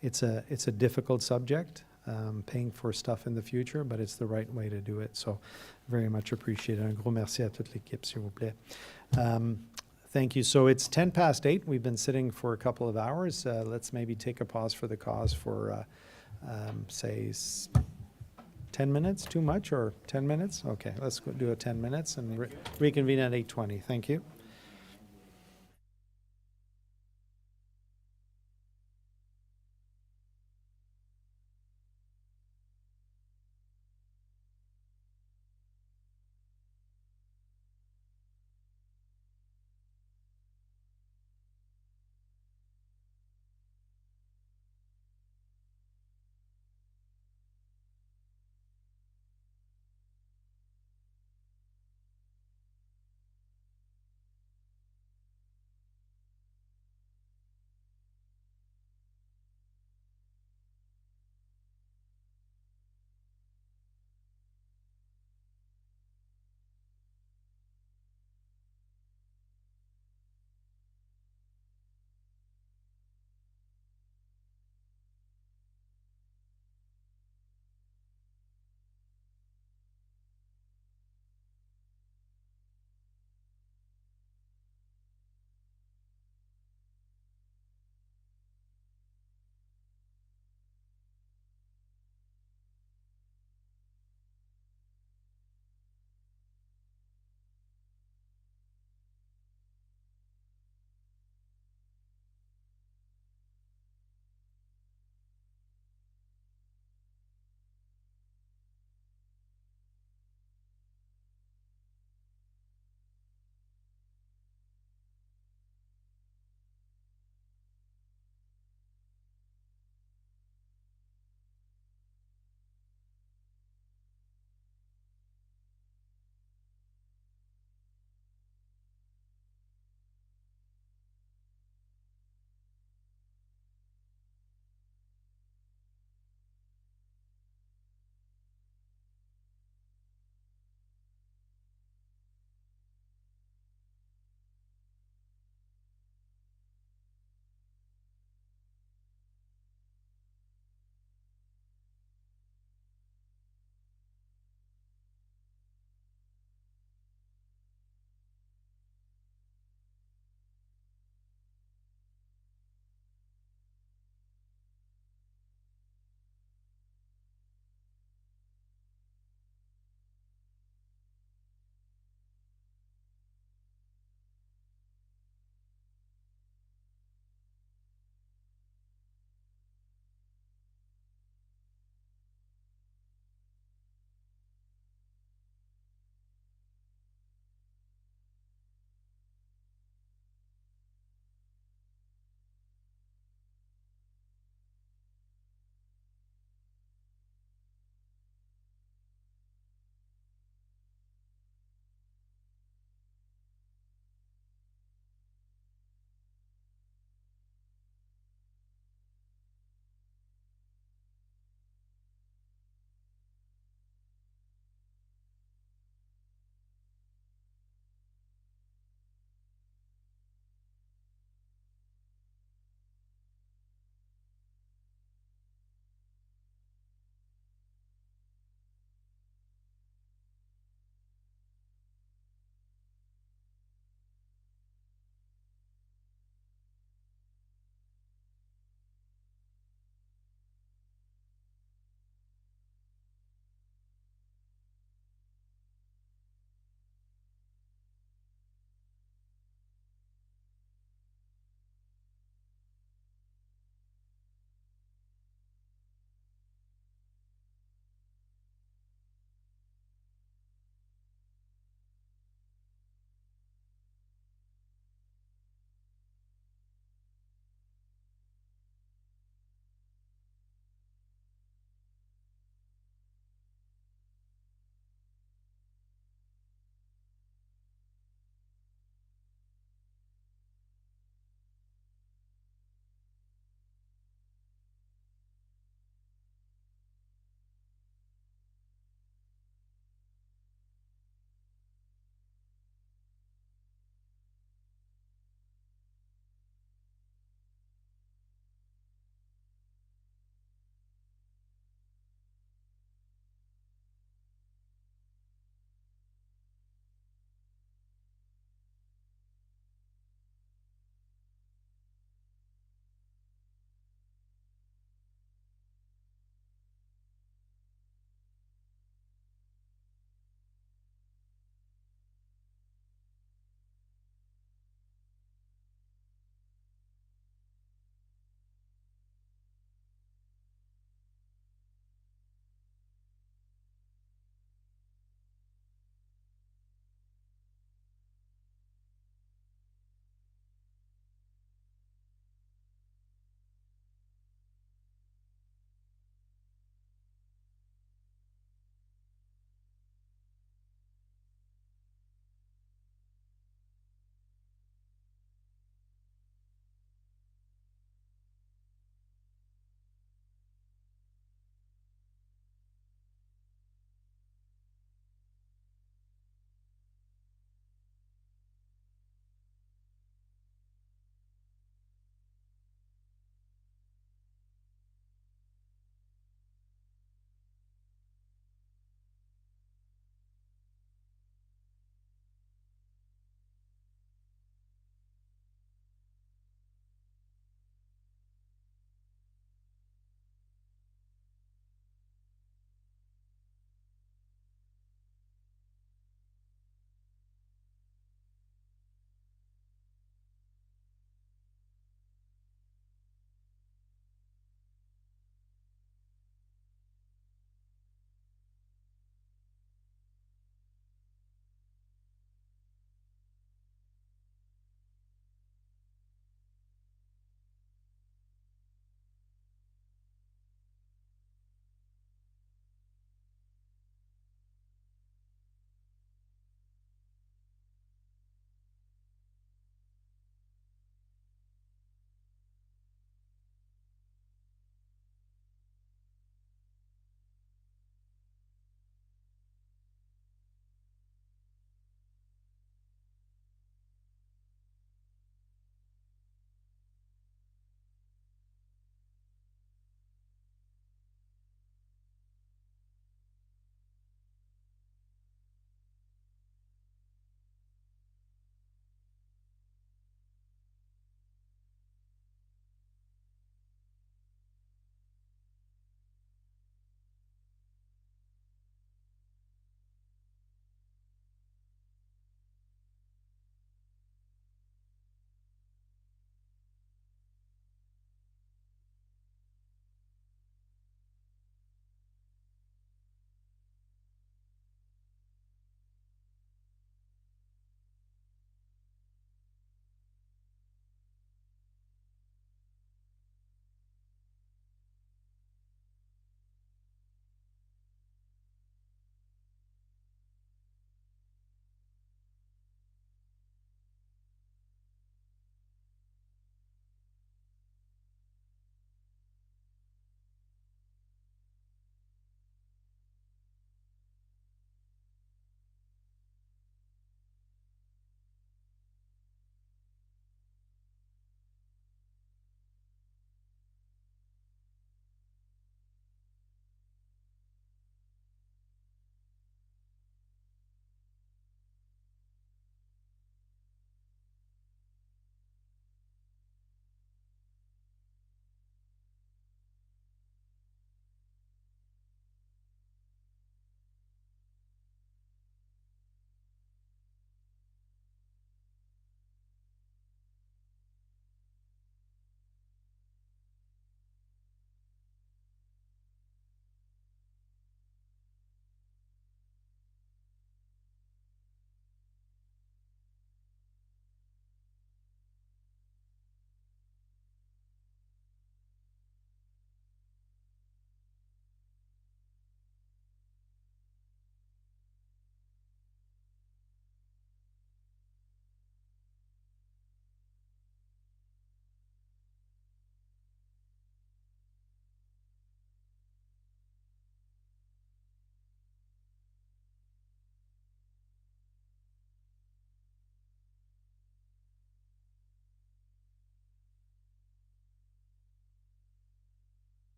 It's a difficult subject, paying for stuff in the future, but it's the right way to do it. So very much appreciated. Un gros merci à toute l'équipe, s'il vous plaît. Thank you. So it's 8:10. We've been sitting for a couple of hours. Let's maybe take a pause for the cause for, say, 10 minutes, too much, or 10 minutes? Okay, let's go do a 10 minutes and reconvene at 8:20. Thank you.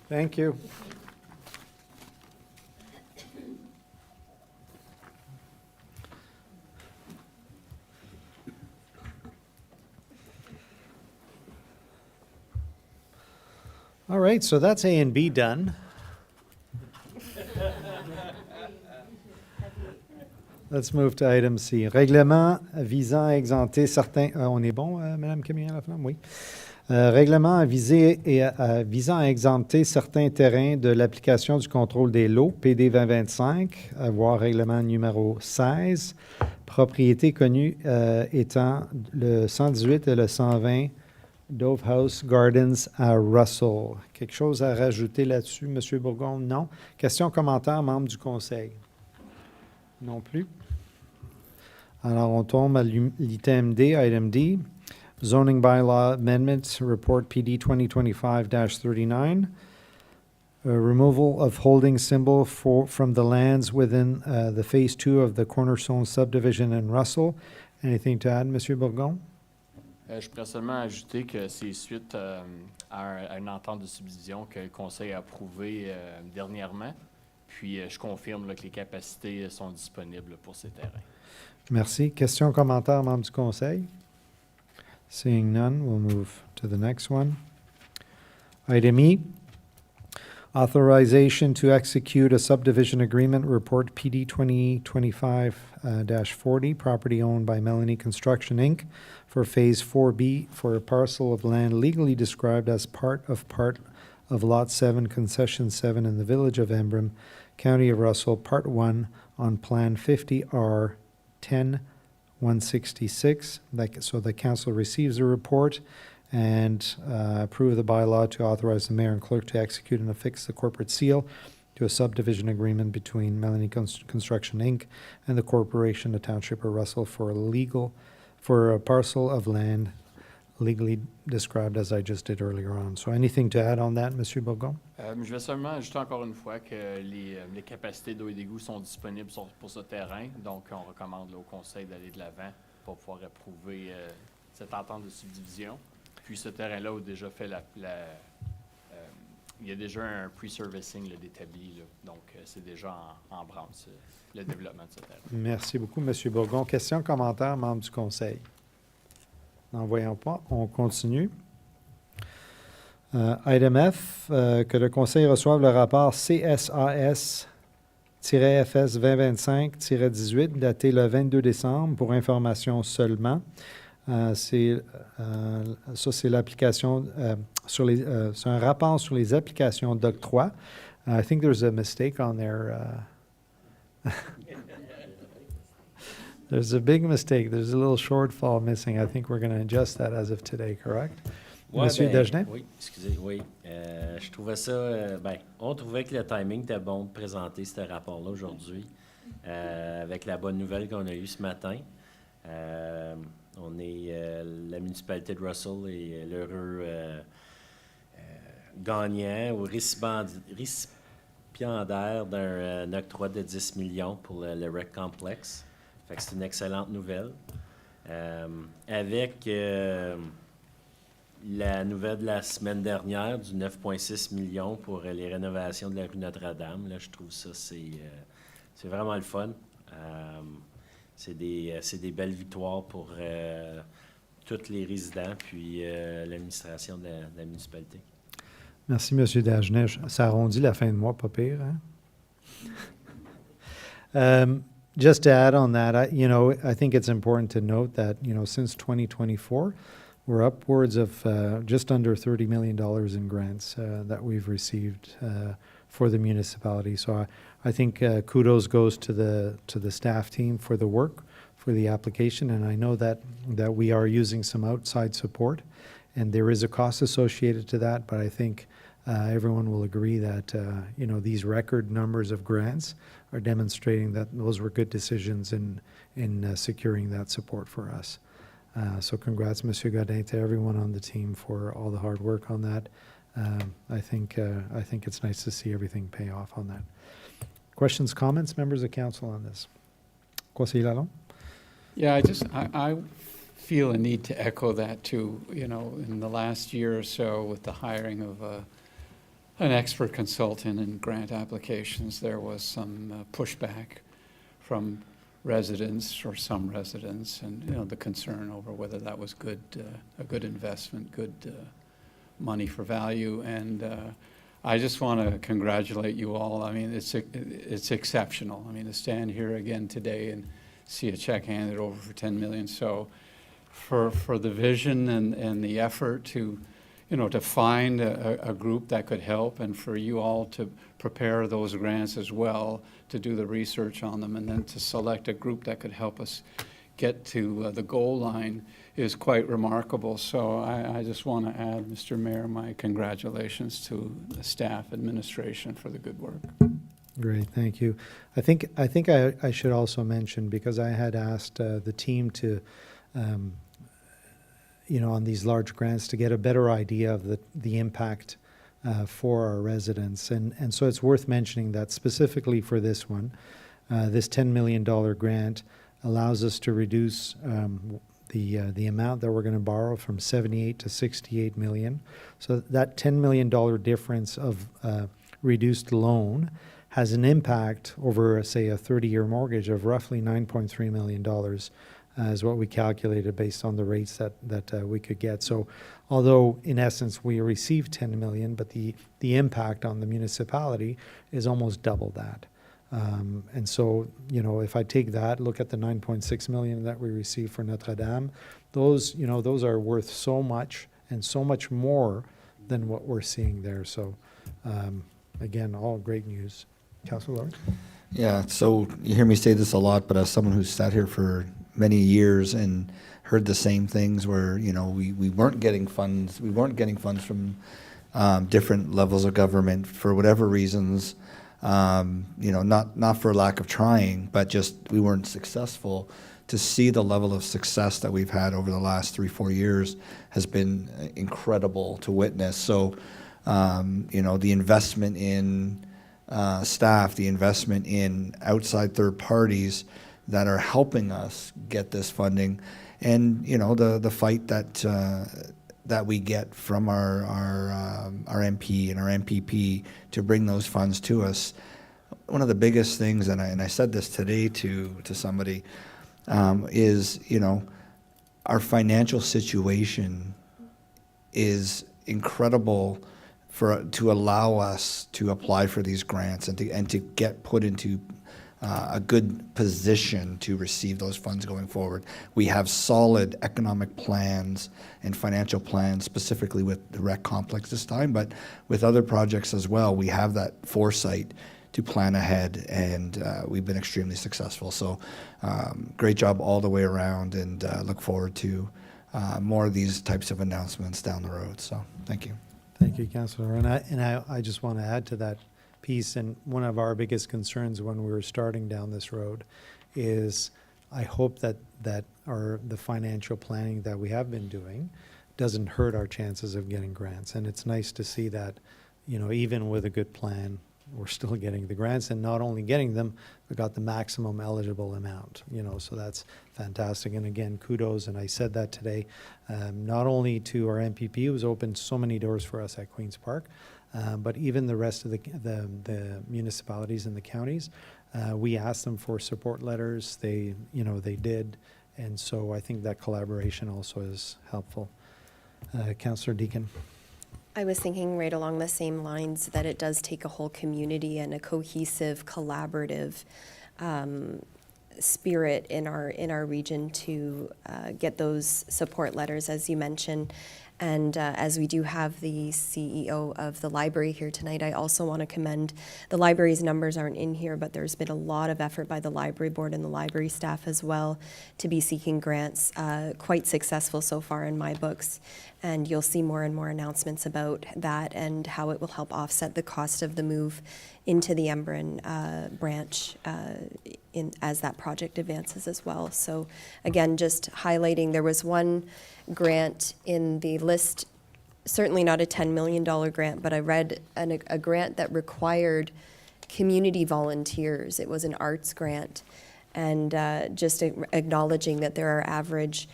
Thank you. All right, so that's A and B done. Let's move to item C. Règlement visant à exempter certains... on est bon, Madame Camille Laflamme? Oui. Règlement visant à exempter certains terrains de l'application du contrôle des lots, PD 2025, voire règlement numéro 16, propriété connue étant le 118 et le 120 Dove House Gardens à Russell. Quelque chose à rajouter là-dessus, M. Bourgon? Non. Questions, commentaires, membres du conseil? Non plus. Alors, on tombe à l'item D, item D. Zoning Bylaw Amendments, Report PD 2025-39. Removal of holding symbol from the lands within the Phase 2 of the Cornerstone subdivision in Russell. Anything to add, M. Bourgon? Je pourrais seulement ajouter que c'est suite à une entente de subdivision que le Conseil a approuvée dernièrement. Puis je confirme là, que les capacités sont disponibles pour ces terrains. Merci. Questions, commentaires, membres du Conseil? Seeing none, we'll move to the next one. Item E, authorization to execute a subdivision agreement, report PD 2025-40, property owned by Melanie Construction, Inc., for Phase 4B for a parcel of land legally described as part of Lot 7, Concession 7 in the Village of Embrun, County of Russell, Part 1, on Plan 50R 10-166. So the council receives a report and approve the bylaw to authorize the mayor and clerk to execute and affix the corporate seal to a subdivision agreement between Melanie Construction, Inc. and the corporation, the Township of Russell, for a parcel of land legally described as I just did earlier on. So anything to add on that, Monsieur Bourgon? Je vais seulement ajouter encore une fois que les capacités d'eau et d'égout sont disponibles pour ce terrain. Donc, on recommande là, au Conseil d'aller de l'avant pour pouvoir approuver cette entente de subdivision. Puis, ce terrain-là a déjà fait il y a déjà un pre-servicing d'établi. Donc, c'est déjà en branle, le développement de ce terrain. Merci beaucoup, Monsieur Bourgon. Questions, commentaires, membres du Conseil? N'en voyons pas. On continue. Item F, que le Conseil reçoive le rapport CSAS-FS 2025-18, daté le 22 décembre, pour information seulement. C'est l'application c'est un rapport sur les applications d'octroi. I think there's a mistake on there. There's a big mistake. There's a little shortfall missing. I think we're going to adjust that as of today, correct? Ouais, Monsieur Dagenet? Oui, excusez, oui. Je trouvais ça, on trouvait que le timing était bon de présenter ce rapport-là aujourd'hui, avec la bonne nouvelle qu'on a eue ce matin. On est, la municipalité de Russell est l'heureux gagnant ou récipiendaire d'un octroi de 10 millions pour le REC Complex. Fait que c'est une excellente nouvelle. Avec la nouvelle de la semaine dernière du 9,6 millions pour les rénovations de la rue Notre-Dame, là, je trouve ça, c'est vraiment le fun. C'est des belles victoires pour tous les résidents puis l'administration de la municipalité. Merci, M. Dagenet. Ça arrondit la fin de mois, pas pire, hein? Just to add on that, I think it's important to note that, since 2024, we're upwards of just under $30 million in grants that we've received for the municipality. So I think kudos goes to the staff team for the work, for the application, and I know that we are using some outside support, and there is a cost associated to that, but I think everyone will agree that, these record numbers of grants are demonstrating that those were good decisions in securing that support for us. So congrats, Monsieur Godin, to everyone on the team for all the hard work on that. I think it's nice to see everything pay off on that. Questions, comments, members of council on this? Conseiller Lalonde? Yeah, I feel a need to echo that too. In the last year or so, with the hiring of an expert consultant in grant applications, there was some pushback from residents or some residents, and the concern over whether that was a good investment, good money for value. And I just want to congratulate you all. I mean, it's exceptional. I mean, to stand here again today and see a check handed over for $10 million. So for the vision and the effort to find a group that could help, and for you all to prepare those grants as well, to do the research on them, and then to select a group that could help us get to the goal line is quite remarkable. So I just want to add, Mr. Mayor, my congratulations to the staff administration for the good work. Great, thank you. I think I should also mention, because I had asked the team to, on these large grants, to get a better idea of the impact for our residents. And so it's worth mentioning that specifically for this one, this $10 million grant allows us to reduce the amount that we're going to borrow from 78 to 68 million. So that $10 million difference of reduced loan has an impact over, say, a 30-year mortgage of roughly $9.3 million, is what we calculated based on the rates that we could get. So although in essence we received 10 million, but the impact on the municipality is almost double that. And so, if I take that, look at the 9.6 million that we received for Notre Dame, those are worth so much and so much more than what we're seeing there. So again, all great news. Councilor Lawrence? Yeah, so you hear me say this a lot, but as someone who's sat here for many years and heard the same things where, we weren't getting funds, from different levels of government for whatever reasons, not for lack of trying, but just we weren't successful. To see the level of success that we've had over the last 3-4 years has been incredible to witness. So, the investment in staff, the investment in outside third parties that are helping us get this funding, and the fight that we get from our MP and our MPP to bring those funds to us. One of the biggest things, and I said this today to somebody, is our financial situation is incredible to allow us to apply for these grants and to get put into a good position to receive those funds going forward. We have solid economic plans and financial plans, specifically with the rec complex this time, but with other projects as well. We have that foresight to plan ahead, and we've been extremely successful. So great job all the way around, and look forward to more of these types of announcements down the road. So thank you. Thank you, Councillor. And I just want to add to that piece, and one of our biggest concerns when we were starting down this road is I hope that the financial planning that we have been doing doesn't hurt our chances of getting grants. And it's nice to see that, even with a good plan, we're still getting the grants, and not only getting them, we got the maximum eligible amount, so that's fantastic. And again, kudos, and I said that today, not only to our MPP, who's opened so many doors for us at Queen's Park, but even the rest of the municipalities and the counties. We asked them for support letters, they did, and so I think that collaboration also is helpful. Councillor Deakin. I was thinking right along the same lines that it does take a whole community and a cohesive, collaborative spirit in our region to get those support letters, as you mentioned. And as we do have the CEO of the library here tonight, I also want to commend the library's numbers aren't in here, but there's been a lot of effort by the library board and the library staff as well to be seeking grants. Quite successful so far in my books. And you'll see more and more announcements about that and how it will help offset the cost of the move into the Embrun branch as that project advances as well. So again, just highlighting, there was one grant in the list, certainly not a $10 million grant, but I read a grant that required community volunteers. It was an arts grant. And just acknowledging that there are average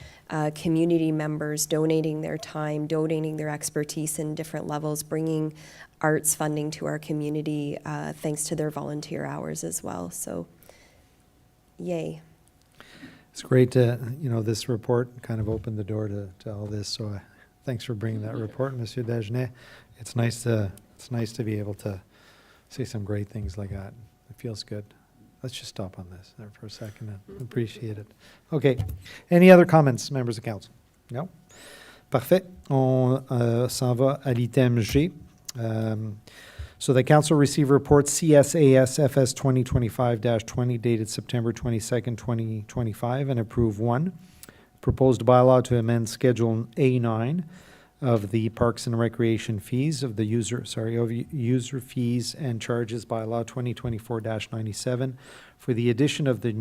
community members donating their time, donating their expertise in different levels, bringing arts funding to our community thanks to their volunteer hours as well. So, yay. It's great to, this report kind of opened the door to all this. So thanks for bringing that report, Monsieur Dagenet. It's nice to be able to say some great things like that. It feels good. Let's just stop on this there for a second and appreciate it. Okay. Any other comments, members of council? No? Parfait. On s'en va à l'item G. So the council received report CSAS FS 2025-20 dated September 22nd, 2025 and approved 1. Proposed bylaw to amend Schedule A9 of the Parks and Recreation fees of the user fees and charges bylaw 2024-97 for the addition of the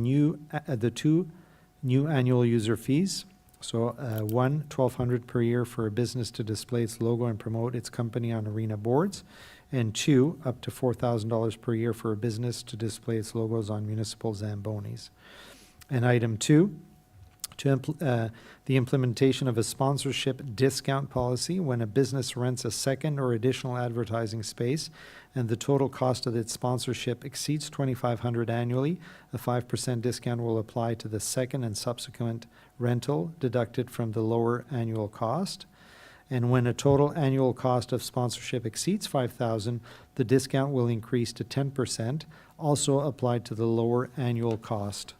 2 new annual user fees. So 1, $1,200 per year for a business to display its logo and promote its company on arena boards, and 2, up to $4,000 per year for a business to display its logos on municipal Zambonis. And item 2, the implementation of a sponsorship discount policy when a business rents a second or additional advertising space and the total cost of its sponsorship exceeds $2,500 annually, a 5% discount will apply to the second and subsequent rental deducted from the lower annual cost. And when a total annual cost of sponsorship exceeds $5,000, the discount will increase to 10%, also applied to the lower annual cost.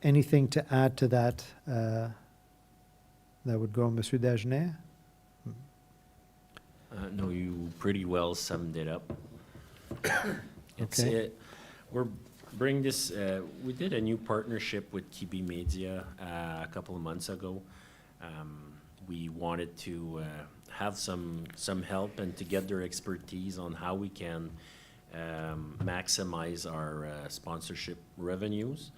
Anything to add to that? That would go, Monsieur Dagenet? No, you pretty well summed it up. It's Okay. we're bring this. We did a new partnership with Kibi Media a couple of months ago. We wanted to have some help and to get their expertise on how we can maximize our sponsorship revenues.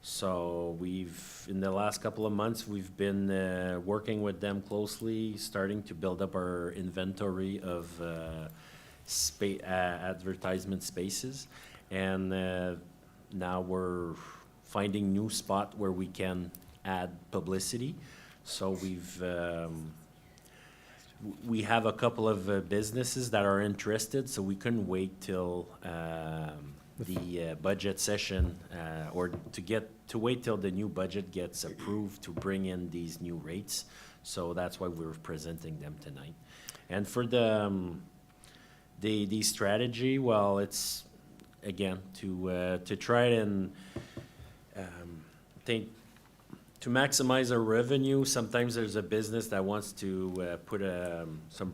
So in the last couple of months, we've been working with them closely, starting to build up our inventory of advertisement spaces. And now we're finding new spot where we can add publicity. So we have a couple of businesses that are interested, so we couldn't wait till the budget session or to wait till the new budget gets approved to bring in these new rates. So that's why we're presenting them tonight. And for the strategy, well, it's again to try and to maximize our revenue. Sometimes there's a business that wants to put some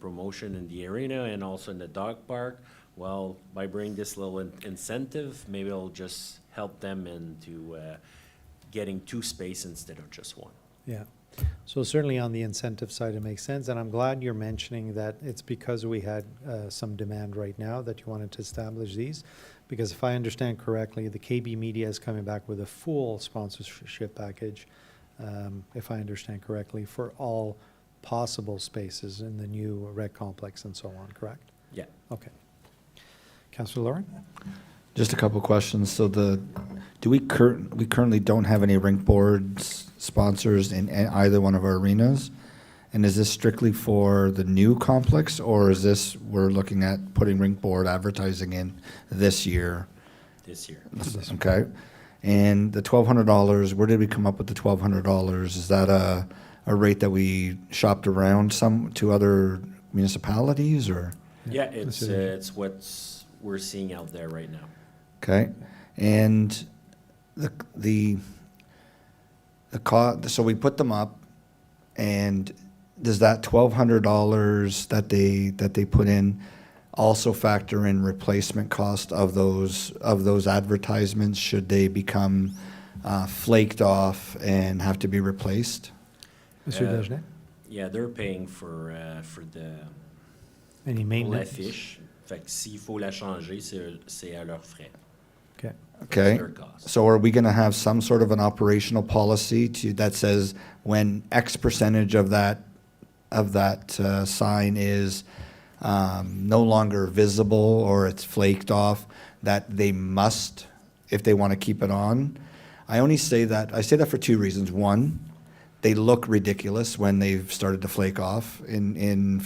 promotion in the arena and also in the dog park. Well, by bringing this little incentive, maybe it'll just help them into getting 2 spaces instead of just 1. Yeah. So certainly on the incentive side, it makes sense. And I'm glad you're mentioning that it's because we had some demand right now that you wanted to establish these. Because if I understand correctly, the KB Media is coming back with a full sponsorship package, if I understand correctly, for all possible spaces in the new rec complex and so on, correct? Yeah. Okay. Councillor Lauren? Just a couple questions. So we currently don't have any rink boards sponsors in either one of our arenas? And is this strictly for the new complex, or is this, we're looking at putting rink board advertising in this year? This year. Okay. And the $1,200, where did we come up with the $1,200? Is that a rate that we shopped around to other municipalities, or? Yeah, it's what we're seeing out there right now. Okay. And the cost, so we put them up, and does that $1,200 that they put in also factor in replacement cost of those advertisements should they become flaked off and have to be replaced? Monsieur Dagenet? Yeah, they're paying for the Any pour maintenance? l'affiche. Fait que s'il faut la changer, c'est à leurs frais. Okay. Okay. Their cost. So are we going to have some sort of an operational policy that says when X percentage of that sign is no longer visible or it's flaked off, that they must, if they want to keep it on, I say that for two reasons. One, they look ridiculous when they've started to flake off in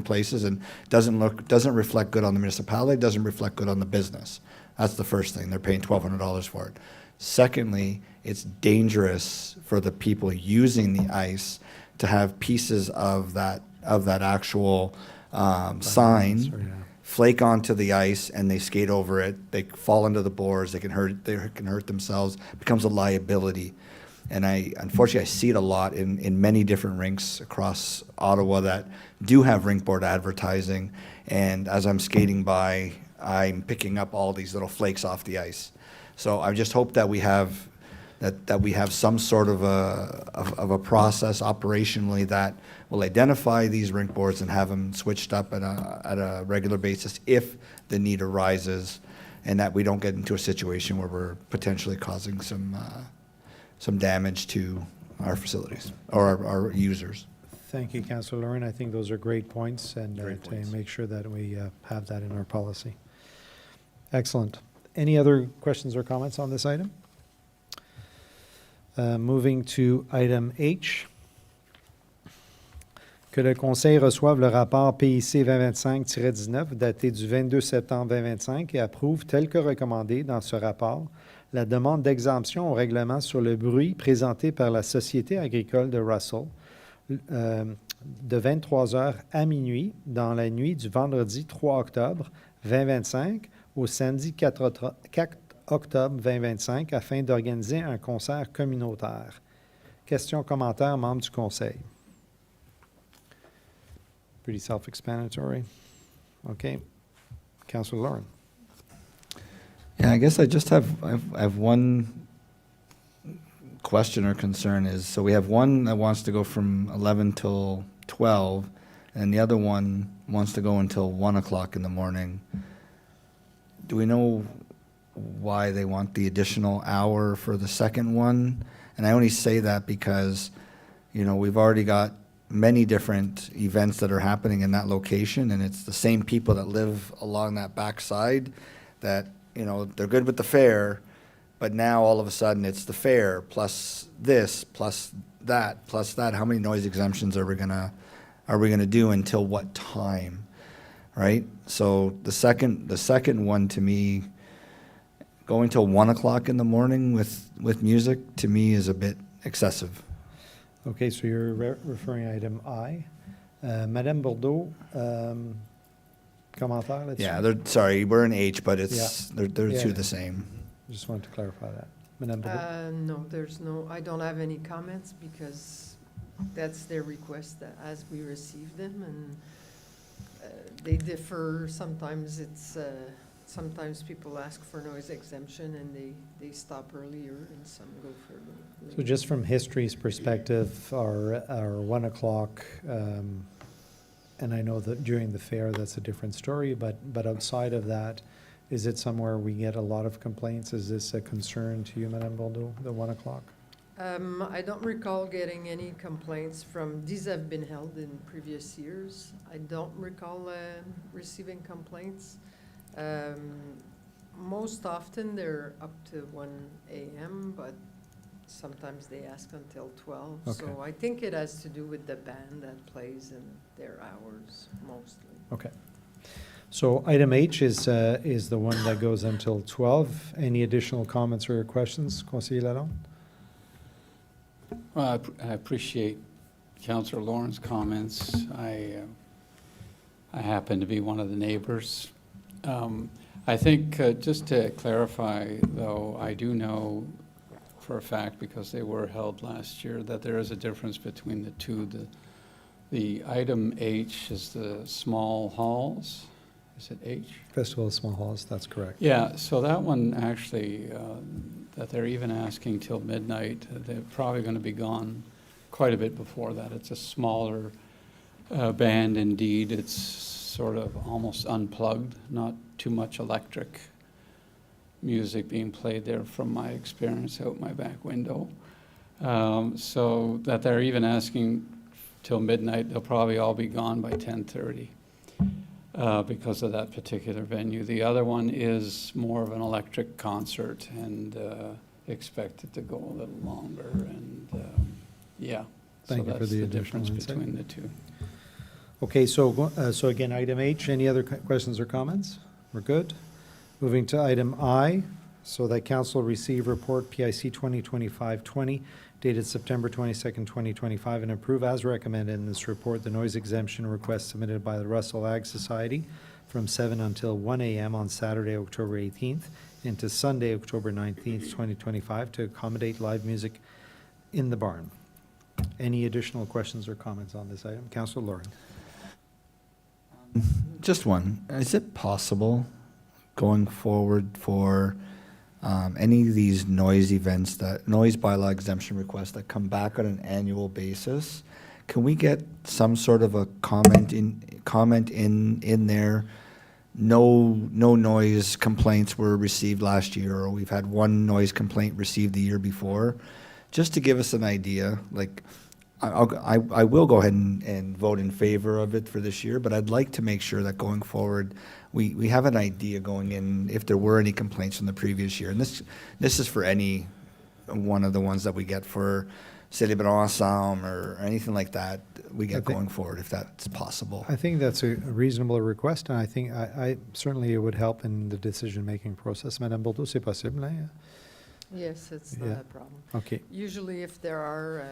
places, and doesn't reflect good on the municipality, doesn't reflect good on the business. That's the first thing. They're paying $1,200 for it. Secondly, it's dangerous for the people using the ice to have pieces of that actual sign flake onto the ice, and they skate over it. They fall into the bores. They can hurt themselves. It becomes a liability. And unfortunately, I see it a lot in many different rinks across Ottawa that do have rink board advertising. And as I'm skating by, I'm picking up all these little flakes off the ice. So I just hope that we have some sort of a process operationally that will identify these rink boards and have them switched up at a regular basis if the need arises, and that we don't get into a situation where we're potentially causing some damage to our facilities or our users. Thank you, Councillor Lauren. I think those are great points, and Great points. to make sure that we have that in our policy. Excellent. Any other questions or comments on this item? Moving to item H. Que le Conseil reçoive le rapport PIC 2025-19 daté du 22 septembre 2025 et approuve, tel que recommandé dans ce rapport, la demande d'exemption au règlement sur le bruit présentée par la Société agricole de Russell de 23 heures à minuit dans la nuit du vendredi 3 octobre 2025 au samedi 4 octobre 2025 afin d'organiser un concert communautaire. Questions, commentaires, membres du Conseil? Pretty self-explanatory. Okay. Councillor Lauren. Yeah, I guess I just have one question or concern is, so we have one that wants to go from 11 till 12, and the other one wants to go until 1 o'clock in the morning. Do we know why they want the additional hour for the second one? And I only say that because, we've already got many different events that are happening in that location, and it's the same people that live along that backside that, they're good with the fair, but now all of a sudden it's the fair plus this plus that. How many noise exemptions are we gonna do until what time, right? So the second one, to me, going till 1 o'clock in the morning with music, to me, is a bit excessive. Okay, so you're referring to item I. Madame Bordeaux, commentaire là-dessus? Yeah, we're in H, but it's they're Yeah. two the same. Just wanted to clarify that. Madame Bordeaux? No, I don't have any comments because that's their request as we receive them, and they differ. Sometimes people ask for noise exemption and they stop earlier, and some go further. So just from history's perspective, our 1 o'clock, and I know that during the fair that's a different story, but outside of that, is it somewhere we get a lot of complaints? Is this a concern to you, Madame Bordeaux, the 1 o'clock? I don't recall getting any complaints these have been held in previous years. I don't recall receiving complaints. Most often they're up to 1 a.m., but sometimes they ask until 12. Okay. So I think it has to do with the band that plays in their hours mostly. Okay. So item H is the one that goes until 12. Any additional comments or questions, Conseiller Lalonde? Well, I appreciate Councillor Lauren's comments. I happen to be one of the neighbors. I think, just to clarify, though, I do know for a fact, because they were held last year, that there is a difference between the two. The item H is the small halls. Is it H? Festival of Small Halls, that's correct. Yeah, so that one actually, that they're even asking till midnight, they're probably going to be gone quite a bit before that. It's a smaller band indeed. It's sort of almost unplugged, not too much electric music being played there from my experience out my back window. So that they're even asking till midnight, they'll probably all be gone by 10:30 because of that particular venue. The other one is more of an electric concert, and expect it to go a little longer, and, yeah. Thank you for So that's the the additional difference insight. between the two. Okay, so again, item H, any other questions or comments? We're good. Moving to item I, so that council receive report PIC 2025-20 dated September 22nd, 2025, and approve as recommended in this report the noise exemption request submitted by the Russell Ag Society from 7 until 1 a.m. on Saturday, October 18th, into Sunday, October 19th, 2025, to accommodate live music in the barn. Any additional questions or comments on this item? Councilor Lauren. Just one. Is it possible going forward for any of these noise events, that noise bylaw exemption requests that come back on an annual basis? Can we get some sort of a comment in there? No noise complaints were received last year, or we've had one noise complaint received the year before, just to give us an idea. Like, I will go ahead and vote in favor of it for this year, but I'd like to make sure that going forward, we have an idea going in if there were any complaints from the previous year. And this is for any one of the ones that we get for Célébrons Ensemble or anything like that we get going forward, if that's possible. I think that's a reasonable request, and I think I certainly it would help in the decision-making process. Madame Bordeaux, c'est possible, hein? Yes, it's not Yeah. a problem. Okay. Usually if there are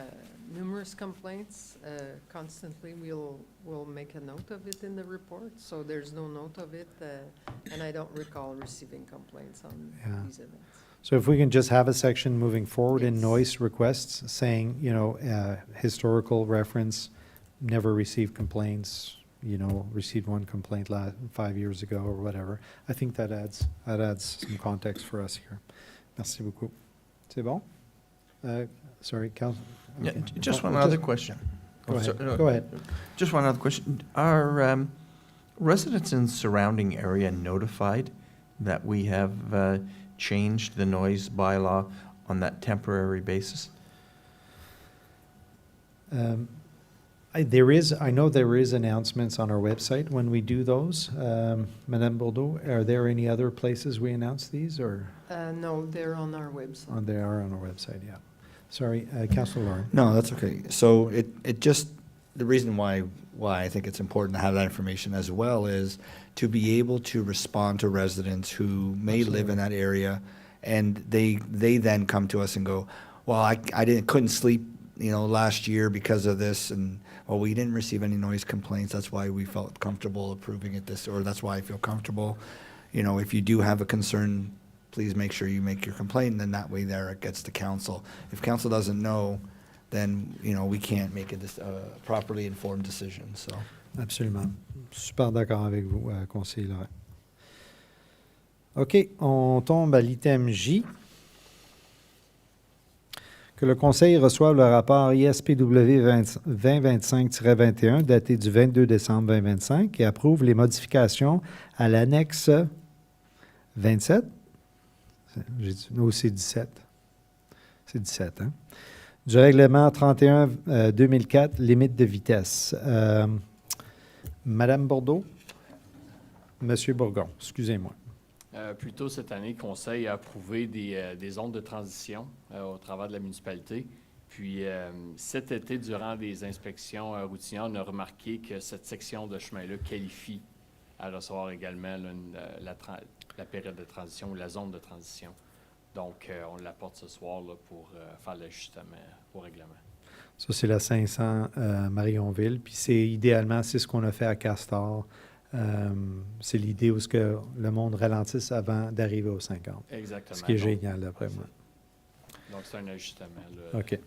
numerous complaints constantly, we'll make a note of it in the report. So there's no note of it, and I don't recall receiving complaints on Yeah. these events. So if we can just have a section moving forward in Yes. noise requests saying, historical reference, never received complaints, received one complaint 5 years ago or whatever. I think that adds some context for us here. Merci beaucoup. C'est bon? Sorry, Council. Yeah, okay. just one Well, other question. Go Oh, ahead. so- Go ahead. Just one other question. Are residents in surrounding area notified that we have changed the noise bylaw on that temporary basis? I know there is announcements on our website when we do those. Madame Bordeaux, are there any other places we announce these, or No, they're on our website. they are on our website? Yeah. Sorry, Councilor Lauren. No, that's okay. So it just, the reason why I think it's important to have that information as well is to be able to respond to residents who may live in that area, and they then come to us and go, well, I couldn't sleep, last year because of this, and well, we didn't receive any noise complaints. That's why we felt comfortable approving it this, or that's why I feel comfortable. If you do have a concern, please make sure you make your complaint, and then that way there it gets to council. If council doesn't know, then, we can't make a properly informed decision, so. Absolument. Super d'accord avec vous, conseiller Laurent. OK, on tombe à l'item J. Que le Conseil reçoive le rapport ISPW 2025-21 daté du 22 décembre 2025 et approuve les modifications à l'annexe 27. Nous, c'est 17. C'est 17, hein? Du règlement 31-2004, limite de vitesse. Madame Bordeaux? Monsieur Bourgon, excusez-moi. Plus tôt cette année, le Conseil a approuvé des zones de transition au travers de la municipalité. Puis cet été, durant des inspections routinières, on a remarqué que cette section de chemin-là qualifie à recevoir également la période de transition ou la zone de transition. Donc, on l'apporte ce soir là, pour faire l'ajustement au règlement. Ça, c'est la 500 Marionville. Puis idéalement, c'est ce qu'on a fait à Castor. C'est l'idée où que le monde ralentisse avant d'arriver aux 50. Exactement. Ce qui est Donc, génial, d'après moi. Donc, c'est un ajustement. Là. OK.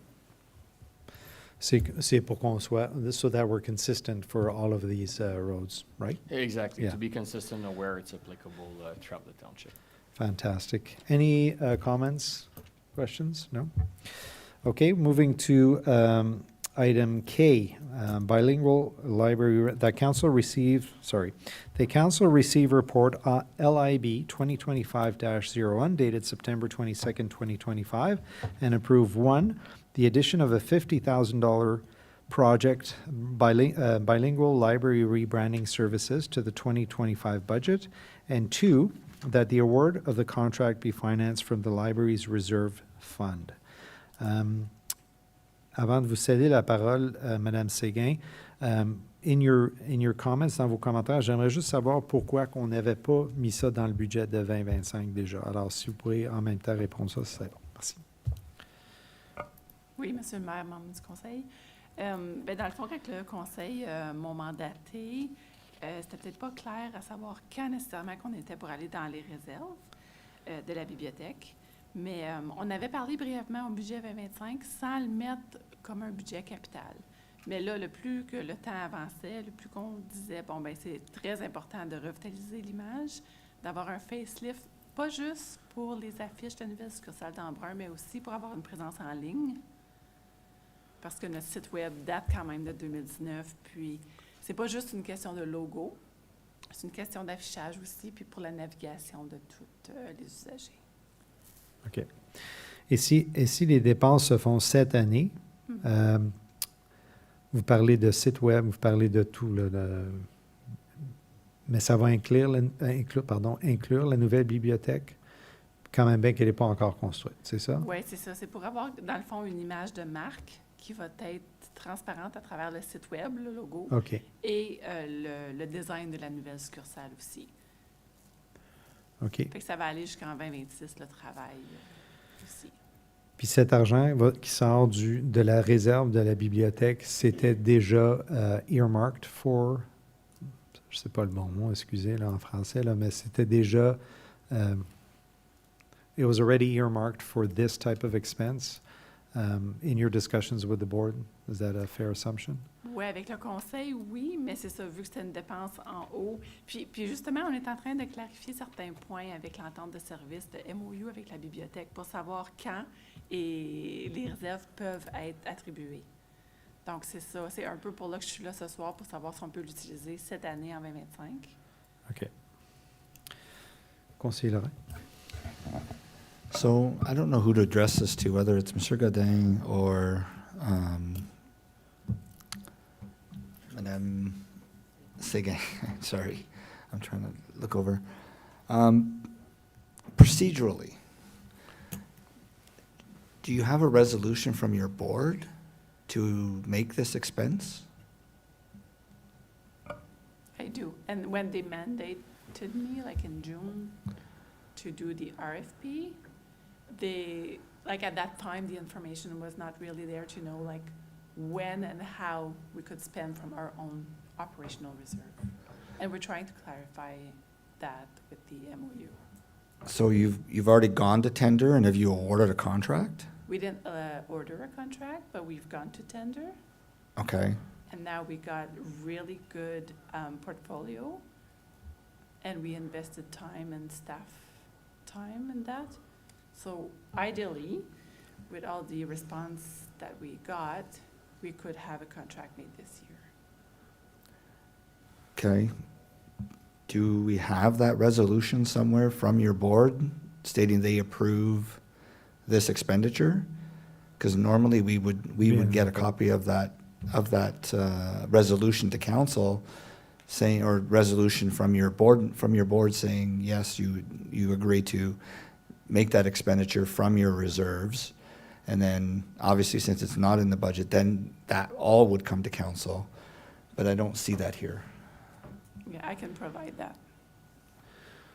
C'est pour qu'on soit, so that we're consistent for all of these roads, right? Exactly. Yeah. To be consistent and where it's applicable throughout the township. Fantastic. Any comments, questions? No? Okay, moving to item K, bilingual library, the council received report LIB 2025-01 dated September 22nd, 2025, and approve one, the addition of a $50,000 project bilingual library rebranding services to the 2025 budget, and two, that the award of the contract be financed from the library's reserve Fund. Avant de vous céder la parole, Madame Séguin, in your comments, dans vos commentaires, j'aimerais juste savoir pourquoi qu'on n'avait pas mis ça dans le budget de 2025 déjà. Alors, si vous pourriez en même temps répondre ça, c'est bon. Merci. Oui, Monsieur le maire, membre du conseil. Dans le fond, quand le conseil m'a mandaté, c'était peut-être pas clair à savoir quand nécessairement qu'on était pour aller dans les réserves de la bibliothèque. Mais on avait parlé brièvement au budget 2025 sans le mettre comme un budget capital. Mais là, le plus que le temps avançait, le plus qu'on disait, bon, ben c'est très important de revitaliser l'image, d'avoir un facelift, pas juste pour les affiches de la nouvelle succursale d'Embrun, mais aussi pour avoir une présence en ligne. Parce que notre site web date quand même de 2019, puis c'est pas juste une question de logo, c'est une question d'affichage aussi, puis pour la navigation de tous les usagers. OK. Et si les dépenses se font cette année, vous parlez de site web, vous parlez de tout, là, mais ça va inclure la nouvelle bibliothèque, quand même bien qu'elle n'est pas encore construite, c'est ça? Oui, c'est ça. C'est pour avoir, dans le fond, une image de marque qui va être transparente à travers le site web, le logo, OK. et le design de la nouvelle succursale aussi. OK. Fait que ça va aller jusqu'en 2026, le travail aussi. Puis cet argent qui sort de la réserve de la bibliothèque, c'était déjà earmarked for, je ne sais pas le bon mot, excusez, là, en français, là, mais c'était déjà, it was already earmarked for this type of expense in your discussions with the board. Is that a fair assumption? Oui, avec le conseil, oui, mais c'est ça, vu que c'était une dépense en haut. Puis justement, on est en train de clarifier certains points avec l'entente de service de MOU avec la bibliothèque pour savoir quand et les réserves peuvent être attribuées. Donc, c'est ça. C'est un peu pour là que je suis là ce soir, pour savoir si on peut l'utiliser cette année en 2025. OK. Conseiller Laurent? So I don't know who to address this to, whether it's Mr. Godin or Madame Séguin. Sorry, I'm trying to look over. Procedurally, do you have a resolution from your board to make this expense? I do. And when they mandated me, like in June, to do the RFP, like at that time, the information was not really there to know like when and how we could spend from our own operational reserve. And we're trying to clarify that with the MOU. So you've already gone to tender, and have you awarded a contract? We didn't order a contract, but we've gone to tender. Okay. And now we got really good portfolio, and we invested time and staff time in that. So ideally, with all the response that we got, we could have a contract made this year. Okay. Do we have that resolution somewhere from your board stating they approve this expenditure? Because normally we would get a copy of that resolution to council saying, or resolution from your board saying, yes, you agree to make that expenditure from your reserves. And then obviously, since it's not in the budget, then that all would come to council. But I don't see that here. Yeah, I can provide that.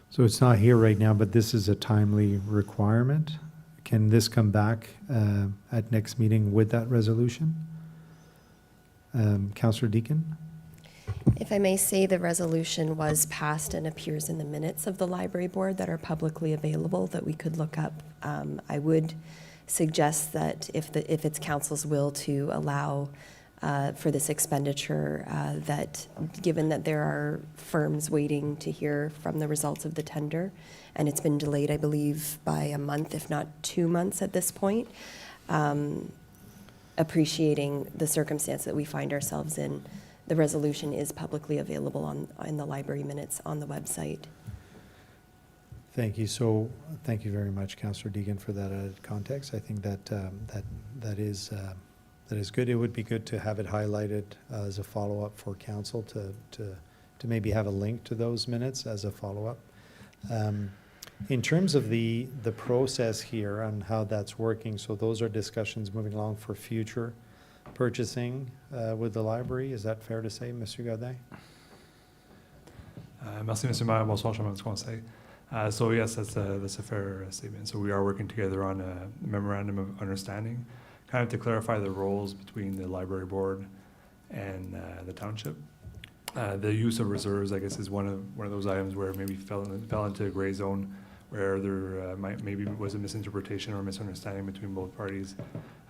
So it's not here right now, but this is a timely requirement. Can this come back at next meeting with that resolution? Councillor Deakin? If I may say, the resolution was passed and appears in the minutes of the library board that are publicly available that we could look up. I would suggest that if it's council's will to allow for this expenditure, that given that there are firms waiting to hear from the results of the tender, and it's been delayed, I believe, by a month, if not 2 months at this point, appreciating the circumstance that we find ourselves in, the resolution is publicly available in the library minutes on the website. Thank you. So, thank you very much, Councillor Deegan, for that added context. I think that that is good. It would be good to have it highlighted as a follow-up for council to maybe have a link to those minutes as a follow-up. In terms of the process here and how that's working, so those are discussions moving along for future purchasing with the library. Is that fair to say, Monsieur Godin? Merci, Monsieur Maire. Bonsoir, Chambre du Conseil. So yes, that's a fair statement. So we are working together on a memorandum of understanding, kind of to clarify the roles between the library board and the township. The use of reserves, I guess, is one of those items where maybe fell into a gray zone, where there maybe was a misinterpretation or misunderstanding between both parties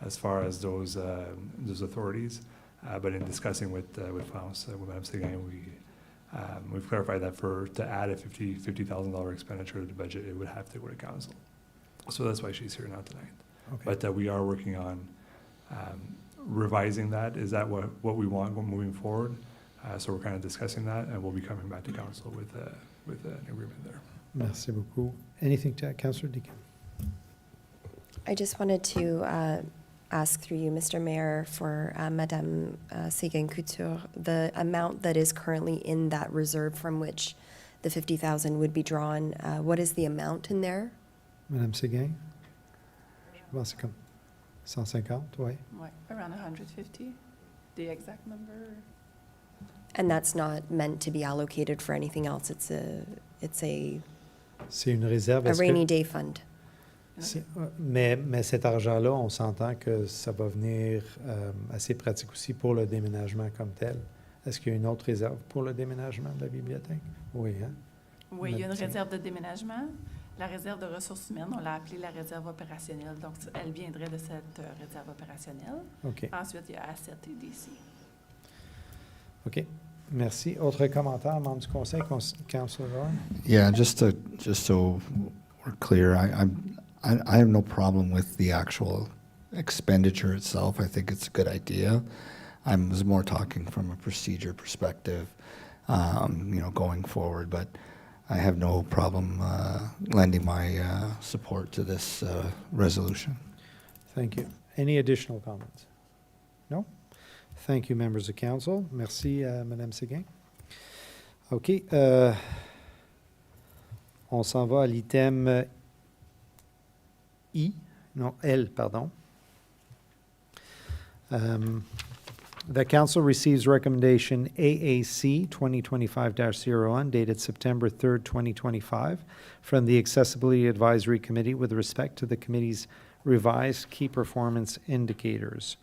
as far as those authorities. But in discussing with Faust, with Madame Séguin, we've clarified that to add a $50,000 expenditure to the budget, it would have to go to council. So that's why she's here now tonight. Okay. But we are working on revising that. Is that what we want moving forward? So we're kind of discussing that, and we'll be coming back to council with an agreement there. Merci beaucoup. Anything to add, Councillor Deacon? I just wanted to ask through you, Mr. Mayor, for Madame Séguin-Couture, the amount that is currently in that reserve from which the 50,000 would be drawn. What is the amount in there? Madame Séguin? Je pense que c'est comme 150, oui. Ouais, around 150, the exact number. And that's not meant to be allocated for anything else. It's a C'est une réserve. Est-ce que- rainy day fund. Mais cet argent-là, on s'entend que ça va venir assez pratique aussi pour le déménagement comme tel. Est-ce qu'il y a une autre réserve pour le déménagement de la bibliothèque? Oui, hein? Oui, il y a une Merci. réserve de déménagement. La réserve de ressources humaines, on l'a appelée la réserve opérationnelle. Donc, elle viendrait de cette réserve opérationnelle. OK. Ensuite, il y a Asset et DC. OK. Merci. Autre commentaire, membre du conseil, Councillor Roy? Yeah, just so we're clear, I have no problem with the actual expenditure itself. I think it's a good idea. I was more talking from a procedure perspective, going forward, but I have no problem lending my support to this resolution. Thank you. Any additional comments? No? Thank you, members of council. Merci, Madame Séguin. OK. On s'en va à l'item L, pardon. The council receives recommendation AAC 2025-01 dated September 3rd, 2025 from the Accessibility Advisory Committee with respect to the committee's revised key performance indicators.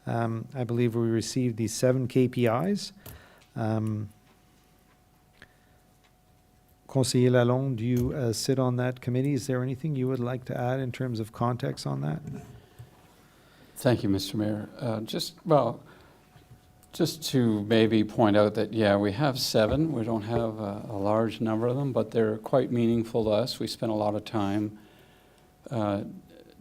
I believe we received these 7 KPIs. Conseiller Lalonde, do you sit on that committee? Is there anything you would like to add in terms of context on that? Thank you, Mr. Mayor. Just to maybe point out that, yeah, we have 7. We don't have a large number of them, but they're quite meaningful to us. We spent a lot of time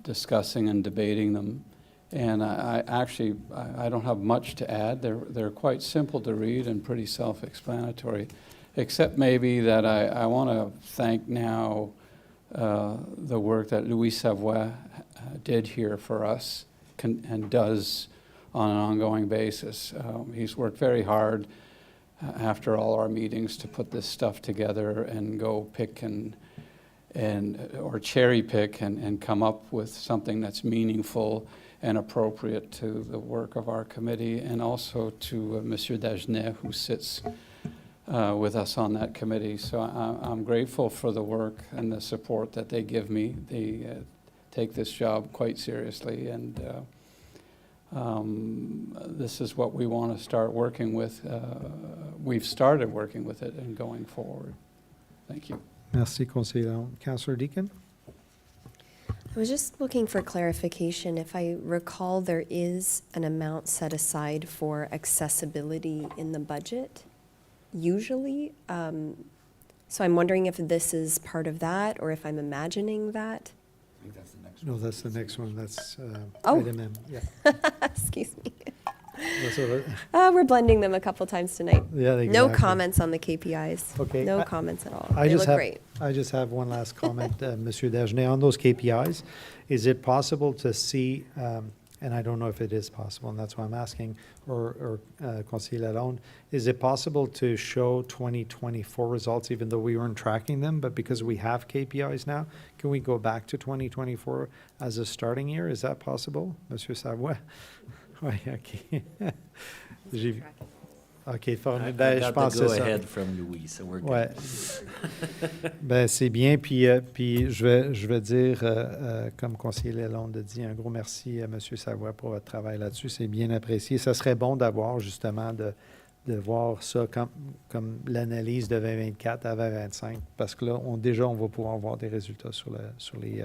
discussing and debating them. And I don't have much to add. They're quite simple to read and pretty self-explanatory, except maybe that I want to thank now the work that Louis Savoy did here for us and does on an ongoing basis. He's worked very hard after all our meetings to put this stuff together and go pick or cherry pick and come up with something that's meaningful and appropriate to the work of our committee, and also to Monsieur Dagenet, who sits with us on that committee. So I'm grateful for the work and the support that they give me. They take this job quite seriously, and this is what we want to start working with. We've started working with it and going forward. Thank you. Merci, Conseiller Lalonde. Councillor Deacon? I was just looking for clarification. If I recall, there is an amount set aside for accessibility in the budget, usually. So I'm wondering if this is part of that, or if I'm imagining that. I think that's the next No, that's the next one. That's Oh. item M. Yeah. Excuse me. That's all right. We're blending them a couple times tonight. Yeah, No exactly. comments on the KPIs. Okay. No comments at all. I They just look have, great. I just have one last comment, Monsieur Dagenet, on those KPIs. Is it possible to see and I don't know if it is possible, and that's why I'm asking, or Conseiller Lalonde, is it possible to show 2024 results even though we weren't tracking them, but because we have KPIs now, can we go back to 2024 as a starting year? Is that possible, Monsieur Savoie? Oui, OK. J'ai vu. OK, I formidable. Je got pense the que c'est ça. go-ahead from Louis, so we're good. Ouais. Ben, c'est bien. Puis je vais dire, comme conseiller Lalonde a dit, un gros merci à M. Savoie pour votre travail là-dessus. C'est bien apprécié. Ça serait bon d'avoir, justement, de voir ça comme l'analyse de 2024 à 2025, parce que là, déjà, on va pouvoir voir des résultats sur les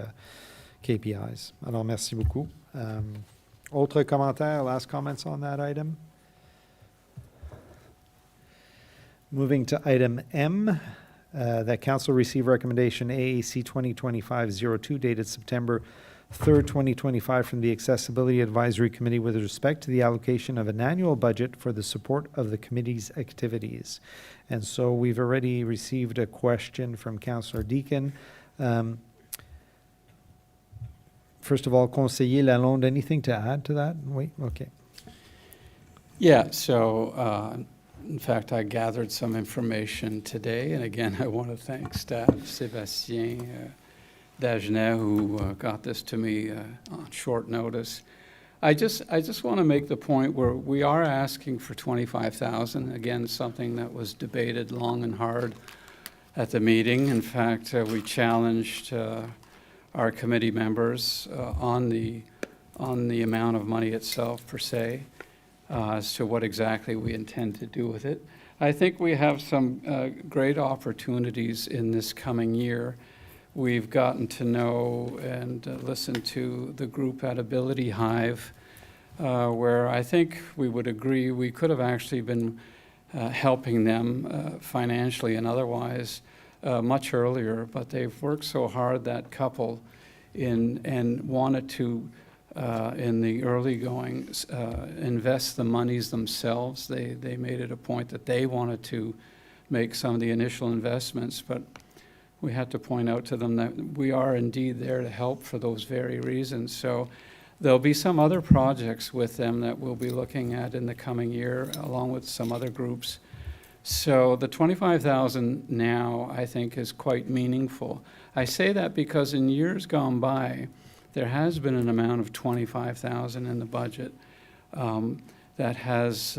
KPIs. Alors, merci beaucoup. Autre commentaire, last comments on that item? Moving to item M, that council receive recommendation AAC 2025-02 dated September 3rd, 2025 from the Accessibility Advisory Committee with respect to the allocation of an annual budget for the support of the committee's activities. And so we've already received a question from Councillor Deacon. First of all, Conseiller Lalonde, anything to add to that? Oui, okay. Yeah, so in fact, I gathered some information today, and again, I want to thank staff, Sébastien Dagenet, who got this to me on short notice. I just want to make the point where we are asking for $25,000, again, something that was debated long and hard at the meeting. In fact, we challenged our committee members on the amount of money itself per se, as to what exactly we intend to do with it. I think we have some great opportunities in this coming year. We've gotten to know and listen to the group at Ability Hive, where I think we would agree we could have actually been helping them financially and otherwise much earlier, but they've worked so hard, that couple, and wanted to in the early goings, invest the monies themselves. They made it a point that they wanted to make some of the initial investments, but we had to point out to them that we are indeed there to help for those very reasons. So there'll be some other projects with them that we'll be looking at in the coming year, along with some other groups. So the $25,000 now, I think, is quite meaningful. I say that because in years gone by, there has been an amount of $25,000 in the budget that has,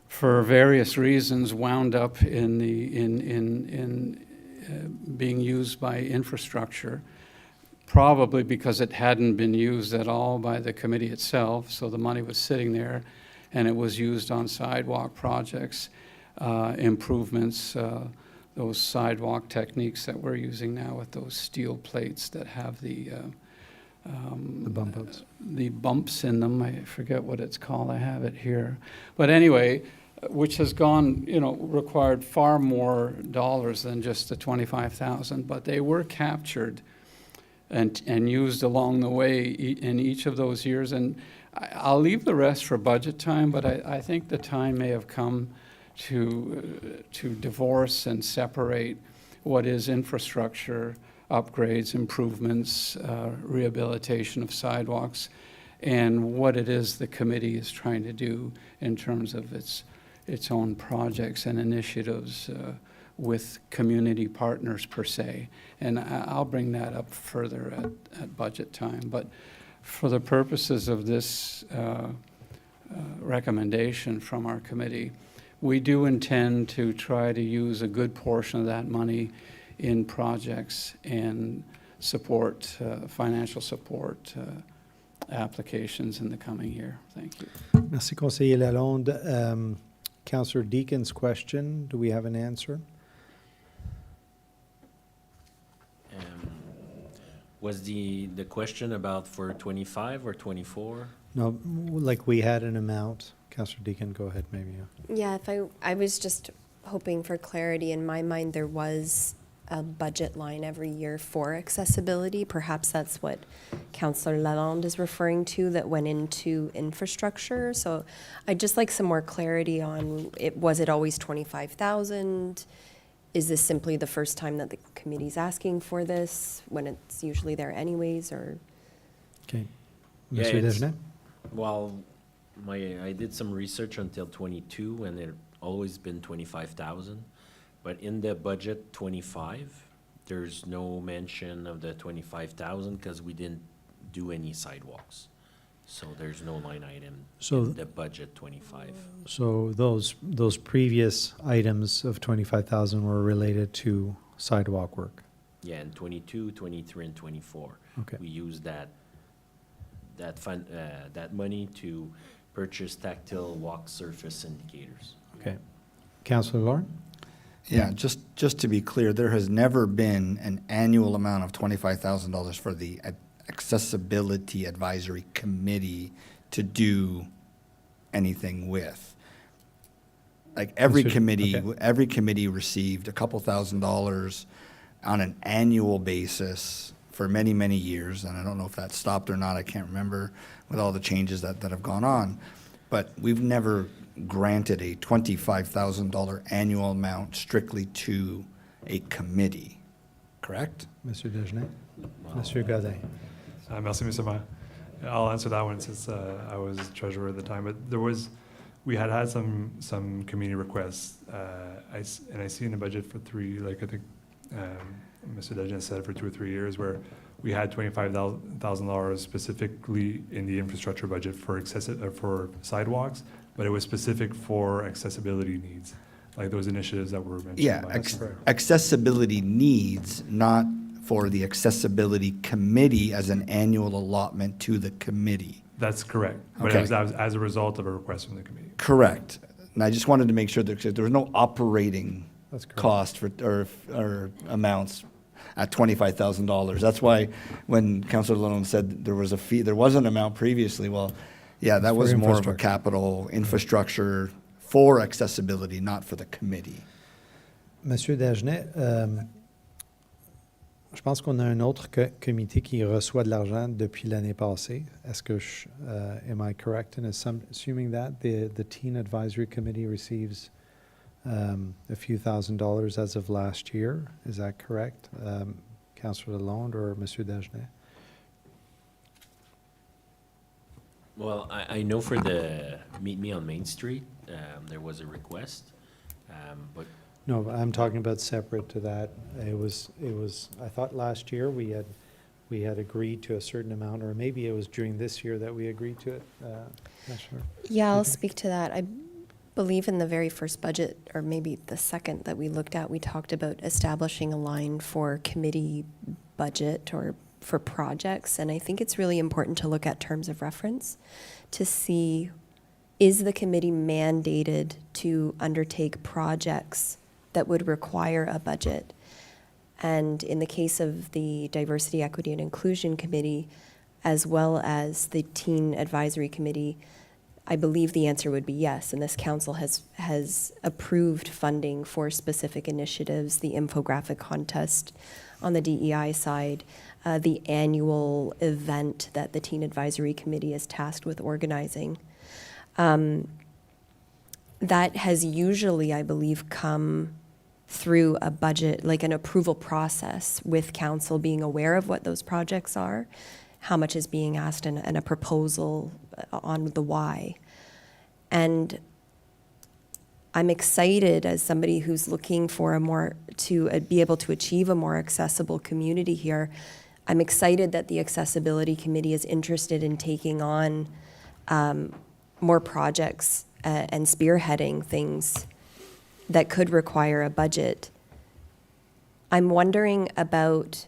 for various reasons, wound up in being used by infrastructure, probably because it hadn't been used at all by the committee itself. So the money was sitting there, and it was used on sidewalk projects, improvements. Those sidewalk techniques that we're using now with those steel plates that have the bump outs. The bumps in them. I forget what it's called. I have it here. But anyway, which has gone, required far more dollars than just the $25,000. But they were captured and used along the way in each of those years. And I'll leave the rest for budget time, but I think the time may have come to divorce and separate what is infrastructure, upgrades, improvements, rehabilitation of sidewalks, and what it is the committee is trying to do in terms of its own projects and initiatives with community partners per se. And I'll bring that up further at budget time. But for the purposes of this recommendation from our committee, we do intend to try to use a good portion of that money in projects and support, financial support applications in the coming year. Thank you. Merci, Conseiller Lalonde. Councillor Deacon's question, do we have an answer? Was the question about for 25 or 24? No, like we had an amount. Councillor Deacon, go ahead, maybe. Yeah, I was just hoping for clarity. In my mind, there was a budget line every year for accessibility. Perhaps that's what Councillor Lalonde is referring to, that went into infrastructure. So I'd just like some more clarity on it. Was it always 25,000? Is this simply the first time that the committee's asking for this when it's usually there anyways, or? Okay. Yeah, Monsieur it's- Desjardins? Well, I did some research until 22, and it always been 25,000. But in the budget 25, there's no mention of the 25,000 because we didn't do any sidewalks. So there's no line item So- in the budget 25. So those previous items of 25,000 were related to sidewalk work? Yeah, in 22, 23, and 24. Okay. We used that fund, that money to purchase tactile walk surface indicators. Okay. Councillor Lauren? Yeah, just to be clear, there has never been an annual amount of $25,000 for the Accessibility Advisory Committee to do anything with. Like every Mr. committee, okay. every committee received a couple $1,000s on an annual basis for many, many years, and I don't know if that stopped or not, I can't remember with all the changes that have gone on. But we've never granted a $25,000 annual amount strictly to a committee, correct? Monsieur Desjardins? Monsieur Godin? Merci, Mr. Mayor. I'll answer that one since I was treasurer at the time. But we had some community requests. And I see in the budget for I think Mr. Dejan said for 2 or 3 years where we had $25,000 specifically in the infrastructure budget for for sidewalks, but it was specific for accessibility needs, like those initiatives that were mentioned. Yeah, by Mr. accessibility needs, not for the accessibility committee as an annual allotment to the committee. That's correct. But Okay. it was as a result of a request from the committee. Correct. And I just wanted to make sure that there was no operating That's correct. cost for, or amounts at $25,000. That's why when Councilor Lennon said there was a fee, there was an amount previously, well, yeah, that For was more of a infrastructure. capital infrastructure for accessibility, not for the committee. Monsieur Dagenet, je pense qu'on a un autre comité qui reçoit de l'argent depuis l'année passée. Est-ce que am I correct in assuming that the Teen Advisory Committee receives a few $1,000s as of last year? Is that correct, Councillor Lalonde or Monsieur Dagenet? Well, I know for the Meet Me on Main Street, there was a request, but No, I'm talking about separate to that. It was, I thought last year we had agreed to a certain amount, or maybe it was during this year that we agreed to it. Not sure. Yeah, I'll Okay. speak to that. I believe in the very first budget, or maybe the second that we looked at, we talked about establishing a line for committee budget or for projects. And I think it's really important to look at terms of reference to see, is the committee mandated to undertake projects that would require a budget? And in the case of the Diversity, Equity, and Inclusion Committee, as well as the Teen Advisory Committee, I believe the answer would be yes. And this council has approved funding for specific initiatives, the infographic contest on the DEI side, the annual event that the Teen Advisory Committee is tasked with organizing. That has usually, I believe, come through a budget, like an approval process with council being aware of what those projects are, how much is being asked, and a proposal on the why. And I'm excited as somebody who's looking for to be able to achieve a more accessible community here. I'm excited that the Accessibility Committee is interested in taking on more projects and spearheading things that could require a budget. I'm wondering about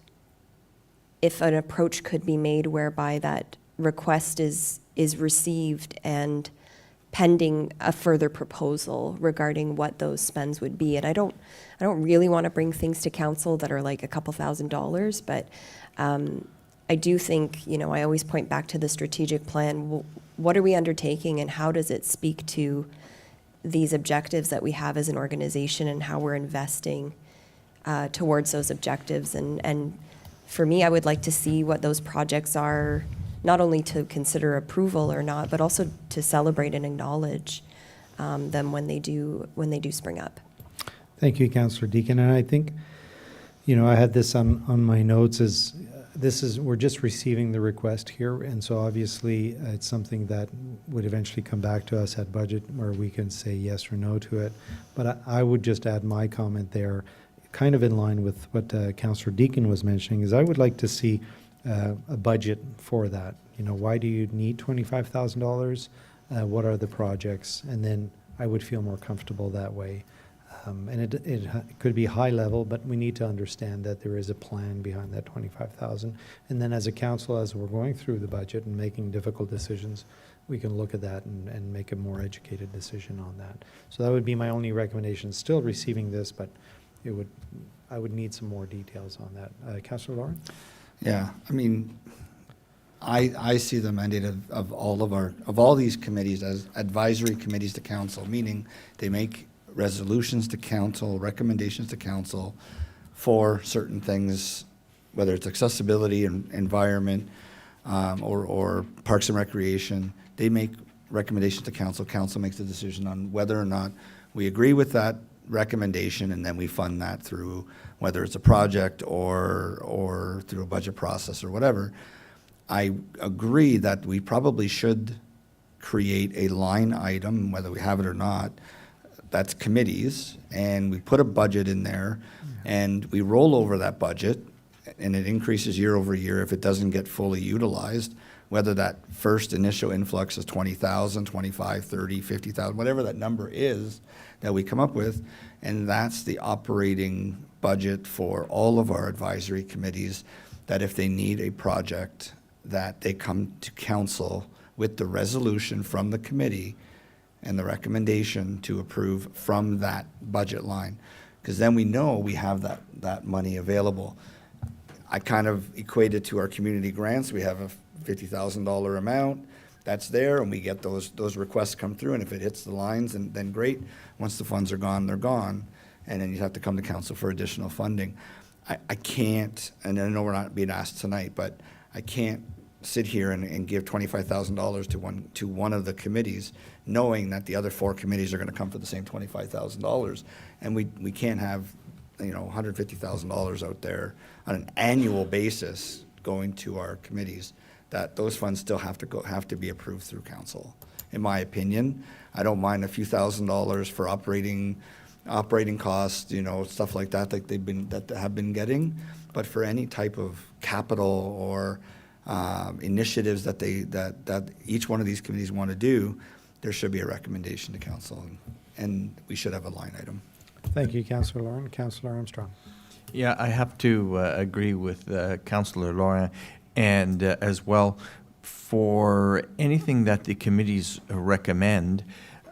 if an approach could be made whereby that request is received and pending a further proposal regarding what those spends would be. And I don't really want to bring things to council that are like a couple $1,000s, but I do think, I always point back to the strategic plan. What are we undertaking and how does it speak to these objectives that we have as an organization and how we're investing towards those objectives? And for me, I would like to see what those projects are, not only to consider approval or not, but also to celebrate and acknowledge them when they do spring up. Thank you, Councillor Deakin. And I think, I had this on my notes as we're just receiving the request here, and so obviously it's something that would eventually come back to us at budget where we can say yes or no to it. But I would just add my comment there, kind of in line with what Councillor Deacon was mentioning, is I would like to see a budget for that. You know, why do you need $25,000? What are the projects? And then I would feel more comfortable that way. And it could be high level, but we need to understand that there is a plan behind that 25,000. And then as a council, as we're going through the budget and making difficult decisions, we can look at that and make a more educated decision on that. So that would be my only recommendation. Still receiving this, but I would need some more details on that. Councillor Lauren? Yeah, I mean, I see the mandate of all these committees as advisory committees to council, meaning they make resolutions to council, recommendations to council for certain things, whether it's accessibility and environment, or parks and recreation. They make recommendations to council. Council makes a decision on whether or not we agree with that recommendation, and then we fund that through whether it's a project or through a budget process or whatever. I agree that we probably should create a line item, whether we have it or not, that's committees, and we put a budget in there, and we roll over that budget, and it increases year over year if it doesn't get fully utilized, whether that first initial influx is 20,000, 25, 30, 50,000, whatever that number is that we come up with, and that's the operating budget for all of our advisory committees, that if they need a project, that they come to council with the resolution from the committee and the recommendation to approve from that budget line. Because then we know we have that money available. I kind of equate it to our community grants. We have a $50,000 amount that's there, and we get those requests come through, and if it hits the lines, and then great. Once the funds are gone, they're gone, and then you have to come to council for additional funding. I can't, and I know we're not being asked tonight, but I can't sit here and give $25,000 to one of the committees, knowing that the other 4 committees are going to come for the same $25,000, and we can't have, you know, $150,000 out there on an annual basis going to our committees. That those funds still have to be approved through council. In my opinion, I don't mind a few $1,000s for operating costs, you know, stuff like that, like that have been getting, but for any type of capital or initiatives that each one of these committees want to do, there should be a recommendation to council, and we should have a line item. Thank you, Councillor Lauren. Councillor Armstrong. Yeah, I have to agree with Councillor Laurent, and as well, for anything that the committees recommend,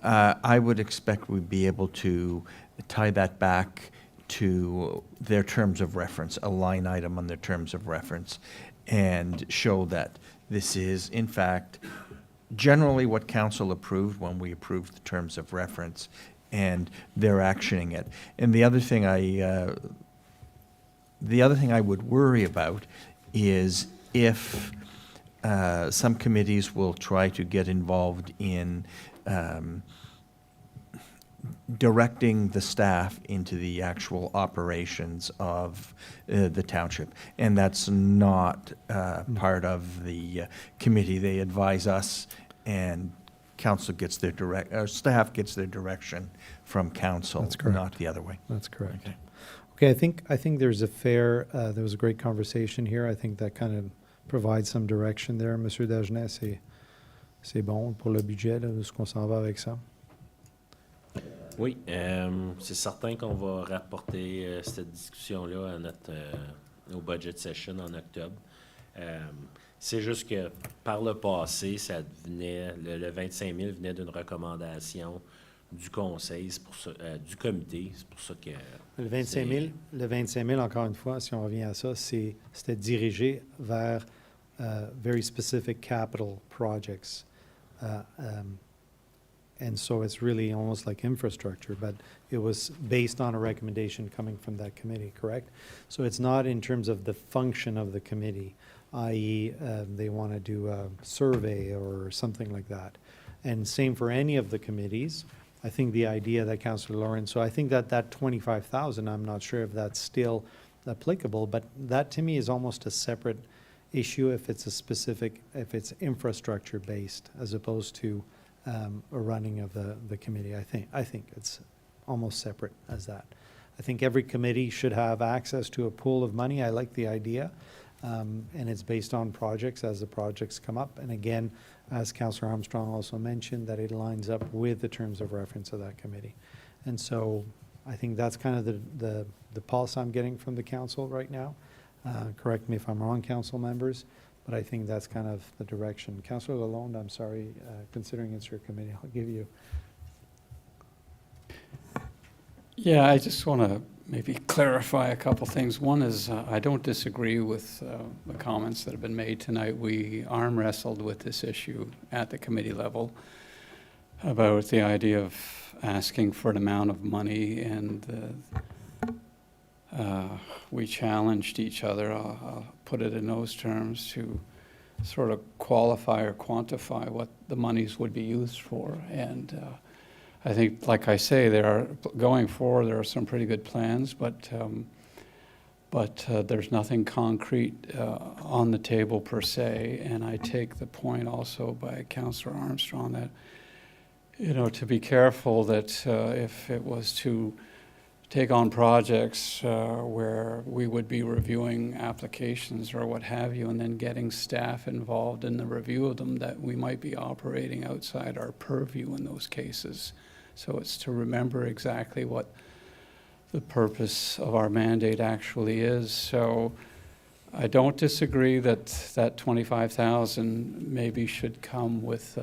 I would expect we'd be able to tie that back to their terms of reference, a line item on their terms of reference, and show that this is, in fact, generally what council approved when we approved the terms of reference, and they're actioning it. And the other thing I would worry about is if some committees will try to get involved in directing the staff into the actual operations of the township. And that's not part of the committee. They advise us, and council gets their staff gets their direction from council, That's correct. not the other way. That's correct. Okay. Okay, I think there's a fair, there was a great conversation here. I think that kind of provides some direction there. Monsieur Dagenet, c'est bon pour le budget, là, de ce qu'on s'en va avec ça? Oui, c'est certain qu'on va rapporter cette discussion-là au budget session en octobre. C'est juste que par le passé, ça venait, le 25 000 venait d'une recommandation du conseil, c'est pour ça, du comité, c'est pour ça que... Le 25 000, encore une fois, si on revient à ça, c'était dirigé vers very specific capital projects. And so it's really almost like infrastructure, but it was based on a recommendation coming from that committee, correct? So it's not in terms of the function of the committee, i.e. They want to do a survey or something like that. And same for any of the committees. I think the idea that Councillor Lawrence, so I think that 25,000, I'm not sure if that's still applicable, but that to me is almost a separate issue if it's if it's infrastructure-based as opposed to a running of the committee. I think it's almost separate as that. I think every committee should have access to a pool of money. I like the idea. And it's based on projects as the projects come up. And again, as Councillor Armstrong also mentioned, that it lines up with the terms of reference of that committee. And so I think that's kind of the pulse I'm getting from the council right now. Correct me if I'm wrong, council members, but I think that's kind of the direction. Councillor Lalonde, I'm sorry, considering it's your committee, I'll give you. Yeah, I just want to maybe clarify a couple things. One is I don't disagree with the comments that have been made tonight. We arm wrestled with this issue at the committee level about the idea of asking for an amount of money, and we challenged each other, I'll put it in those terms, to sort of qualify or quantify what the monies would be used for. And I think, like I say, going forward, there are some pretty good plans, but there's nothing concrete on the table per se. And I take the point also by Councillor Armstrong that, to be careful that if it was to take on projects where we would be reviewing applications or what have you, and then getting staff involved in the review of them, that we might be operating outside our purview in those cases. So it's to remember exactly what the purpose of our mandate actually is. So I don't disagree that that 25,000 maybe should come with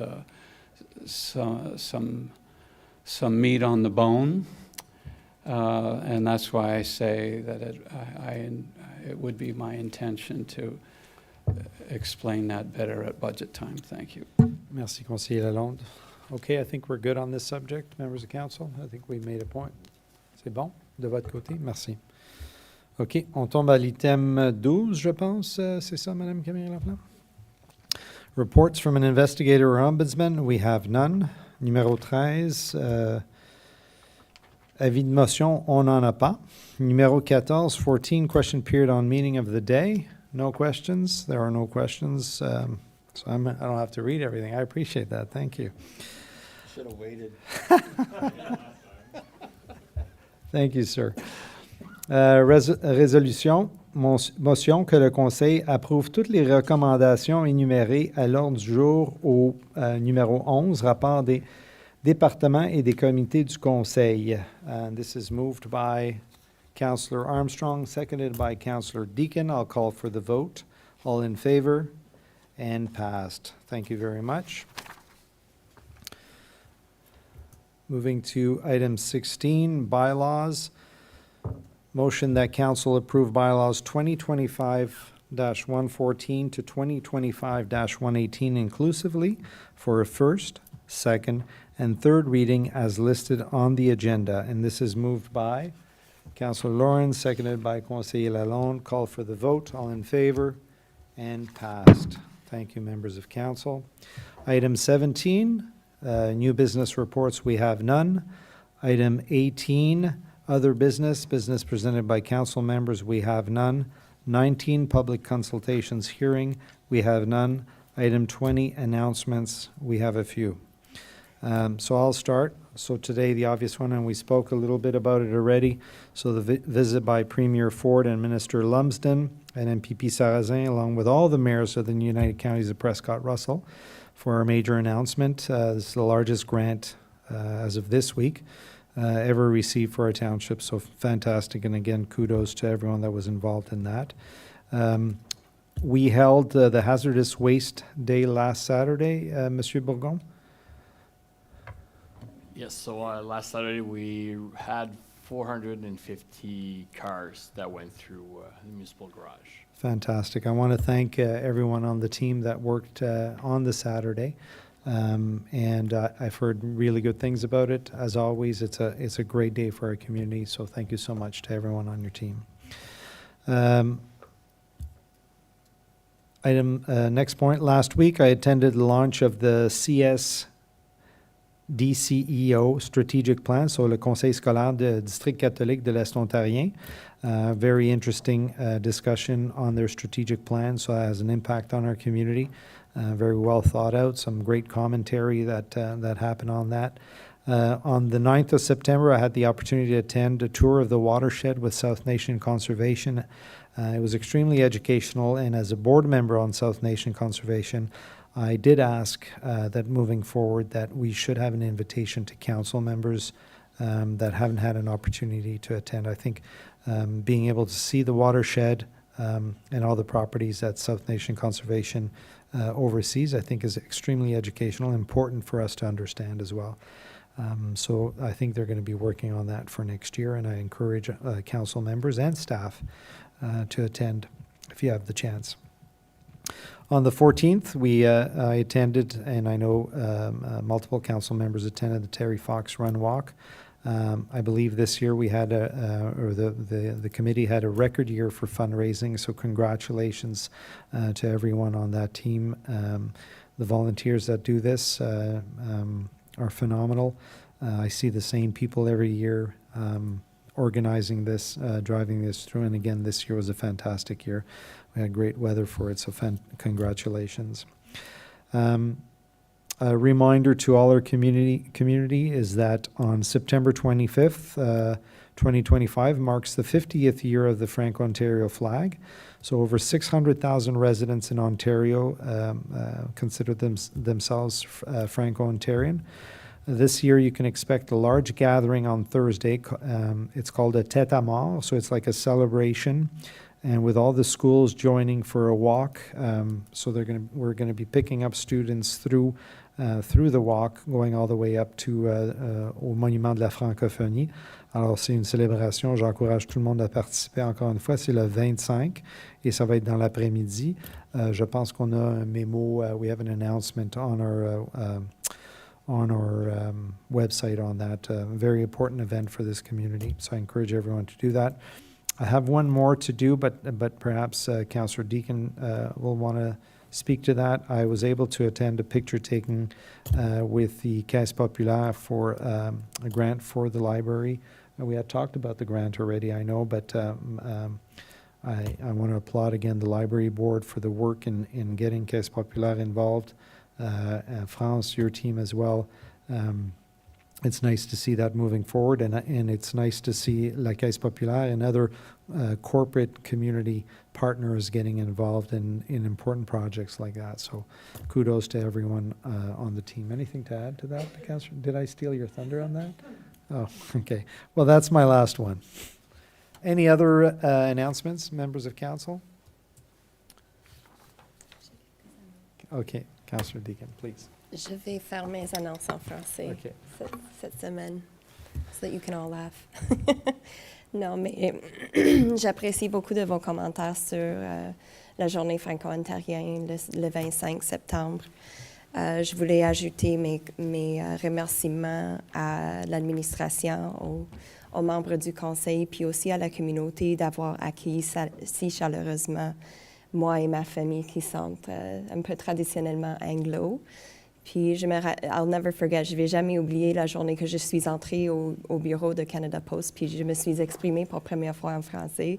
some meat on the bone. And that's why I say that it would be my intention to explain that better at budget time. Thank you. Merci, Conseiller Lalonde. Okay, I think we're good on this subject, members of council. I think we made a point. C'est bon de votre côté? Merci. OK, on tombe à l'item 12, je pense. C'est ça, Madame Camille Laflamme? Reports from an investigator or ombudsman, we have none. Numéro 13, avis de motion, on n'en a pas. Numéro 14, 14, question period on meeting of the day. No questions. There are no questions. So I don't have to read everything. I appreciate that. Thank you. Should have waited. Thank you, sir. Résolution. Motion que le Conseil approuve toutes les recommandations énumérées à l'ordre du jour au numéro 11, rapport des départements et des comités du Conseil. And this is moved by Councillor Armstrong, seconded by Councillor Deakin. I'll call for the vote. All in favor? And passed. Thank you very much. Moving to item 16, bylaws. Motion that council approve bylaws 2025-114 to 2025-118 inclusively for a first, second, and third reading as listed on the agenda. And this is moved by Councillor Lawrence, seconded by Conseiller Lalonde. Call for the vote. All in favor? And passed. Thank you, members of council. Item 17, new business reports, we have none. Item 18, other business presented by council members, we have none. 19, public consultations hearing, we have none. Item 20, announcements, we have a few. So I'll start. So today, the obvious one, and we spoke a little bit about it already. So the visit by Premier Ford and Minister Lumsden and MPP Sarrazin, along with all the mayors of the United Counties of Prescott-Russell, for our major announcement. This is the largest grant as of this week ever received for our township. So fantastic. And again, kudos to everyone that was involved in that. We held the Hazardous Waste Day last Saturday, Monsieur Bourgon. Yes, so last Saturday we had 450 cars that went through the municipal garage. Fantastic. I want to thank everyone on the team that worked on the Saturday. And I've heard really good things about it. As always, it's a great day for our community. So thank you so much to everyone on your team. Next point, last week I attended the launch of the CS DCEO strategic plan, so le Conseil scolaire de District catholique de l'Est ontarien. Very interesting discussion on their strategic plan, so it has an impact on our community. Very well thought out, some great commentary that happened on that. On the 9th of September, I had the opportunity to attend a tour of the watershed with South Nation Conservation. It was extremely educational, and as a board member on South Nation Conservation, I did ask that moving forward that we should have an invitation to council members that haven't had an opportunity to attend. I think being able to see the watershed and all the properties that South Nation Conservation oversees, I think is extremely educational, important for us to understand as well. So I think they're going to be working on that for next year, and I encourage council members and staff to attend if you have the chance. On the 14th, I attended, and I know multiple council members attended the Terry Fox Run Walk. I believe this year we had the committee had a record year for fundraising, so congratulations to everyone on that team. The volunteers that do this are phenomenal. I see the same people every year organizing this, driving this through, and again, this year was a fantastic year. We had great weather for it, so congratulations. A reminder to all our community is that on September 25th, 2025 marks the 50th year of the Franco-Ontario flag. So over 600,000 residents in Ontario consider themselves Franco-Ontarian. This year you can expect a large gathering on Thursday. It's called a tête à mort, so it's like a celebration, and with all the schools joining for a walk. So we're going to be picking up students through the walk, going all the way up to au Monument de la Francophonie. Alors, c'est une célébration. J'encourage tout le monde à participer encore une fois. C'est le 25 et ça va être dans l'après-midi. Je pense qu'on a un mémo. We have an announcement on our website on that. Very important event for this community. So I encourage everyone to do that. I have one more to do, but perhaps Councillor Deacon will want to speak to that. I was able to attend a picture taking with the Caisse Populaire for a grant for the library. We had talked about the grant already, I know, but I want to applaud again the library board for the work in getting Caisse Populaire involved. France, your team as well. It's nice to see that moving forward, and it's nice to see La Caisse Populaire and other corporate community partners getting involved in important projects like that. So kudos to everyone on the team. Anything to add to that, Councillor? Did I steal your thunder on that? Oh, okay. Well, that's my last one. Any other announcements, members of council? Okay, Councillor Deacon, please. Je vais faire mes annonces en français Okay. cette semaine, so that you can all laugh. Non, mais j'apprécie beaucoup de vos commentaires sur la journée franco-ontarienne le 25 septembre. Je voulais ajouter mes remerciements à l'administration, aux membres du conseil, puis aussi à la communauté d'avoir accueilli si chaleureusement moi et ma famille qui sont un peu traditionnellement anglo. Puis I'll never forget, je ne vais jamais oublier la journée que je suis entrée au bureau de Canada Post, puis je me suis exprimée pour la première fois en français.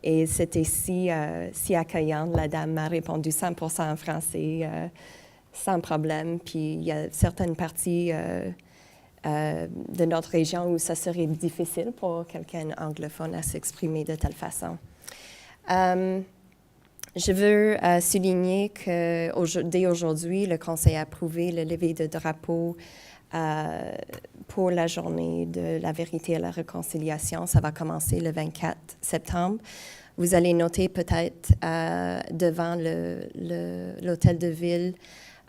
Et c'était si accueillant. La dame m'a répondu 100% en français, sans problème. Puis il y a certaines parties de notre région où ça serait difficile pour quelqu'un anglophone à s'exprimer de telle façon. Je veux souligner que dès aujourd'hui, le Conseil a approuvé le lever de drapeau pour la journée de la vérité et la réconciliation. Ça va commencer le 24 septembre. Vous allez noter peut-être devant l'hôtel de ville,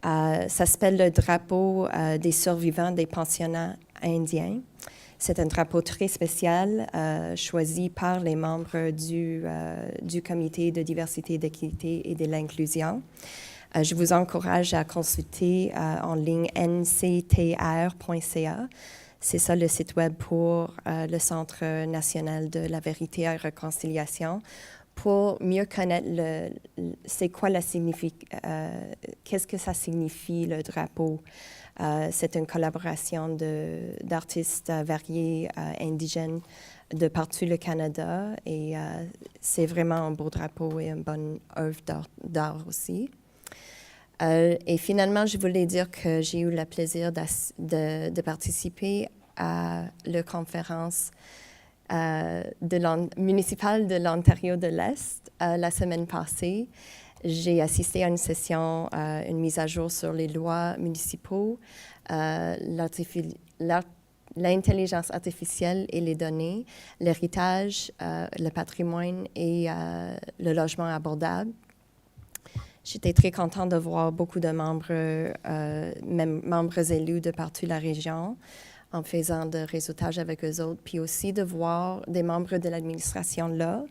ça s'appelle le drapeau des survivants des pensionnats indiens. C'est un drapeau très spécial choisi par les membres du comité de diversité, d'équité et de l'inclusion. Je vous encourage à consulter en ligne nctr.ca. C'est ça le site web pour le Centre national de la vérité et réconciliation, pour mieux connaître c'est quoi qu'est-ce que ça signifie le drapeau. C'est une collaboration d'artistes variés indigènes de partout le Canada et c'est vraiment un beau drapeau et une bonne œuvre d'art aussi. Et finalement, je voulais dire que j'ai eu le plaisir de participer à la conférence municipale de l'Ontario de l'Est la semaine passée. J'ai assisté à une session, une mise à jour sur les lois municipaux, l'intelligence artificielle et les données, l'héritage, le patrimoine et le logement abordable. J'étais très contente de voir beaucoup de membres, même membres élus de partout la région, en faisant de réseautage avec eux autres, puis aussi de voir des membres de l'administration là.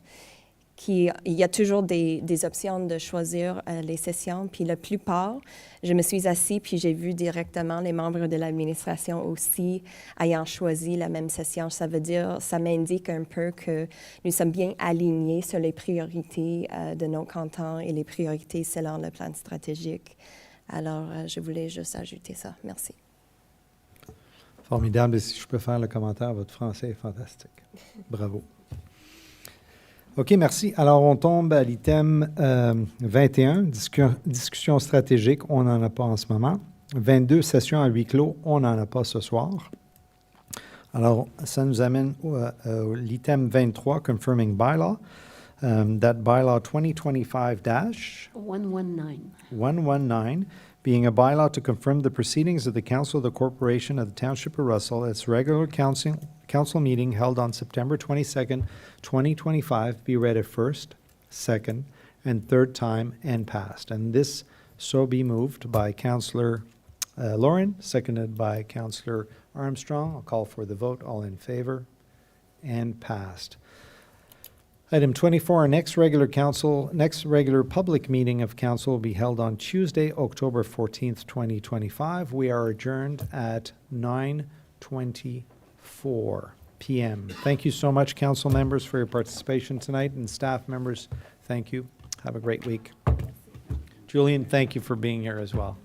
Il y a toujours des options de choisir les sessions, puis la plupart, je me suis assise, puis j'ai vu directement les membres de l'administration aussi ayant choisi la même session. Ça m'indique un peu que nous sommes bien alignés sur les priorités de nos cantons et les priorités selon le plan stratégique. Alors, je voulais juste ajouter ça. Merci. Formidable. Et si je peux faire le commentaire, votre français est fantastique. Bravo. OK, merci. Alors, on tombe à l'item 21, discussion stratégique, on n'en a pas en ce moment. 22, session à huis clos, on n'en a pas ce soir. Alors, ça nous amène au l'item 23, confirming bylaw. That bylaw 2025-119, being a bylaw to confirm the proceedings of the Council of the Corporation of the Township of Russell at its regular council meeting held on September 22nd, 2025, be read a first, second, and third time and passed. And this so be moved by Councillor Lauren, seconded by Councillor Armstrong. I'll call for the vote. All in favor, and passed. Item 24, our next regular public meeting of council will be held on Tuesday, October 14th, 2025. We are adjourned at 9:24 p.m. Thank you so much, council members, for your participation tonight, and staff members, thank you. Have a great week. Julian, thank you for being here as well.